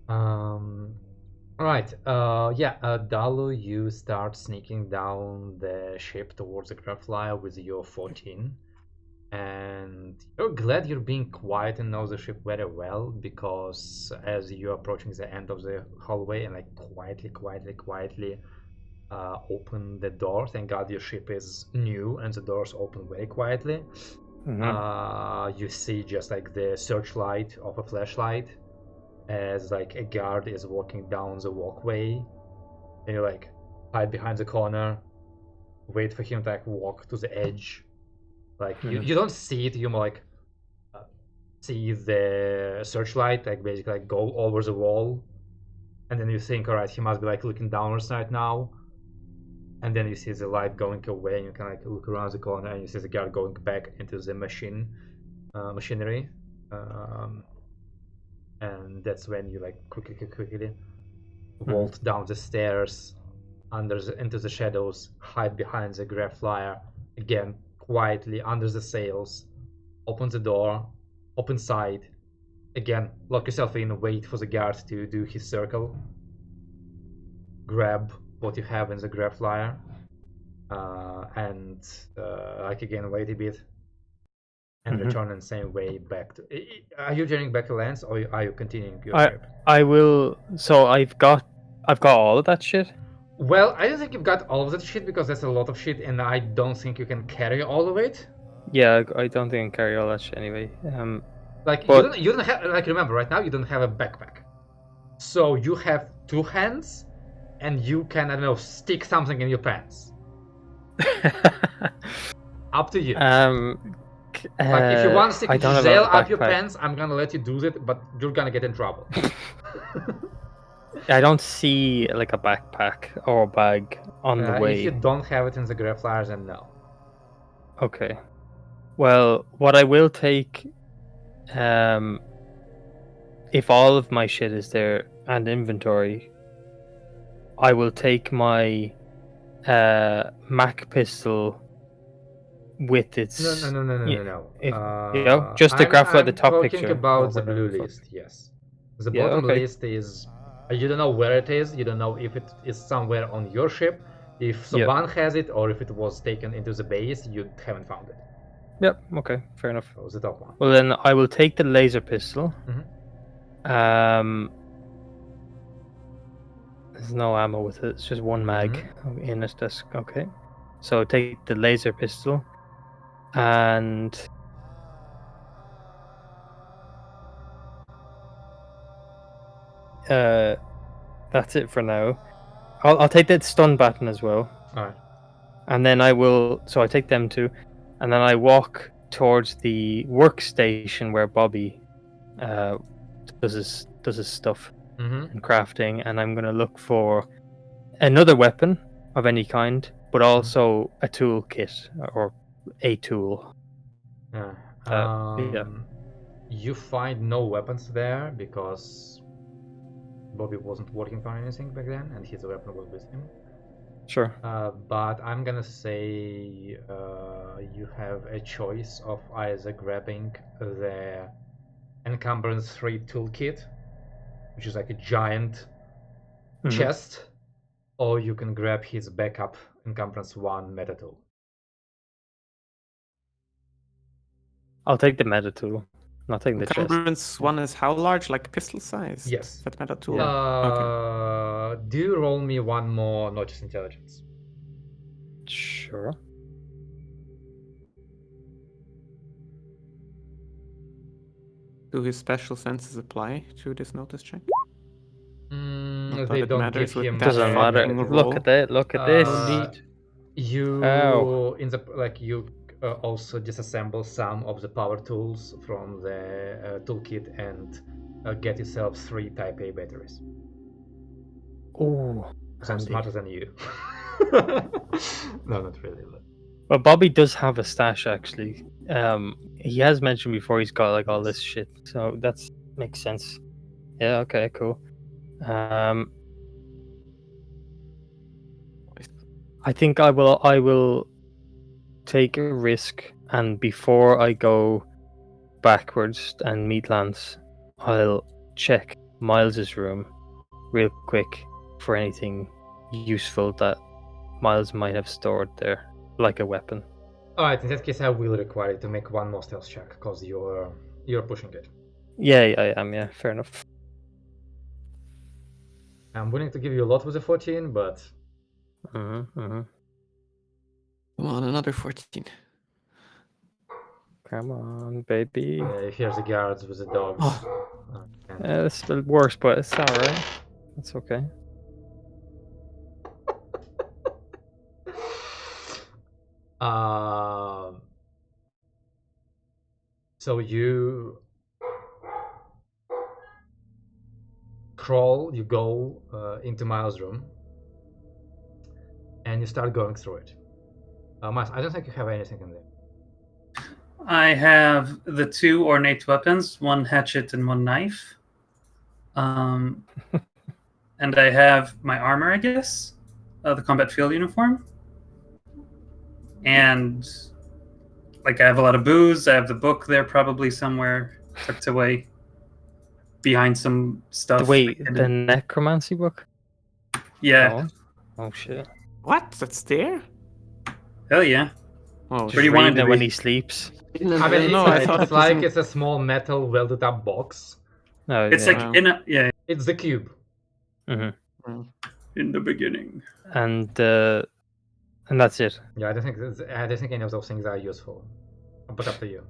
Alright, Dalu, you start sneaking down the ship towards the Graflyer with your 14. And you're glad you're being quiet and know the ship very well, because as you're approaching the end of the hallway and like quietly open the door. Thank God your ship is new and the doors open very quietly. You see just like the searchlight of a flashlight as like a guard is walking down the walkway, and you like hide behind the corner, wait for him to like walk to the edge. Like you don't see it, you more like see the searchlight like basically like go over the wall, and then you think, all right, he must be like looking downwards right now, and then you see the light going away, and you can like look around the corner and you see the guard going back into the machinery, and that's when you like quickly vault down the stairs into the shadows, hide behind the Graflyer again, quietly under the sails, open the door, open side, again, lock yourself in, wait for the guard to do his circle, grab what you have in the Graflyer, and like again, wait a bit, and return in the same way back to... Are you journeying back to lands, or are you continuing your trip? I will... So I've got all of that shit? Well, I don't think you've got all of that shit, because that's a lot of shit, and I don't think you can carry all of it. Yeah, I don't think I can carry all that shit anyway. Like, but... you don't have... Like, remember, right now you don't have a backpack. So you have two hands, and you can, I don't know, stick something in your pants. Up to you. Like, if you want to stick gel up your pants, I'm gonna let you do it, but you're gonna get in trouble. I don't see like a backpack or a bag on the way. If you don't have it in the Graflyers, then no. Okay. Well, what I will take, if all of my shit is there and inventory, I will take my Mac pistol with its... No. Just the graph at the top picture. I'm talking about the blue list, yes. The bottom list is... You don't know where it is, you don't know if it is somewhere on your ship, if Soban has it, or if it was taken into the base, you haven't found it. Yep, okay, fair enough. That was the top one. Well then, I will take the laser pistol. There's no ammo with it, it's just one mag in its desk, okay. So take the laser pistol, and that's it for now. I'll take that stun baton as well. Alright. And then I will. So I take them too, and then I walk towards the workstation where Bobby does his stuff and crafting, and I'm gonna look for another weapon of any kind, but also a toolkit or a tool. Yeah. Yeah. You find no weapons there because Bobby wasn't working on anything back then, and his weapon was with him. Sure. But I'm gonna say you have a choice of either grabbing the Encumbrance 3 toolkit, which is like a giant chest, or you can grab his backup Encumbrance 1 meta tool. I'll take the meta tool. Not taking the chest. Encumbrance 1 is how large? Like pistol size? Yes. That meta tool? Do you roll me one more Notice Intelligence? Sure. Do his special senses apply to this notice check? Not They that it don't matters give with him. that Doesn't matter. fucking Look roll. at that. Look at this. You Ow. in the you also disassemble some of the power tools from the toolkit and get yourself 3 Type A batteries. Ooh. So I'm handy. smarter than you. No, not really. But... Well, Bobby does have a stash actually. He has mentioned before he's got like all this shit, so that's makes sense. Yeah. Okay. Cool. I think I will take a risk, and before I go backwards and meet Lance, I'll check Miles's room real quick for anything useful that Miles might have stored there, like a weapon. Alright, in that case I will require you to make one more stealth check, because you're pushing it. Yeah, I am, yeah, fair enough. I'm willing to give you a lot with a 14, but... Come on, another 14. Come on, baby. Here's the guards with the dogs. It's still worse, but it's alright. It's okay. So you crawl, you go into Miles' room, and you start going through it. Miles, I don't think you have anything in there. I have the 2 ornate weapons, 1 hatchet and 1 knife. And I have my armor, I guess, the combat field uniform. And like I have a lot of booze. I have the book there probably somewhere tucked away behind some stuff. Wait, the necromancy book? Yeah. Oh shit. What? That's there? Hell yeah. Oh, Just Where do you reading want it it to when be? he sleeps. I mean, I thought it's it was like in- it's a small metal welded up box. No, It's yeah. like in a It's the cube. in the beginning. And that's it. Yeah, I don't think any of those things are useful. But up to you.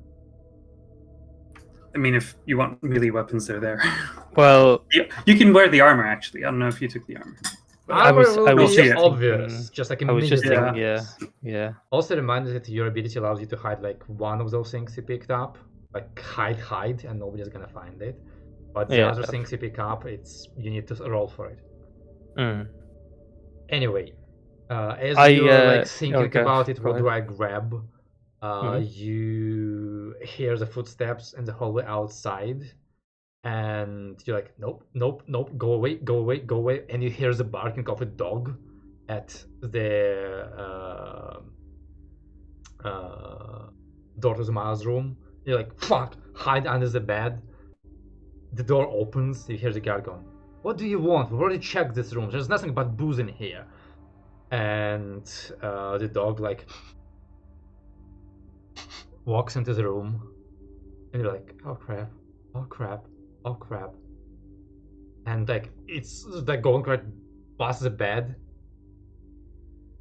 I mean, if you want melee weapons, they're there. Well, You can wear the armor, actually. I don't know if you took the armor. I was just obvious, thinking- just like a I was just million thinking, things. yeah. Also, reminder that your ability allows you to hide like one of those things you picked up, like hide, and nobody's gonna find it. But the Yeah. other things you pick up, you need to roll for it. Mm. Anyway, as I, you're like thinking okay, about it, go what do ahead. I grab? You hear the footsteps in the hallway outside, and you're like, nope, go away, and you hear the barking of a dog at the door to the Miles' room. You're like, fuck, hide under the bed. The door opens, you hear the guard going, what do you want? We've already checked this room, there's nothing but booze in here. And the dog like walks into the room, and you're like, oh crap. And like it's like going right past the bed,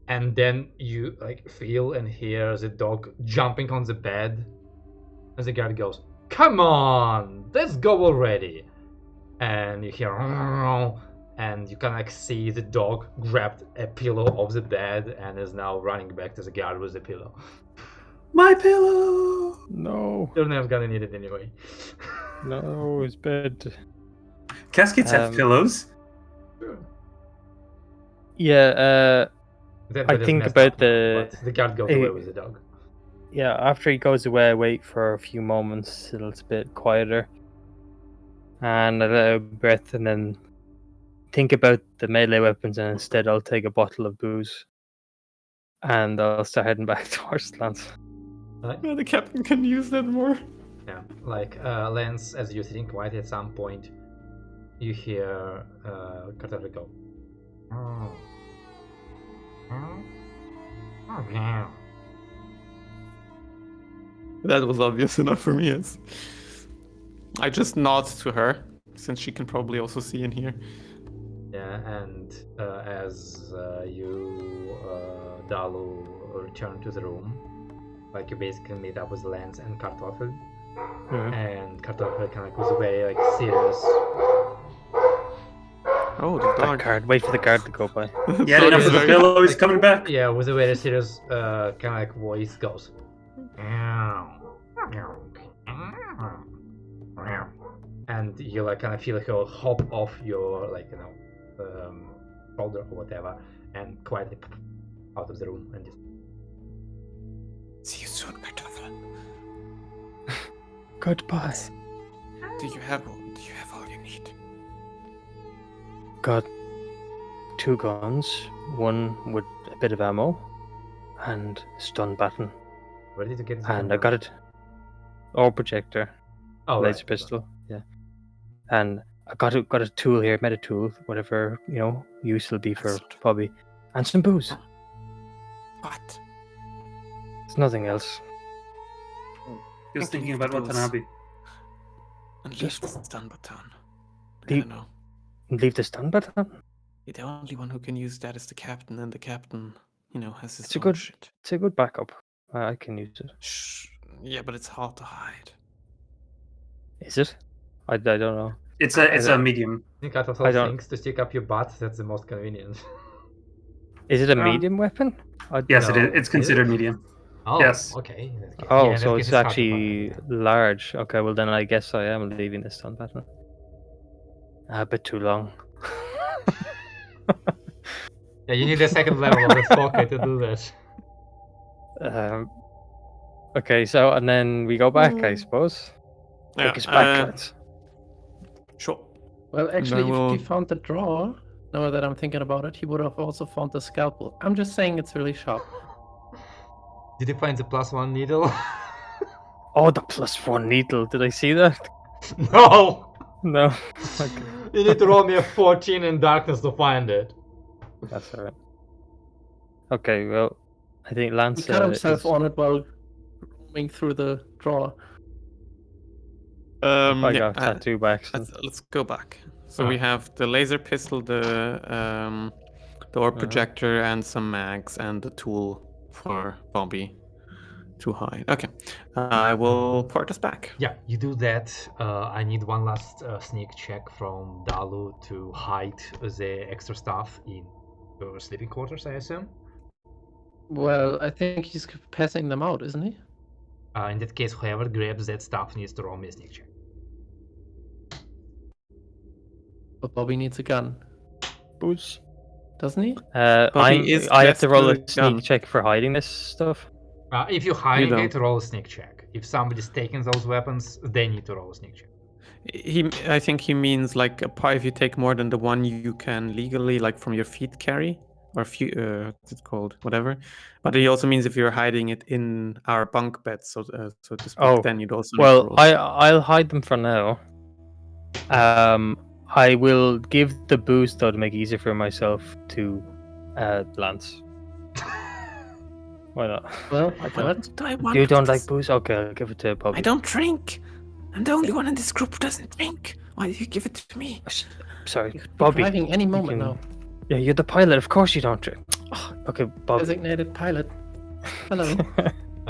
and then you like feel and hear the dog jumping on the bed, and the guard goes, come on, let's go already. and you hear, and you can like see the dog grabbed a pillow off the bed and is now running back to the guard with the pillow. My pillow! No. You're never gonna need it anyway. No, it's bad. Cascades have pillows. Yeah, That I bed is think messed about up now, the- but the guard goes away with the dog. yeah, after he goes away, I wait for a few moments till it's a bit quieter. And I let out a breath and then think about the melee weapons, and instead I'll take a bottle of booze. And I'll start heading back towards Lance. Yeah, the captain can use that more. Yeah, like Lance, as you're sitting quiet, at some point, you hear Carter go. Oh. Oh. Oh, yeah. That was obvious enough for me, yes. I just nod to her, since she can probably also see in here. Yeah, and as you, Dalu, return to the room, like you basically meet up with Lance and Kartoffel, and Kartoffel kind of goes away, like serious. Oh, the dog. Guard, wait for the guard to go by. Yeah, Dog enough is of the very- pillow. He's coming back. Yeah, with a very serious kind of like voice goes. And you like kind of feel like he'll hop off your like shoulder or whatever, and quietly out of the room and just. See you soon, Kartoffel. Goodbye. Do you have all you need? Got 2 guns, one with a bit of ammo, and stun baton. Where did you get this? And I got it. Or projector, Oh, laser right. pistol. Yeah. And I got a tool here, meta tool, whatever use will be for Bobby, and some booze. What? There's nothing else. He was thinking about Watanabe. And Just- leave the stun baton. I Leave- don't know. Leave the stun button. The only one who can use that is the captain, and the captain, has his It's a own good- shit. It's a good backup. I can use it. Shh. Yeah, but it's hard to hide. Is it? I don't know. It's a medium. I think out of I all don't- things to stick up your butt, that's the most convenient. Is it a Um, medium weapon? Yes, it No, is. It's is considered it? medium. Oh, Yes. okay. Oh, Yeah, so that it's gets hard to actually find. large. Okay, well then I guess I am leaving the stun button. A bit too long. Yeah, you need a second level of the pocket to do that. Okay, so and then we go back, I suppose. Take us back, lads. Sure. Well, actually, then if we'll- he found the drawer, now that I'm thinking about it, he would have also found the scalpel. I'm just saying it's really sharp. Did you find the +1 needle? Oh, the +1 needle. Did I see that? No! No. Okay, You need to roll me a 14 in darkness to find it. that's alright. Okay, well, I think Lance. He cut himself is- on it while roaming through the drawer. I Yeah, got a tattoo by accident. let's go back. So we have the laser pistol, the door projector, and some mags, and the tool for Bobby to hide. Okay, I will port us back. Yeah, you do that. I need one last sneak check from Dalu to hide the extra stuff in your sleeping quarters, I assume. Well, I think he's passing them out, isn't he? In that case, whoever grabs that stuff needs to roll me a sneak check. But Bobby needs a gun, Booze. doesn't he? Bobby is I have to roll a dressed with a gun. sneak check for hiding this stuff. If you're hiding don't. it, roll a sneak check. If somebody's taking those weapons, they need to roll a sneak check. I think he means like if you take more than the one you can legally, like from your feet carry, or what's it called, whatever. But he also means if you're hiding it in our bunk beds, so to speak, Oh, then you'd also. need to Well, roll. I'll hide them for now. I will give the boost though to make it easier for myself to Lance. Why not? Well, I what? You don't like booze? Okay, I'll give it to Bobby. I don't drink. I'm the only one in this group who doesn't drink. Why do you give it to me? Sorry, You could be Bobby. driving any moment can- now. Yeah, you're the pilot. Of course you don't drink. Oh, okay, Bobby. Designated pilot. Hello.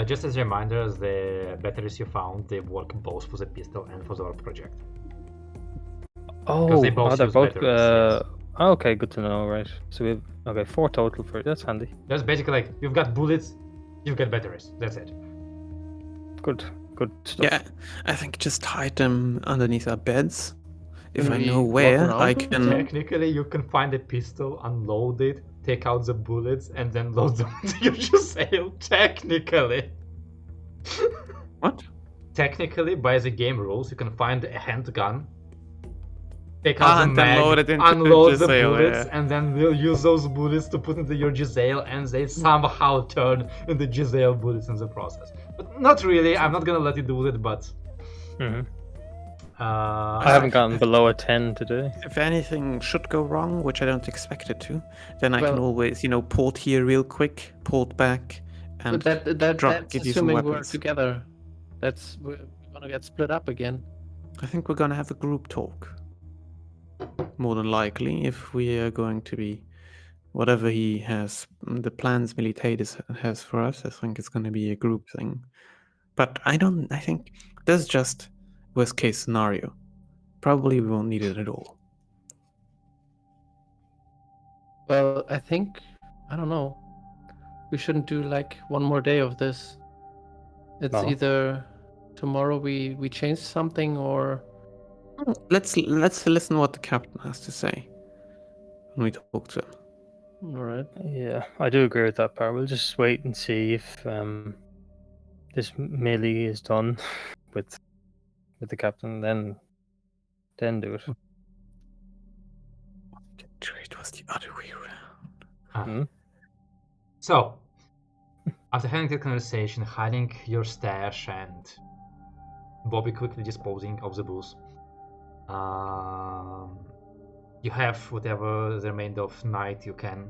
Just as a reminder, the batteries you found, they work both for the pistol and for the orb project. Oh, they both they're use both. batteries, yes. Okay, good to know. Right. So we have 4 total for that's handy. That's basically like you've got bullets, you've got batteries. That's it. Good stuff. Yeah, I think just hide them underneath our beds. If Can I we know walk where, around I them? can. Technically, you can find a pistol, unload it, take out the bullets, and then load them into your Jusail. Technically. What? Technically, by the game rules, you can find a handgun, take out the and then mag, load it into unload the Jusail, bullets, yeah. and then we'll use those bullets to put into your Jusail, and they somehow turn into Jusail bullets in the process. But not really. I'm not gonna let you do it, but Hmm. I I haven't gotten below a 10 today. If anything should go wrong, which I don't expect it to, then I can Well- always, port here real quick, port back, and But that's give you some assuming we're weapons. together. We're gonna get split up again. I think we're gonna have a group talk. More than likely, if we are going to be whatever he has, the plans Militatis has for us, I think it's gonna be a group thing. But I think that's just worst case scenario. Probably we won't need it at all. Well, I think I don't know. We shouldn't do like one more day of this. It's No. either tomorrow we change something or Let's listen what the captain has to say when we talk to him. all right. Yeah, I do agree with that part. We'll just wait and see if this melee is done with the captain, then do it. It was the other way around. Hmm? So, after having that conversation, hiding your stash, and Bobby quickly disposing of the booze, you have whatever the remainder of night you can,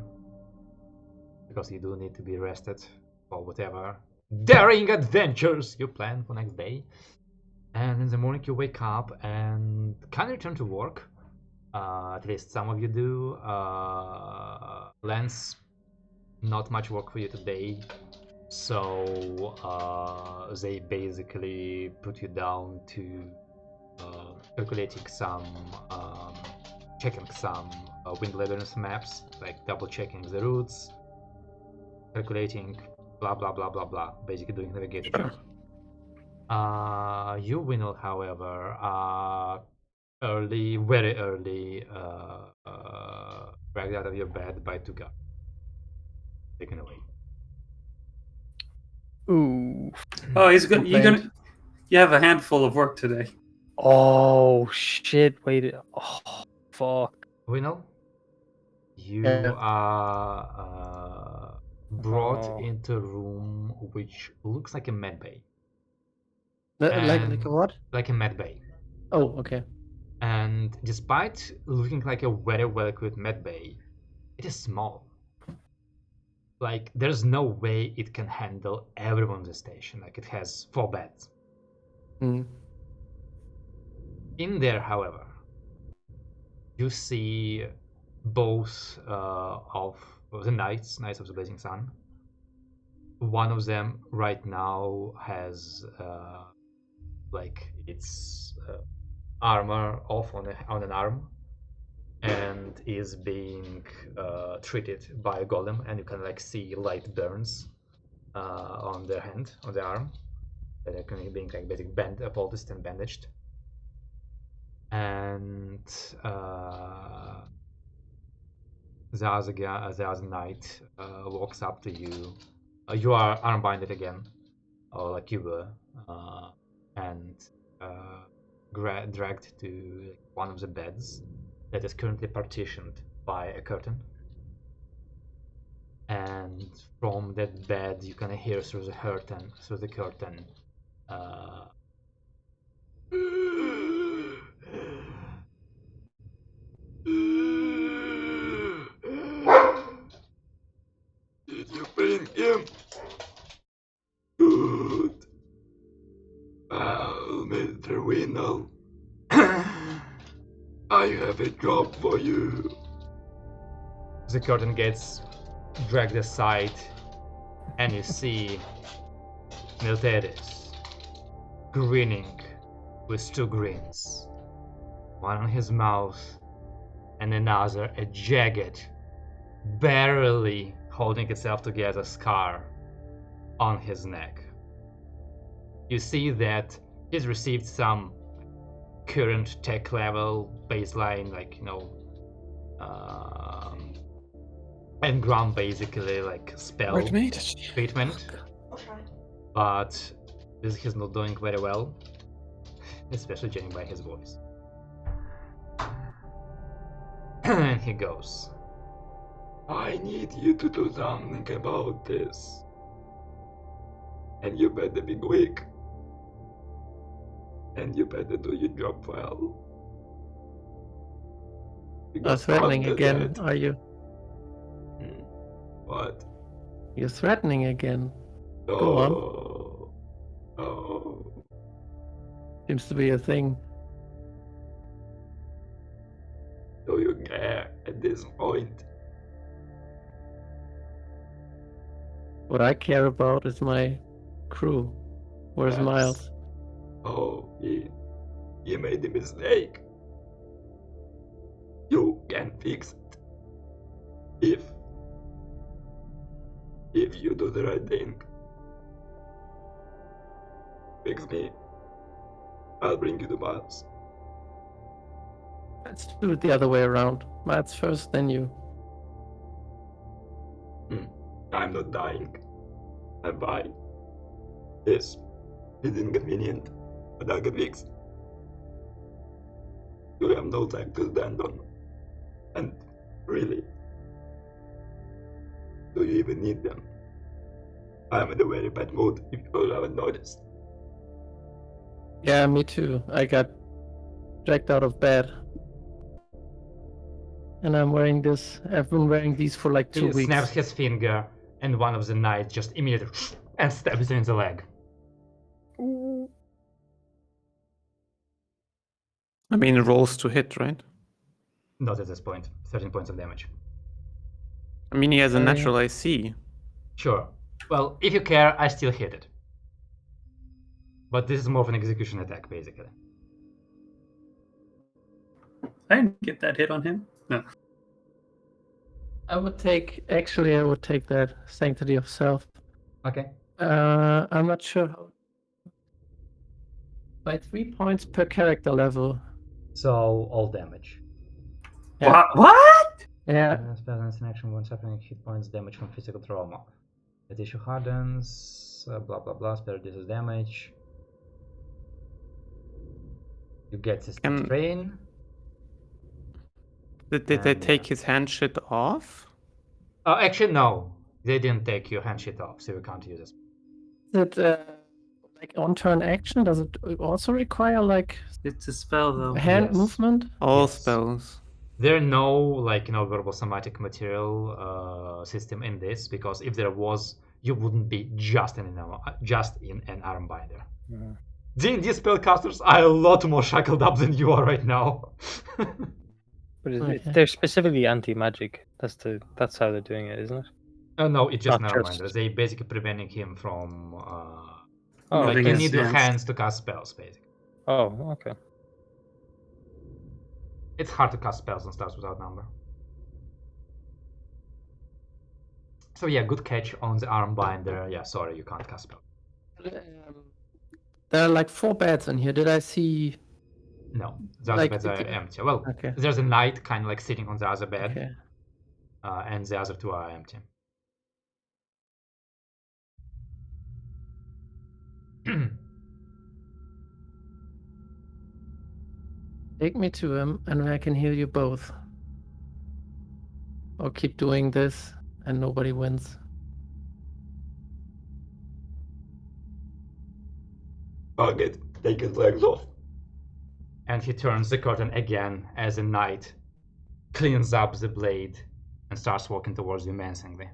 because you do need to be rested for whatever daring adventures you plan for next day. And in the morning you wake up and can return to work. At least some of you do. Lance, not much work for you today, so they basically put you down to calculating some, checking some wind labyrinth maps, like double checking the routes, calculating blah blah blah blah blah, basically doing navigator job. You, Winnel, however, very early, dragged out of your bed by two guards, taken away. Ooh. Oh, he's good. Complaint. You have a handful of work today. Oh shit! Wait. Oh fuck. Winnel, you Yeah. are brought Oh. into a room which looks like a med bay. Like a what? Like a med bay. Oh, okay. And despite looking like a very well-equipped med bay, it is small. Like, there's no way it can handle everyone in the station. Like, it has 4 beds. Mm. In there, however, you see both of the Knights of the Blazing Sun. One of them right now has like its armor off on an arm, and is being treated by a golem, and you can like see light burns on their hand, on their arm. They're currently being like basically poulticed and bandaged. And the other knight walks up to you. You are armbinded again, or like you were, and dragged to one of the beds that is currently partitioned by a curtain. And from that bed, you can hear through the curtain, Did you bring him? Good. Well, Mr. Winnel, I have a job for you. The curtain gets dragged aside, and you see Militatis grinning with 2 grins. one on his mouth, and another a jagged, barely holding itself together scar on his neck. You see that he's received some current tech level baseline, like, engram basically, like spell treatment, but he's not doing very well, especially judging by his voice. And he goes, I need you to do something about this. And you better be quick. And you better do your job well. Because threatening after again, that- are you? What? You're threatening again. Go on. Oh. Seems to be a thing. Do you care at this point? What I care about is my crew. Where's Yes. Miles? Oh, he made a mistake. You can fix it. If you do the right thing. Fix me. I'll bring you to Miles. Let's do it the other way around. Miles first, then you. I'm not dying. I'm fine. This is inconvenient, but I can fix. You have no time to stand on. And really, do you even need them? I'm in a very bad mood, if you haven't noticed. Yeah, me too. I got dragged out of bed. And I'm wearing this. I've been wearing these for like 2 He weeks. snaps his finger, and one of the knights just immediately and stabs him in the leg. I mean, it rolls to hit, right? Not at this point. 13 points of damage. I mean, he has a Oh, yeah. natural IC. Sure. Well, if you care, I still hit it. But this is more of an execution attack, basically. I didn't get that hit on him. No. I would take that Sanctity of Self. Okay. I'm not sure how. By 3 points per character level. So, all damage. Yeah. What? Yeah. Spell and action when suffering hit points damage from physical trauma. The tissue hardens, blah blah blah, spell reduces damage. You get system And- strain. Did they And, take his hand shit off? Oh, actually, no. They didn't take your hand shit off, so you can't use it. Is it like on turn action? Does it also require like It's a spell, though. hand Yes. movement? All Yes. spells. There are no verbal somatic material system in this, because if there was, you wouldn't be just in an arm binder. Mhm. D&D spellcasters are a lot more shackled up than you are right now. But Okay. they're specifically anti-magic. That's how they're doing it, isn't it? No, it's just an Not arm just- binder. They basically preventing him from Oh, like Moving you his need your hands. hands to cast spells, basically. Oh, okay. It's hard to cast spells and stuff without number. So yeah, good catch on the arm binder. Yeah, sorry, you can't cast spells. There are like 4 beds in here. Did I see? No, the other Like, beds are empty. Well, Okay. there's a knight kind of like sitting on the other bed, Okay. and the other 2 are empty. Take me to him, and I can heal you both. Or keep doing this, and nobody wins. Target, take his legs off. And he turns the curtain again as a knight cleans up the blade and starts walking towards you menacingly.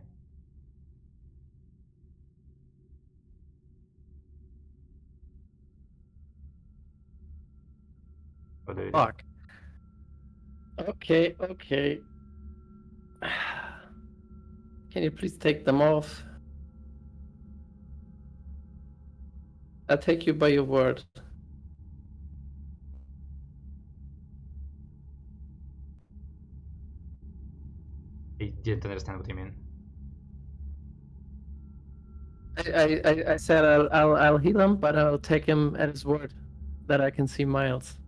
What do you do? Fuck. Okay. Can you please take them off? I'll take you by your word. didn't understand what you mean. I said I'll heal him, but I'll take him at his word that I can see Miles.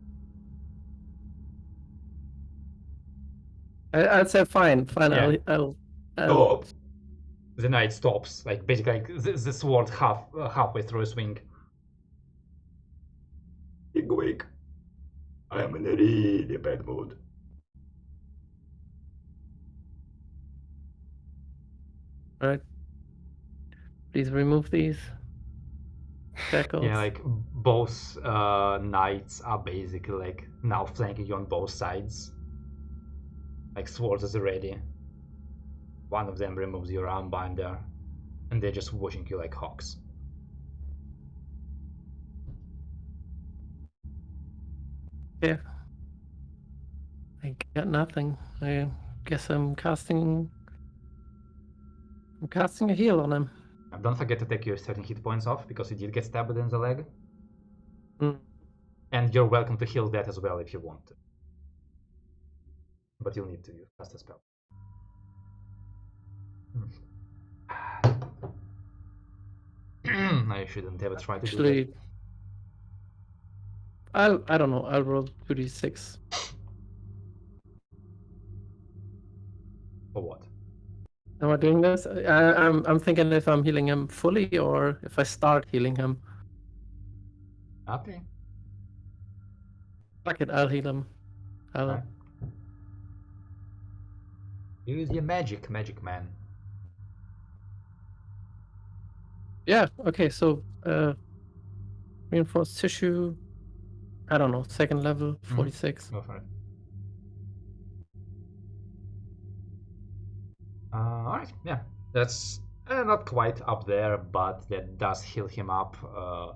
I said fine. Yeah. I'll Oh. The knight stops, like basically like the sword halfway through his swing. Wig. I am in a really bad mood. All right. Please remove these shackles. Yeah, like both knights are basically like now flanking you on both sides. Like swords is ready. One of them removes your armbinder, and they're just watching you like hawks. Yeah. I got nothing. I guess I'm casting a heal on him. Don't forget to take your 13 hit points off because you did get stabbed in the leg. Mm. And you're welcome to heal that as well if you want to. But you'll need to cast a spell. I shouldn't have tried to do that. Actually, I don't know. I'll roll 2d6. For what? Am I doing this? I'm thinking if I'm healing him fully or if I start healing him. Okay. Fuck it, I'll heal him. Right. Use your magic man. Yeah. Okay. So, reinforced tissue. I don't know. Second level, 46. Go for it. Alright, yeah. That's not quite up there, but that does heal him up.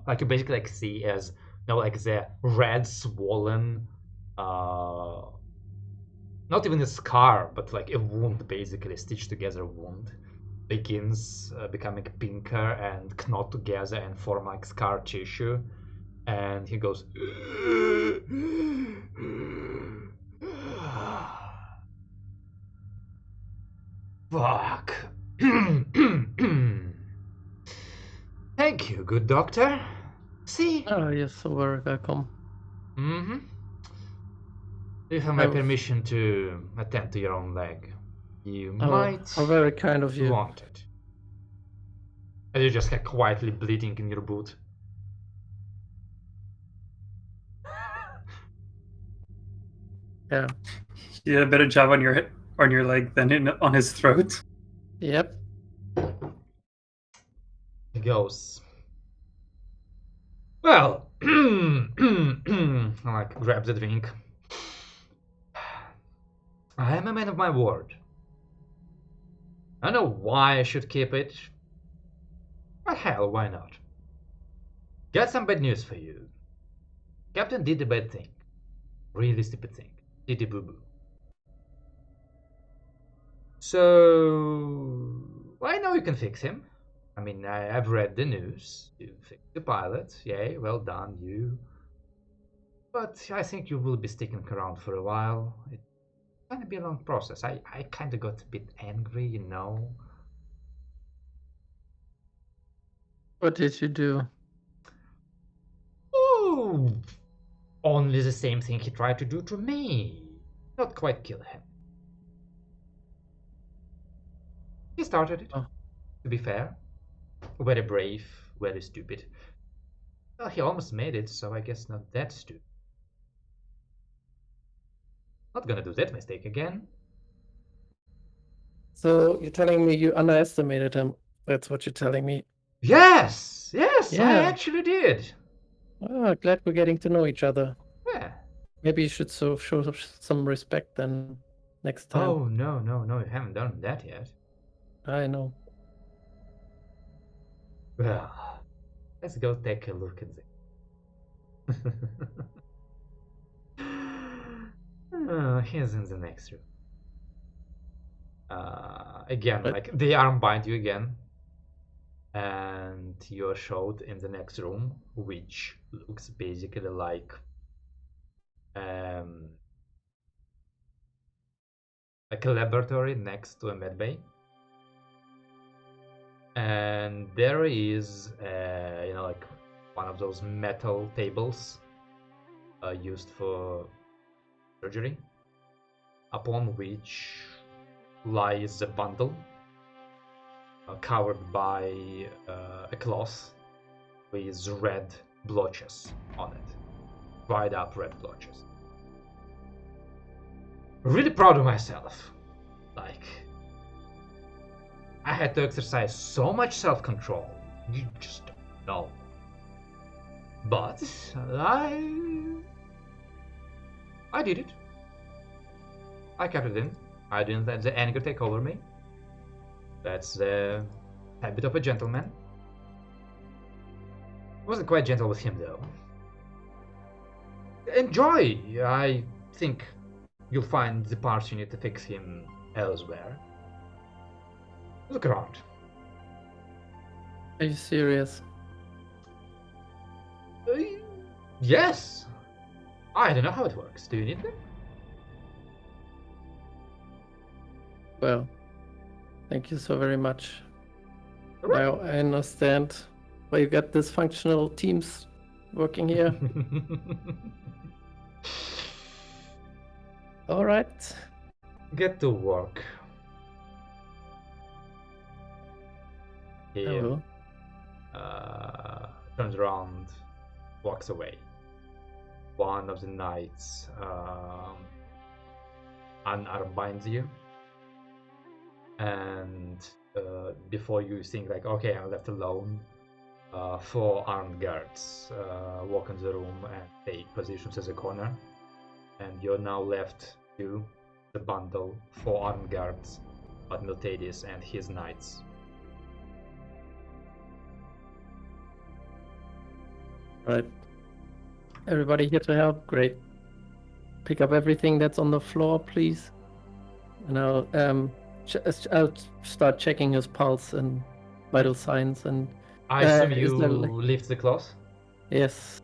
Like you basically like see as like the red swollen not even a scar, but like a wound, basically a stitched together wound, begins becoming pinker and knot together and form like scar tissue. And he goes, fuck. Thank you, good doctor. See? Oh, you're so very welcome. Mm-hmm. You have my permission to attend to your own leg. You might how very kind of you. want it. And you just like quietly bleeding in your boot. Yeah. You did a better job on your leg than on his throat. Yep. He goes, well, like grabs a drink. I am a man of my word. I don't know why I should keep it, but hell, why not? Got some bad news for you. Captain did a bad thing. Really stupid thing. Did a boo-boo. So, I know you can fix him. I mean, I've read the news. You fixed the pilot. Yay, well done, you. But I think you will be sticking around for a while. It's gonna be a long process. I kinda got a bit angry, you know. What did you do? Oh, only the same thing he tried to do to me. Not quite kill him. He started it, to be fair. Very brave, very stupid. Well, he almost made it, so I guess not that stupid. Not gonna do that mistake again. So you're telling me you underestimated him? That's what you're telling me. Yes, yes, I Yeah. actually did. Oh, glad we're getting to know each other. Yeah. Maybe you should show some respect then next time. Oh, no, you haven't done that yet. I know. Well, let's go take a look at this. He's in the next room. Again, But- like they armbind you again, and you're showed in the next room, which looks basically like like a laboratory next to a medbay. And there is, like one of those metal tables used for surgery, upon which lies a bundle covered by a cloth with red blotches on it, dried up red blotches. Really proud of myself. Like, I had to exercise so much self-control. You just don't know. But I did it. I kept it in. I didn't let the anger take over me. That's the habit of a gentleman. I wasn't quite gentle with him though. Enjoy! I think you'll find the parts you need to fix him elsewhere. Look around. Are you serious? Yes! I don't know how it works. Do you need them? Well, thank you so very much. Now I understand why you got dysfunctional teams working here. All right. Get to work. He Hello. turns around, walks away. One of the knights unbinds you, and before you think like, okay, I'm left alone, 4 armed guards walk into the room and take positions as a corner, and you're now left to the bundle, 4 armed guards, but Miltiades and his knights. Right. Everybody here to help? Great. Pick up everything that's on the floor, please. And I'll start checking his pulse and vital signs. And I assume is you there, lift the cloth. yes.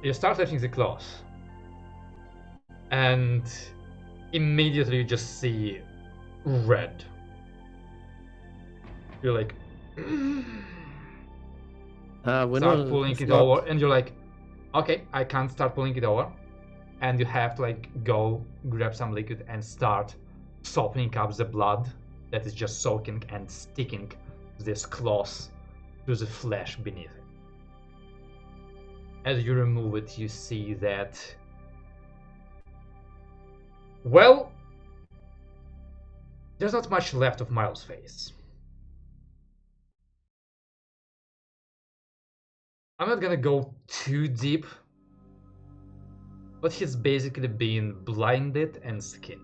You start lifting the cloth, and immediately you just see red. You're like, We're start not, pulling it's it not- over, and you're like, okay, I can't start pulling it over, and you have to like go grab some liquid and start sopping up the blood that is just soaking and sticking this cloth to the flesh beneath it. As you remove it, you see that, well, there's not much left of Miles' face. I'm not gonna go too deep, but he's basically been blinded and skinned.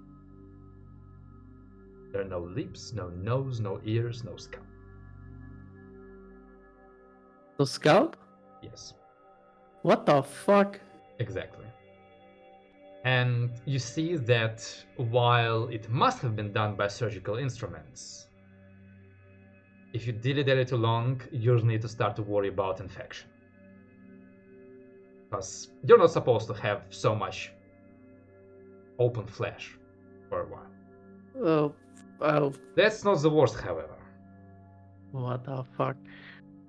There are no lips, no nose, no ears, no scalp. The scalp? Yes, What the fuck? exactly. And you see that while it must have been done by surgical instruments, if you did it a little long, you'll need to start to worry about infection. Because you're not supposed to have so much open flesh for a while. Oh, That's not the worst, however, what the fuck?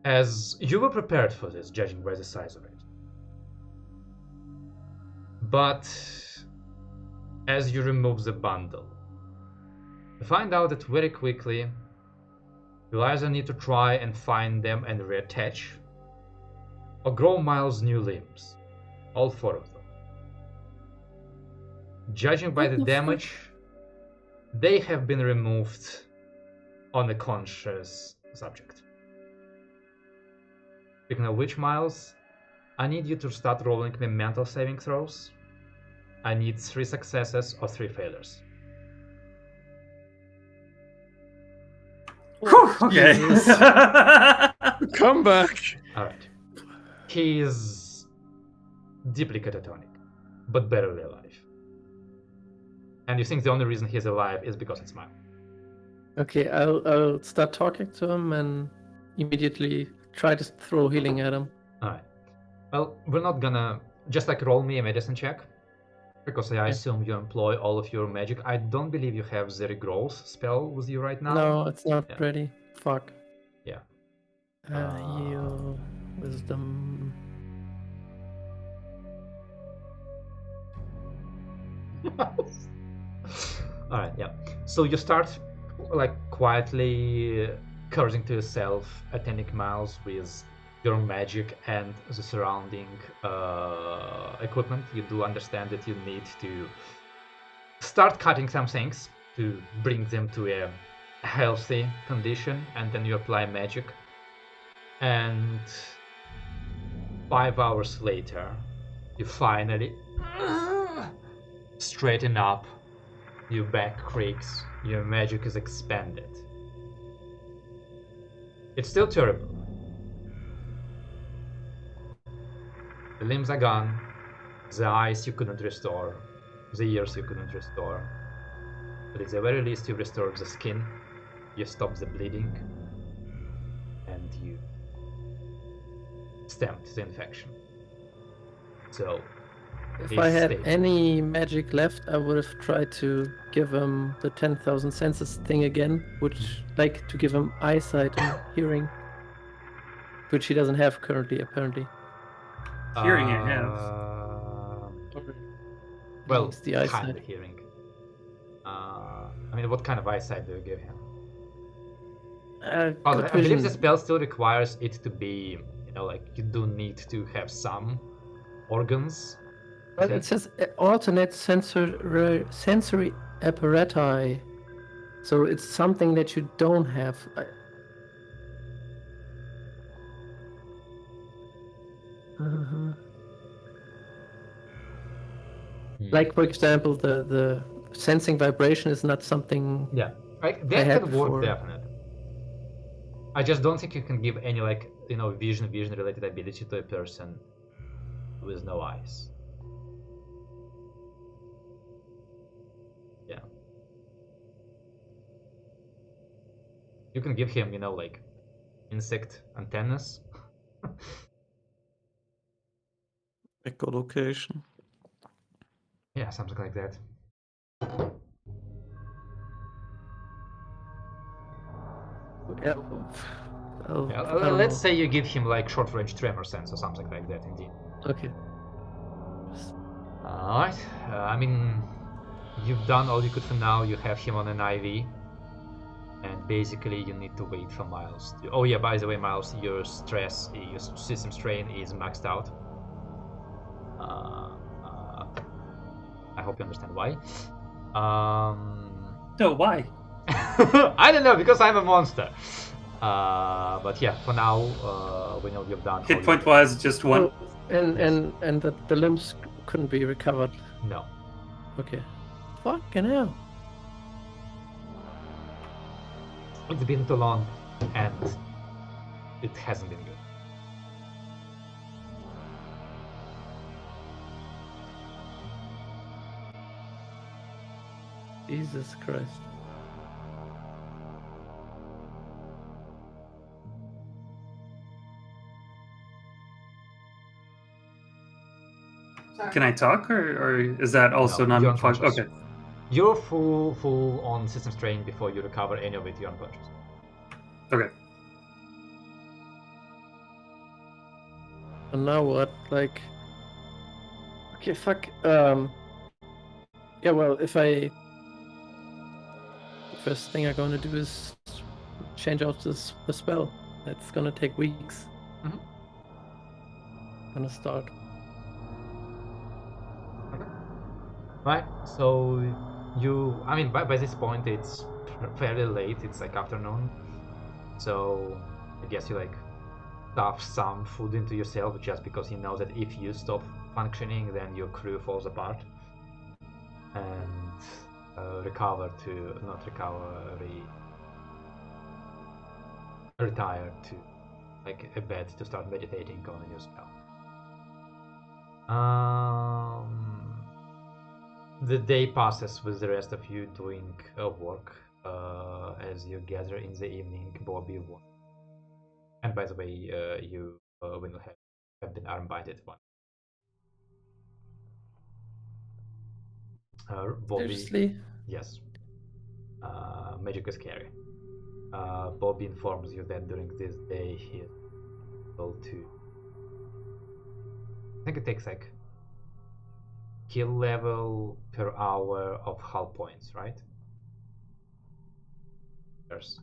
as you were prepared for this, judging by the size of it. But as you remove the bundle, you find out that very quickly you'll either need to try and find them and reattach, or grow Miles' new limbs. All 4 of them. Judging by What the the damage, they have been removed on a conscious subject. Speaking of which, Miles, I need you to start rolling me mental saving throws. I need 3 successes or 3 failures. Whew, okay. Come back. Alright. He is deeply catatonic, but barely alive. And you think the only reason he's alive is because it's Miles. Okay, I'll start talking to him and immediately try to throw healing at him. Alright. Well, we're not gonna... Just like roll me a medicine check. Because I assume you employ all of your magic. I don't believe you have the regrowth spell with you right now. No, it's not Yeah. ready. Fuck. Yeah. Heal, wisdom. Alright, yeah. So you start like quietly cursing to yourself, attending miles with your magic and the surrounding equipment. You do understand that you need to start cutting some things to bring them to a healthy condition, and then you apply magic. And 5 hours later, you finally straighten up. Your back creaks, your magic is expanded. It's still terrible. The limbs are gone, the eyes you couldn't restore, the ears you couldn't restore. But at the very least you restored the skin, you stopped the bleeding, and you stemmed the infection. So, If he's I had stable. any magic left, I would have tried to give him the 10,000 senses thing again, which, like, to give him eyesight and hearing, which he doesn't have currently, apparently. Hearing you have. Well, Least the kind eyesight. of hearing. I mean, what kind of eyesight do you give him? Oh, Good I believe vision. the spell still requires it to be, you know, like you do need to have some organs. Well, it says alternate sensory apparatus. So it's something that you don't have. Like, for example, the sensing vibration is not something. Yeah, like I that had can work before. definitely. I just don't think you can give any, like, you know, vision related ability to a person with no eyes. Yeah. You can give him, you know, like insect antennas. Echolocation. Yeah, something like that. Yeah. Let's say you give him like short range tremor sense or something like that, indeed. Okay. Alright, I mean, you've done all you could for now. You have him on an IV, and basically you need to wait for Miles. Oh yeah, by the way, Miles, your system strain is maxed out. I hope you understand why. No, why? I don't know, because I'm a monster. But yeah, for now, we know you've done. Hit point wise, just one. Oh, and the limbs couldn't be recovered. No. Okay. Fucking hell. It's been too long, and it hasn't been good. Jesus Christ. Can I talk, or is that also No, not you're unconscious. Okay. You're full on system strain before you recover any of it. You're unconscious. Okay. And now what? Like. Okay, fuck. Yeah, well, if I. The first thing I'm gonna do is change out the spell. That's gonna take weeks. Mhm. Gonna start. Right. So I mean, by this point it's fairly late. It's like afternoon. So I guess you like stuff some food into yourself just because you know that if you stop functioning, then your crew falls apart. And retire to like a bed to start meditating on a new spell. The day passes with the rest of you doing work as you gather in the evening. Bobby won. And by the way, you will have been armbinded one. Bobby. Seriously? Yes. Magic is scary. Bobby informs you that during this day he is able to. I think it takes like kill level per hour of hull points, right? Yes.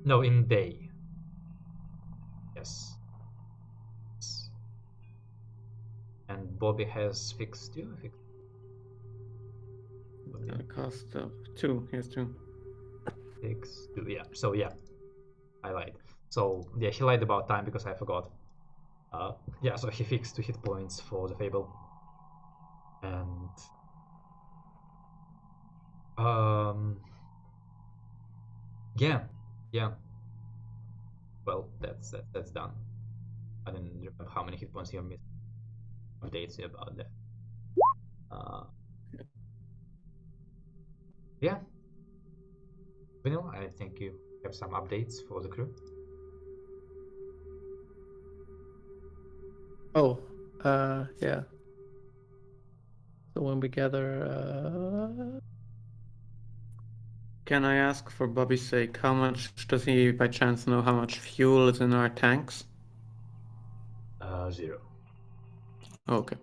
No, in day. Yes. And Bobby has fixed you. Gonna cost 2. Here's 2. 6, 2. Yeah. So yeah, I lied. So yeah, he lied about time because I forgot. Yeah. So he fixed 2 hit points for the Fable. And yeah. Well, that's done. I didn't remember how many hit points you missed. Updates you about that. Yeah. Vanilla, I think you have some updates for the crew. Oh, yeah. So when we gather, Can I ask, for Bobby's sake, how much does he by chance know how much fuel is in our tanks? 0. Oh, okay.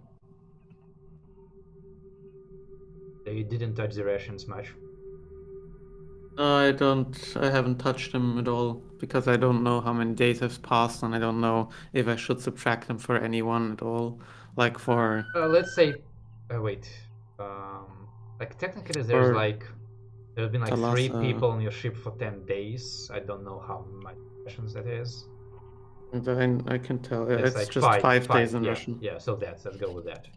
They didn't touch the rations much. I haven't touched them at all because I don't know how many days have passed and I don't know if I should subtract them for anyone at all. Like for... Let's say, wait. Like technically there's like, there have been like 3 people on your ship for 10 days. I don't know how much rations that is. I can tell. It's like just 5 days in yeah, Russian. Yeah, so let's go with that.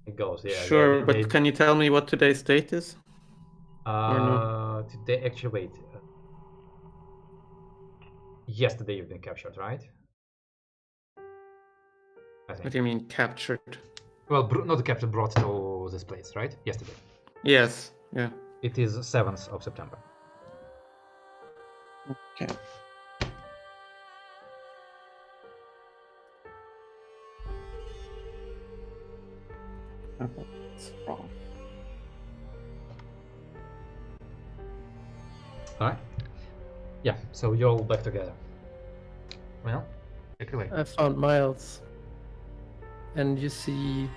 It goes, yeah. Sure, but can you tell me what today's date is? Today, actually, wait. Yesterday you've been captured, right? I think. What do you mean captured? Well, not captured, brought to this place, right? Yesterday. Yes, yeah. It is 7th of September. Okay. That's wrong. Alright. Yeah, so you're all back together. Well, take it away. I found Miles. And you see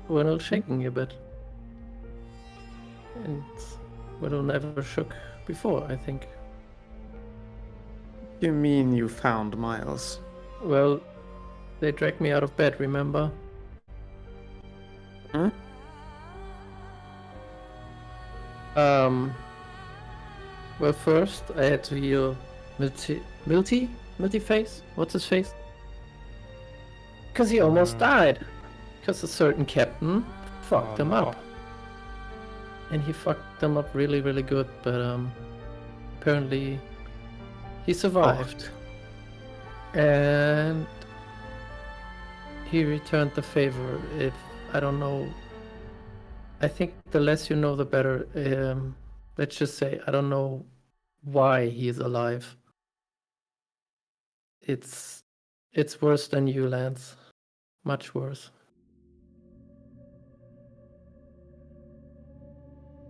Winnell shaking a bit. And Winnell never shook before, I think. You mean you found Miles? Well, they dragged me out of bed, remember? Huh? Well, first I had to heal Milty-Face? What's his face? Because he almost died. Because a certain captain fucked him up. And he fucked them up really, really good, but apparently he survived. And he returned the favor. If I don't know, I think the less you know, the better. Let's just say I don't know why he is alive. It's worse than you, Lance. Much worse.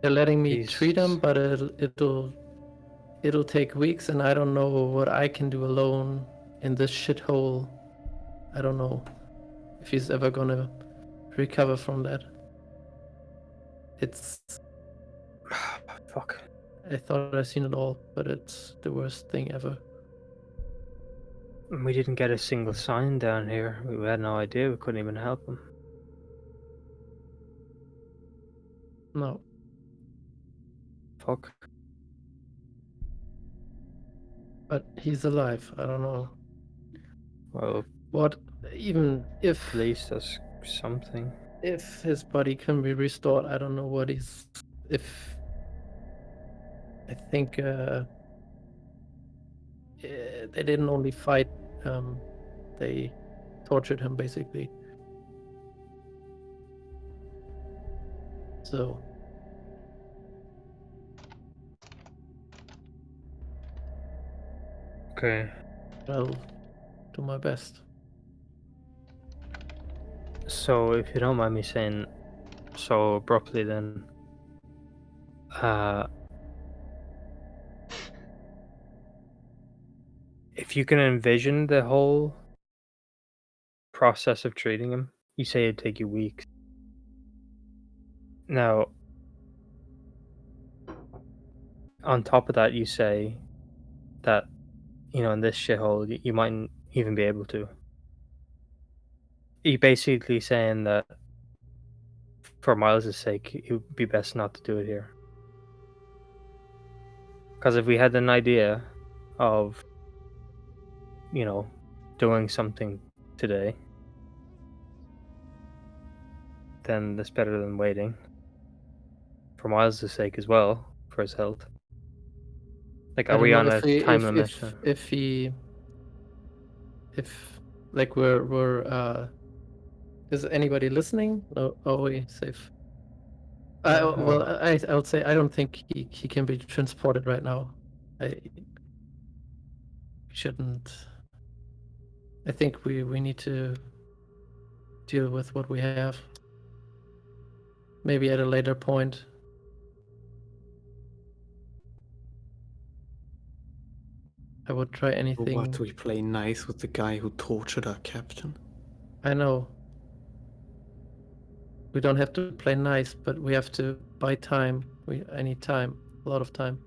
They're letting me treat him, but it'll take weeks, and I don't know what I can do alone in this shithole. I don't know if he's ever gonna recover from that. It's fuck. I thought I'd seen it all, but it's the worst thing ever. We didn't get a single sign down here. We had no idea. We couldn't even help him. No. Fuck. But he's alive. I don't know. Well, what? Even if at least that's something. If his body can be restored, I don't know what he's. If I think they didn't only fight, they tortured him basically. So Okay. I'll do my best. So, if you don't mind me saying so abruptly, then, if you can envision the whole process of treating him, you say it'd take you weeks. Now, on top of that, you say that, in this shithole, you mightn't even be able to. You're basically saying that for Miles' sake, it would be best not to do it here. Because if we had an idea of, doing something today, then that's better than waiting. For Miles' sake as well, for his health. Like, I are don't we know on a time limit? if like we're is anybody listening? No, are we safe? Well, I'll say I don't think he can be transported right now. I shouldn't. I think we need to deal with what we have. Maybe at a later point. I would try anything. What, we play nice with the guy who tortured our captain? I know. We don't have to play nice, but we have to buy time. I need time. A lot of time.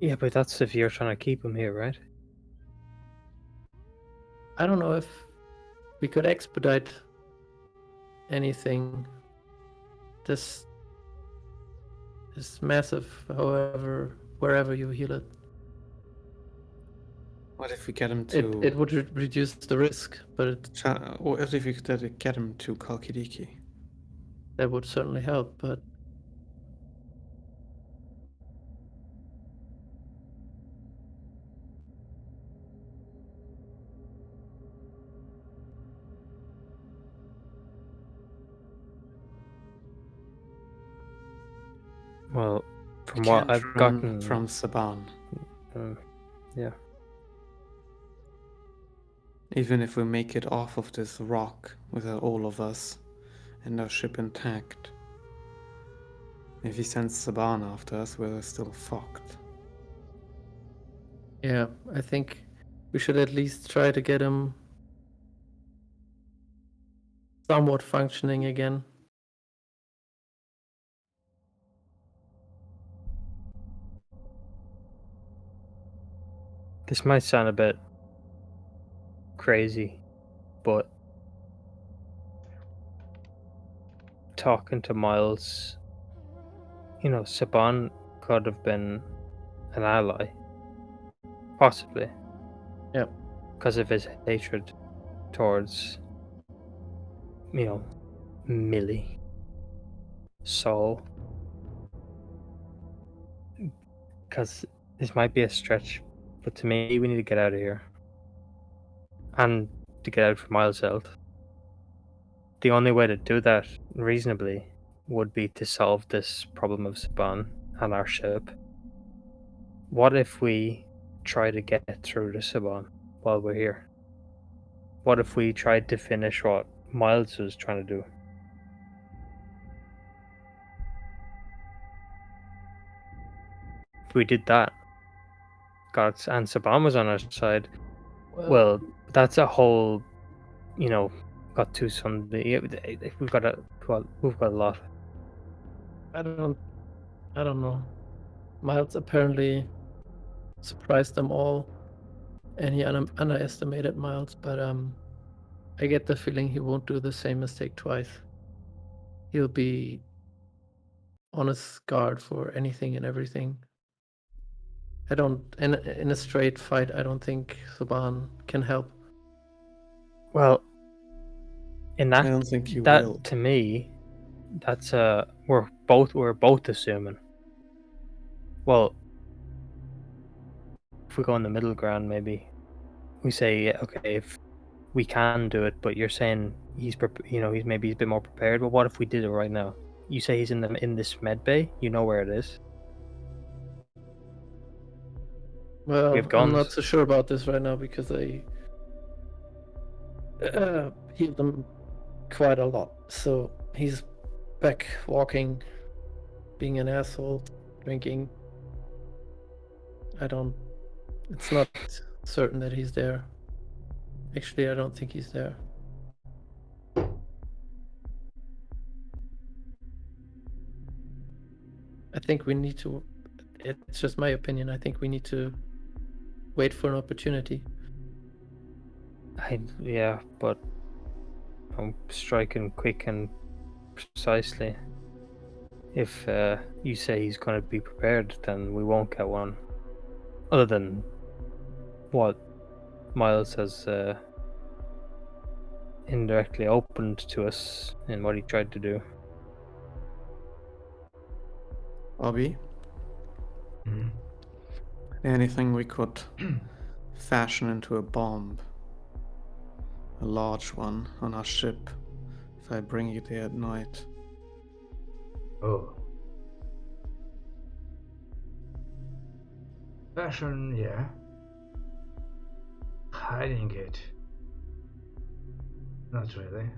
Yeah, but that's if you're trying to keep him here, right? I don't know if we could expedite anything. This is massive, however, wherever you heal it. What if we get him to... It would reduce the risk, but what if we could get him to Kalkidiki? That would certainly help, but... Well, from what I've gotten from Saban. Yeah. Even if we make it off of this rock with all of us and our ship intact, if he sends Saban after us, we're still fucked. Yeah, I think we should at least try to get him somewhat functioning again. This might sound a bit crazy, but talking to Miles, Saban could have been an ally. Possibly. Yeah. Because of his hatred towards, Millie. Saul. Because this might be a stretch, but to me, we need to get out of here. And to get out for Miles' health. The only way to do that reasonably would be to solve this problem of Saban and our ship. What if we try to get through to Saban while we're here? What if we tried to finish what Miles was trying to do? If we did that, and Saban was on our side, well, that's a whole, got to something. We've got a lot. I don't know. Miles apparently surprised them all, and he underestimated Miles, but I get the feeling he won't do the same mistake twice. He'll be on his guard for anything and everything. In a straight fight, I don't think Saban can help. Well, in that, I don't think he that will. To me, that's we're both assuming. Well, if we go in the middle ground, maybe we say, okay, if we can do it, but you're saying he's a bit more prepared. But what if we did it right now? You say he's in this med bay. You know where it is. Well, We have I'm not guns. so sure about this right now because I healed him quite a lot. So he's back walking, being an asshole, drinking. It's not certain that he's there. Actually, I don't think he's there. I think we need to, it's just my opinion, I think we need to wait for an opportunity. Yeah, but I'm striking quick and precisely. If you say he's going to be prepared, then we won't get one. Other than what Miles has indirectly opened to us in what he tried to do. Bobby, Mhm. anything we could fashion into a bomb? A large one on our ship, if I bring it here at night. Oh. Fashion, yeah. Hiding it. Not really.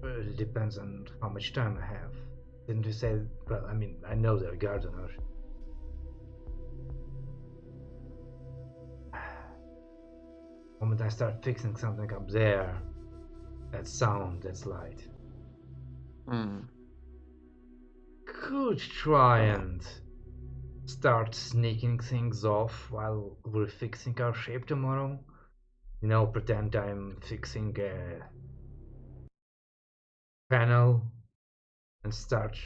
Well, it depends on how much time I have. Didn't you say? Well, I mean, I know they're gardeners. The moment I start fixing something up there, that's sound, that's light. Could try and start sneaking things off while we're fixing our shape tomorrow. You know, pretend I'm fixing a panel and start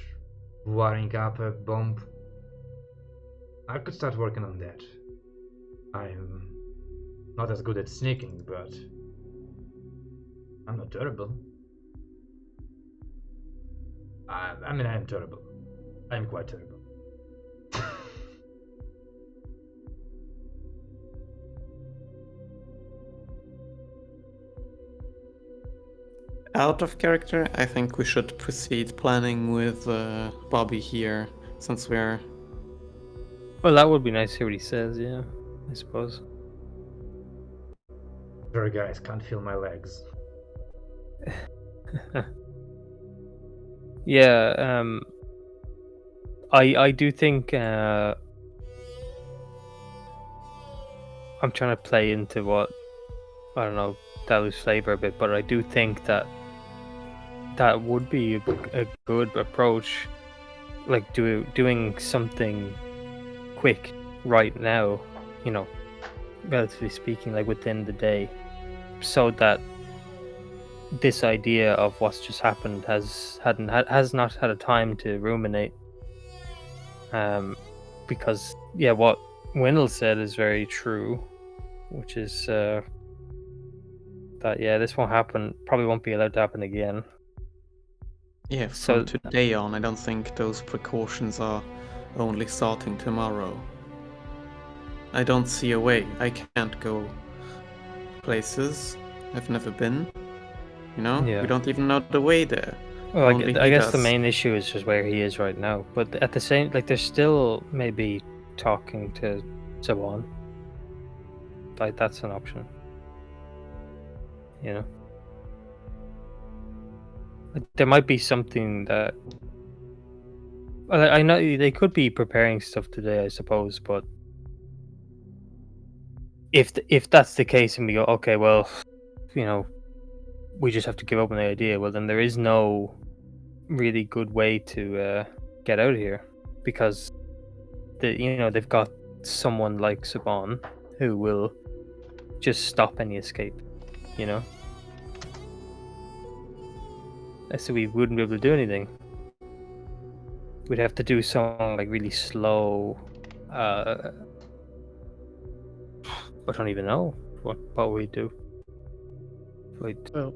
wiring up a bomb. I could start working on that. I'm not as good at sneaking, but I'm not terrible. I mean, I am terrible. I am quite terrible. Out of character, I think we should proceed planning with Bobby here, since we're... Well, that would be nice to hear what he says, yeah, I suppose. Sorry guys, can't feel my legs. Yeah, I do think I'm trying to play into what, I don't know, Dalu's flavor a bit, but I do think that would be a good approach, like doing something quick right now, you know, relatively speaking, like within the day, so that this idea of what's just happened has not had a time to ruminate. Because yeah, what Wendell said is very true, which is that yeah, this won't happen. Probably won't be allowed to happen again. Yeah, So- from today on, I don't think those precautions are only starting tomorrow. I don't see a way. I can't go places I've never been. You know? Yeah. We don't even know the way there. Well, Only I he guess the does. main issue is just where he is right now. But at the same, like, there's still maybe talking to Sawan. Like, that's an option. You know, like, there might be something that. Well, I know they could be preparing stuff today, I suppose. But if that's the case, and we go, okay, well, you know, we just have to give up on the idea. Well, then there is no really good way to get out of here, because they've got someone like Saban who will just stop any escape, you know. So we wouldn't be able to do anything. We'd have to do something like really slow. I don't even know what we do. Well,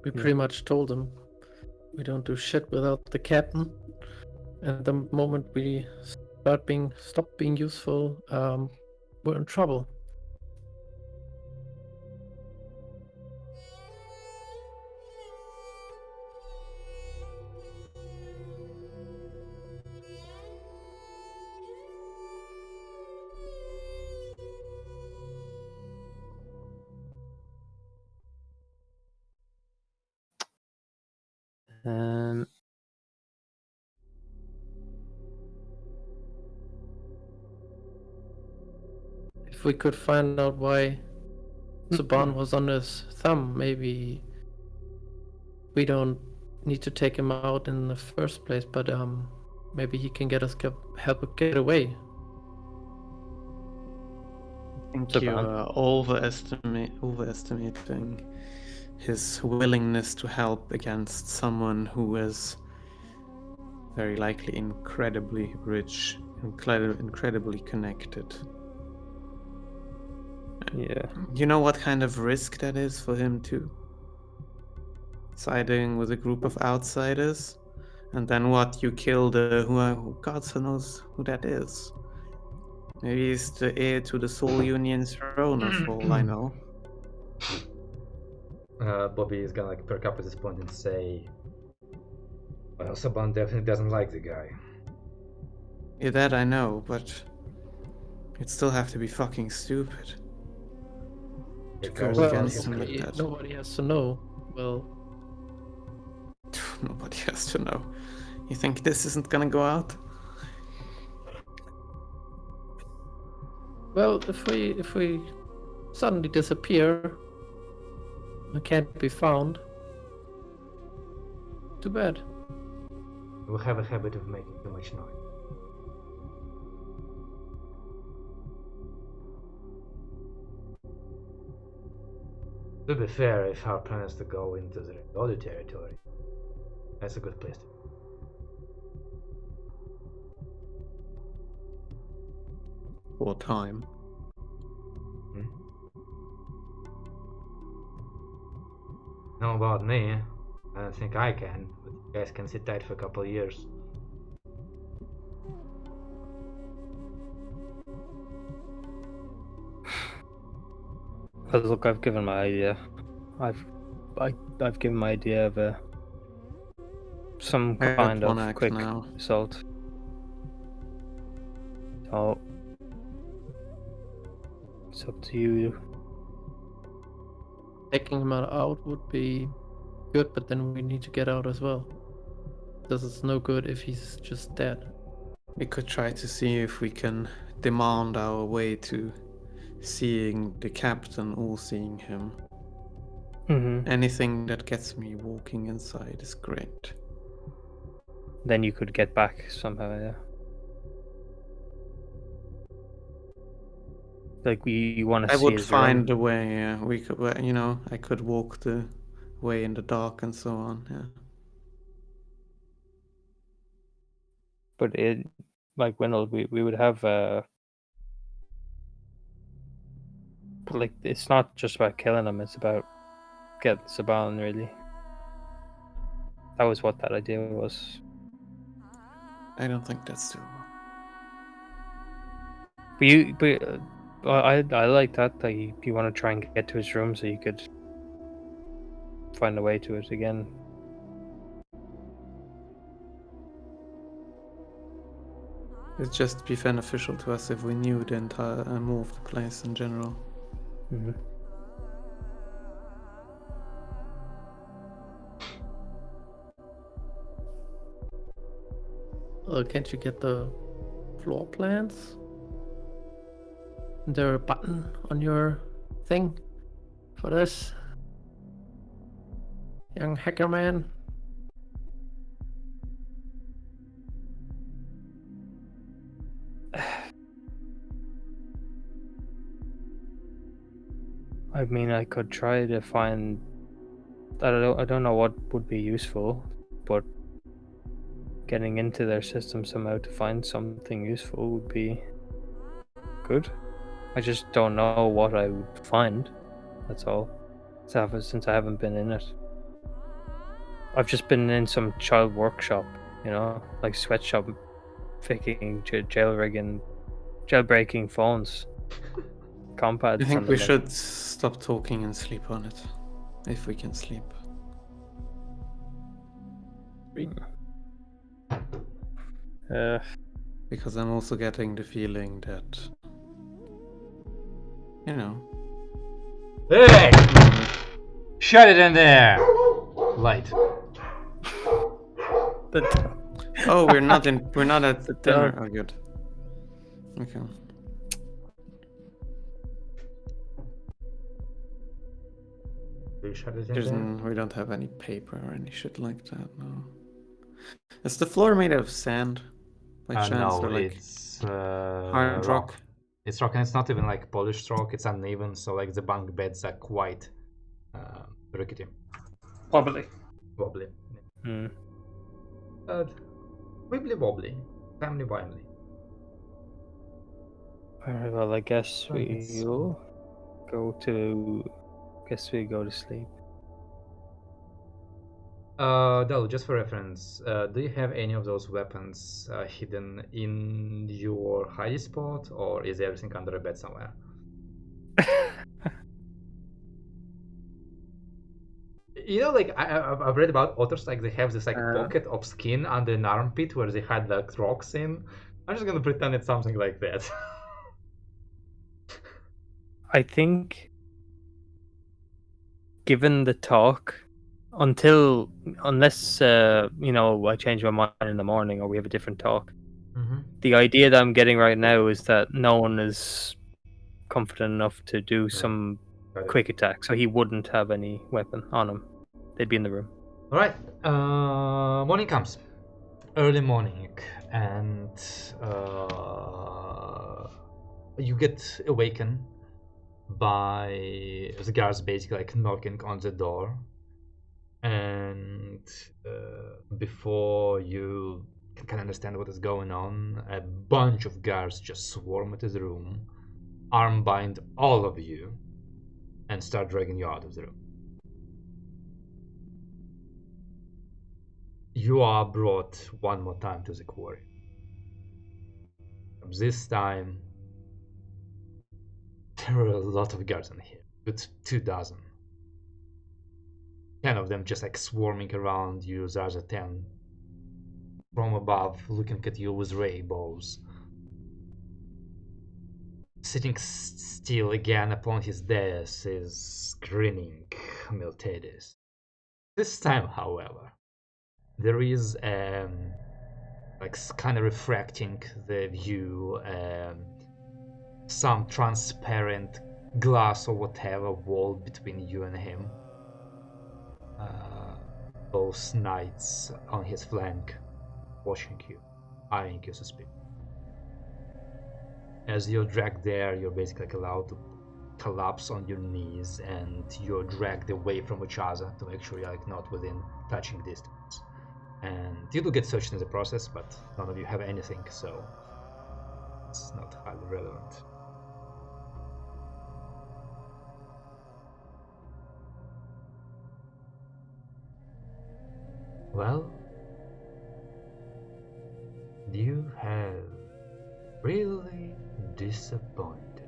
we Yeah. pretty much told them we don't do shit without the captain. And the moment we stop being useful, we're in trouble. If we could find out why Saban was on his thumb, maybe we don't need to take him out in the first place, but maybe he can help get away. I think Saban. you are overestimating his willingness to help against someone who is very likely incredibly rich, incredibly connected. Yeah. You know what kind of risk that is for him too? Siding with a group of outsiders, and then what? You kill who God knows who that is. Maybe he's the heir to the Soul Union's throne, for all I know. Bobby is gonna like perk up at this point and say, "Well, Saban definitely doesn't like the guy." Yeah, that I know, but you'd still have to be fucking stupid to go Well, against him like that. Nobody has to know. Well, Nobody has to know. You think this isn't gonna go out? well, if we suddenly disappear, we can't be found. Too bad. We have a habit of making too much noise. To be fair, if our plan is to go into the other territory, that's a good place to be. For time. Know about me, I don't think I can, but you guys can sit tight for a couple of years. Well, look, I've given my idea. I've given my idea of some I kind one of act quick now. assault. So it's up to you. Taking him out would be good, but then we need to get out as well. This is no good if he's just dead. We could try to see if we can demand our way to seeing the captain or seeing him. Mm-hmm. Anything that gets me walking inside is great. Then you could get back somehow, yeah. Like you want to I see would his find room. a way. Yeah. We could, I could walk the way in the dark and so on. Yeah. But it, like Wendell, we would have like it's not just about killing him; it's about getting Saban. Really, that was what that idea was. I don't think that's doable. But I like that. That you want to try and get to his room so you could find a way to it again. It'd just be beneficial to us if we knew the entire more of the place in general. Mm-hmm. Can't you get the floor plans? Is there a button on your thing for this? Young hacker man? I mean, I could try to find. I don't know what would be useful, but getting into their system somehow to find something useful would be good. I just don't know what I would find. That's all. Since I haven't been in it, I've just been in some child workshop, like sweatshop, fixing, jailbreaking phones, compads. I think and we the like. should stop talking and sleep on it, if we can sleep. Because I'm also getting the feeling that, Hey! Shut it in there! Light. Oh, we're not at The dinner. dog. Oh, good. Okay. Do you shut it in there? We don't have any paper or any shit like that. No. Is the floor made of sand? By chance, No, or like it's hard rock? It's rock, and it's not even like polished rock. It's uneven, so like the bunk beds are quite rickety, Wobbly. wobbly. Hmm. Wibbly wobbly, family wibbly. Alright, well, I guess Right, it's- we'll go to. Guess we go to sleep. Del, just for reference, do you have any of those weapons hidden in your hiding spot, or is everything under a bed somewhere? You know, like I've read about otters, like they have this like pocket of skin under an armpit where they hide like rocks in. I'm just gonna pretend it's something like that. I think, given the talk, unless I change my mind in the morning or we have a different talk, the idea that I'm getting right now is that no one is confident enough to do some Got it. quick attack, so he wouldn't have any weapon on him. They'd be in the room. All right. Morning comes, early morning, and you get awakened by the guards basically like knocking on the door, and before you can understand what is going on, a bunch of guards just swarm into the room, arm bind all of you, and start dragging you out of the room. You are brought one more time to the quarry. This time, there are a lot of guards in here. Good 2 dozen. 10 of them just like swarming around you. There's a 10 from above looking at you with ray bows. Sitting still again upon his dais is grinning Miltiades. This time, however, there is like kind of refracting the view, some transparent glass or whatever wall between you and him. Both knights on his flank, watching you, eyeing you suspiciously. As you're dragged there, you're basically like allowed to collapse on your knees, and you're dragged away from each other to make sure you're like not within touching distance. And you do get searched in the process, but none of you have anything, so it's not highly relevant. Well, you have really disappointed.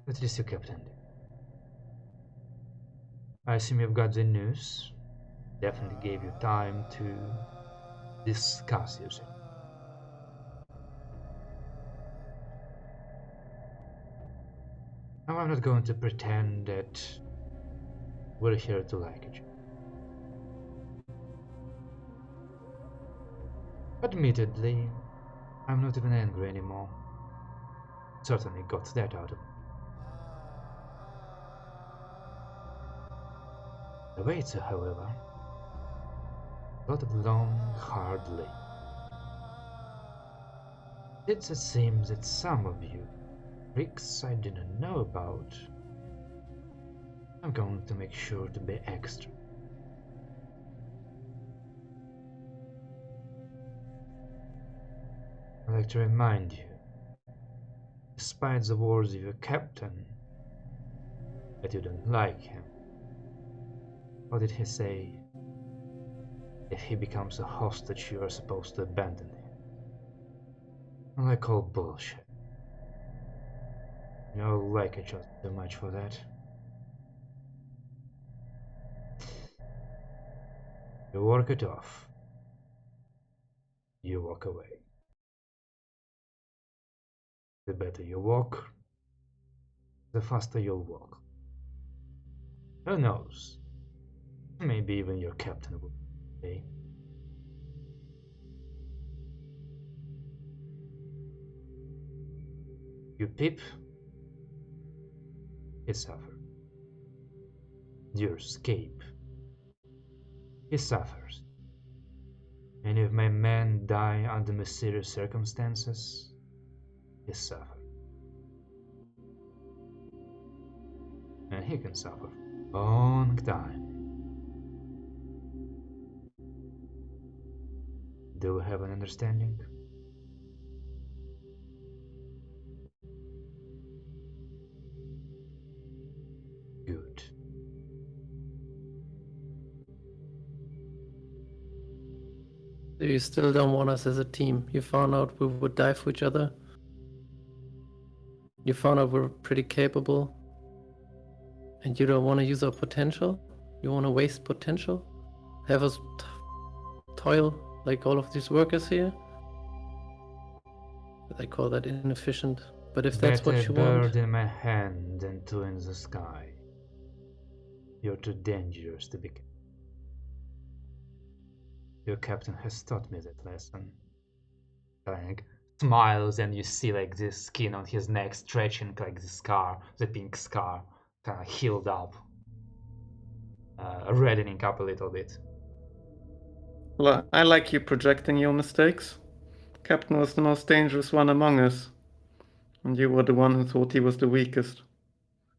At least you kept ending. I assume you've got the news. Definitely gave you time to discuss yourself. Now, I'm not going to pretend that we're here to like each other. Admittedly, I'm not even angry anymore. Certainly got that out of me. Awaits, however, a lot of long, hard labor. It seems that some of you, tricks I didn't know about, I'm going to make sure to be extra. I'd like to remind you, despite the words of your captain, that you don't like him. What did he say? If he becomes a hostage, you are supposed to abandon him. Well, I call bullshit. You all like each other too much for that. You work it off. You walk away. The better you walk, the faster you'll walk. Who knows? Maybe even your captain would say. You peep, he suffers. You escape, he suffers. Many of my men die under mysterious circumstances, he suffers. And he can suffer for a long time. Do we have an understanding? Good. So you still don't want us as a team? You found out we would die for each other? You found out we're pretty capable? And you don't want to use our potential? You want to waste potential? Have us toil like all of these workers here? I call that inefficient. But if that's Better what you bird want... in my hand than two in the sky. You're too dangerous to be. Your captain has taught me that lesson. Like, smiles, and you see like this skin on his neck stretching, like the scar, the pink scar, kind of healed up, reddening up a little bit. Well, I like you projecting your mistakes. Captain was the most dangerous one among us, and you were the one who thought he was the weakest.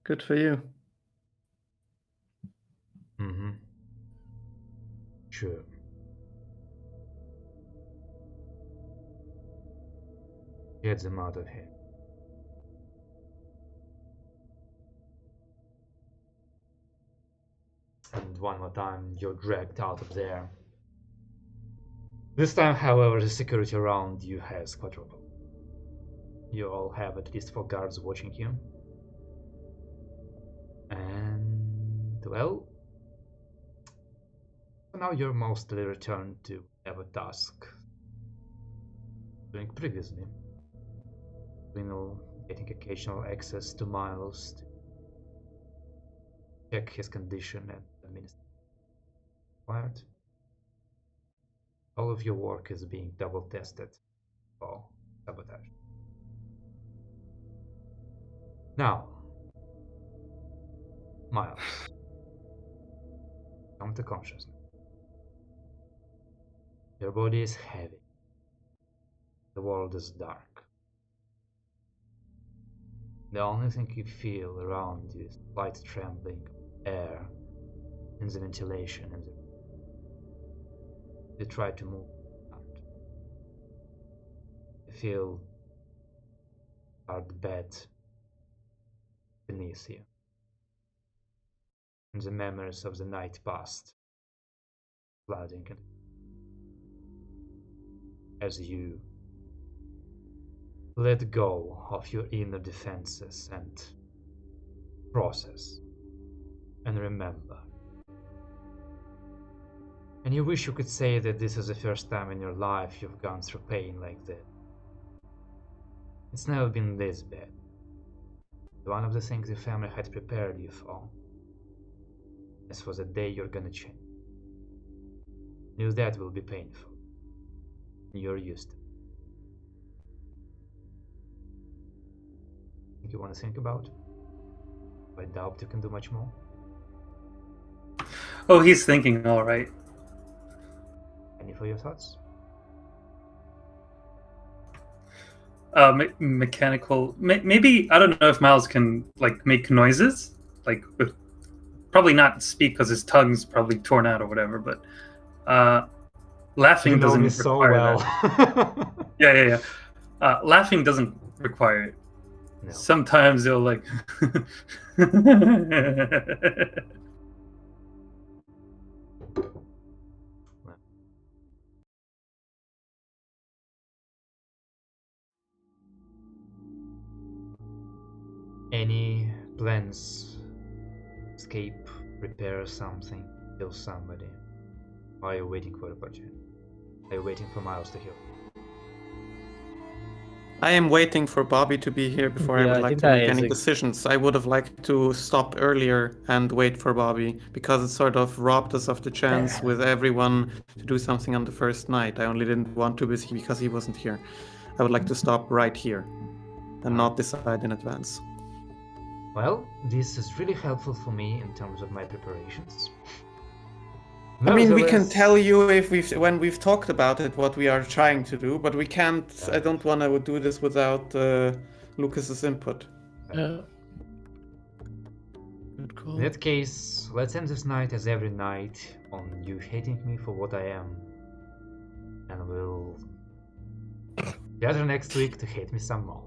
Good for you. Mm-hmm. Sure. Get them out of here. And one more time, you're dragged out of there. This time, however, the security around you has quadrupled. You all have at least 4 guards watching you. And, well, now you're mostly returned to have a task doing previously. Getting occasional access to Miles to check his condition and administer required. All of your work is being double tested for sabotage. Now, Miles, come to consciousness. Your body is heavy. The world is dark. The only thing you feel around you is slight trembling of air in the ventilation in the room. You try to move around. You feel hard bed beneath you. And the memories of the night past flooding in as you let go of your inner defenses and process and remember. And you wish you could say that this is the first time in your life you've gone through pain like this. It's never been this bad. One of the things your family had prepared you for. This was the day you're gonna change. Knew that will be painful. You're used to it. Think you want to think about? I doubt you can do much more. Oh, he's thinking all right. Any for your thoughts? Mechanical. Maybe I don't know if Miles can like make noises, like with probably not speak because his tongue's probably torn out or whatever. But laughing doesn't require that. Yeah. Laughing doesn't require it. No. Sometimes they'll like. Any plans? Escape, repair something, kill somebody? Or are you waiting for a opportunity? Are you waiting for Miles to heal? I am waiting for Bobby to be here before I Yeah, would I like think to that make is any a- decisions. I would have liked to stop earlier and wait for Bobby, because it sort of robbed us of the chance with everyone to do something on the first night. I only didn't want to because he wasn't here. I would like to stop right here and not decide in advance. Well, this is really helpful for me in terms of my preparations. I mean, we can Nevertheless, tell you if when we've talked about it what we are trying to do, but we can't. I don't want to do this without Lucas's input. Good call. in that case, let's end this night as every night on you hating me for what I am. And we'll gather next week to hate me some more.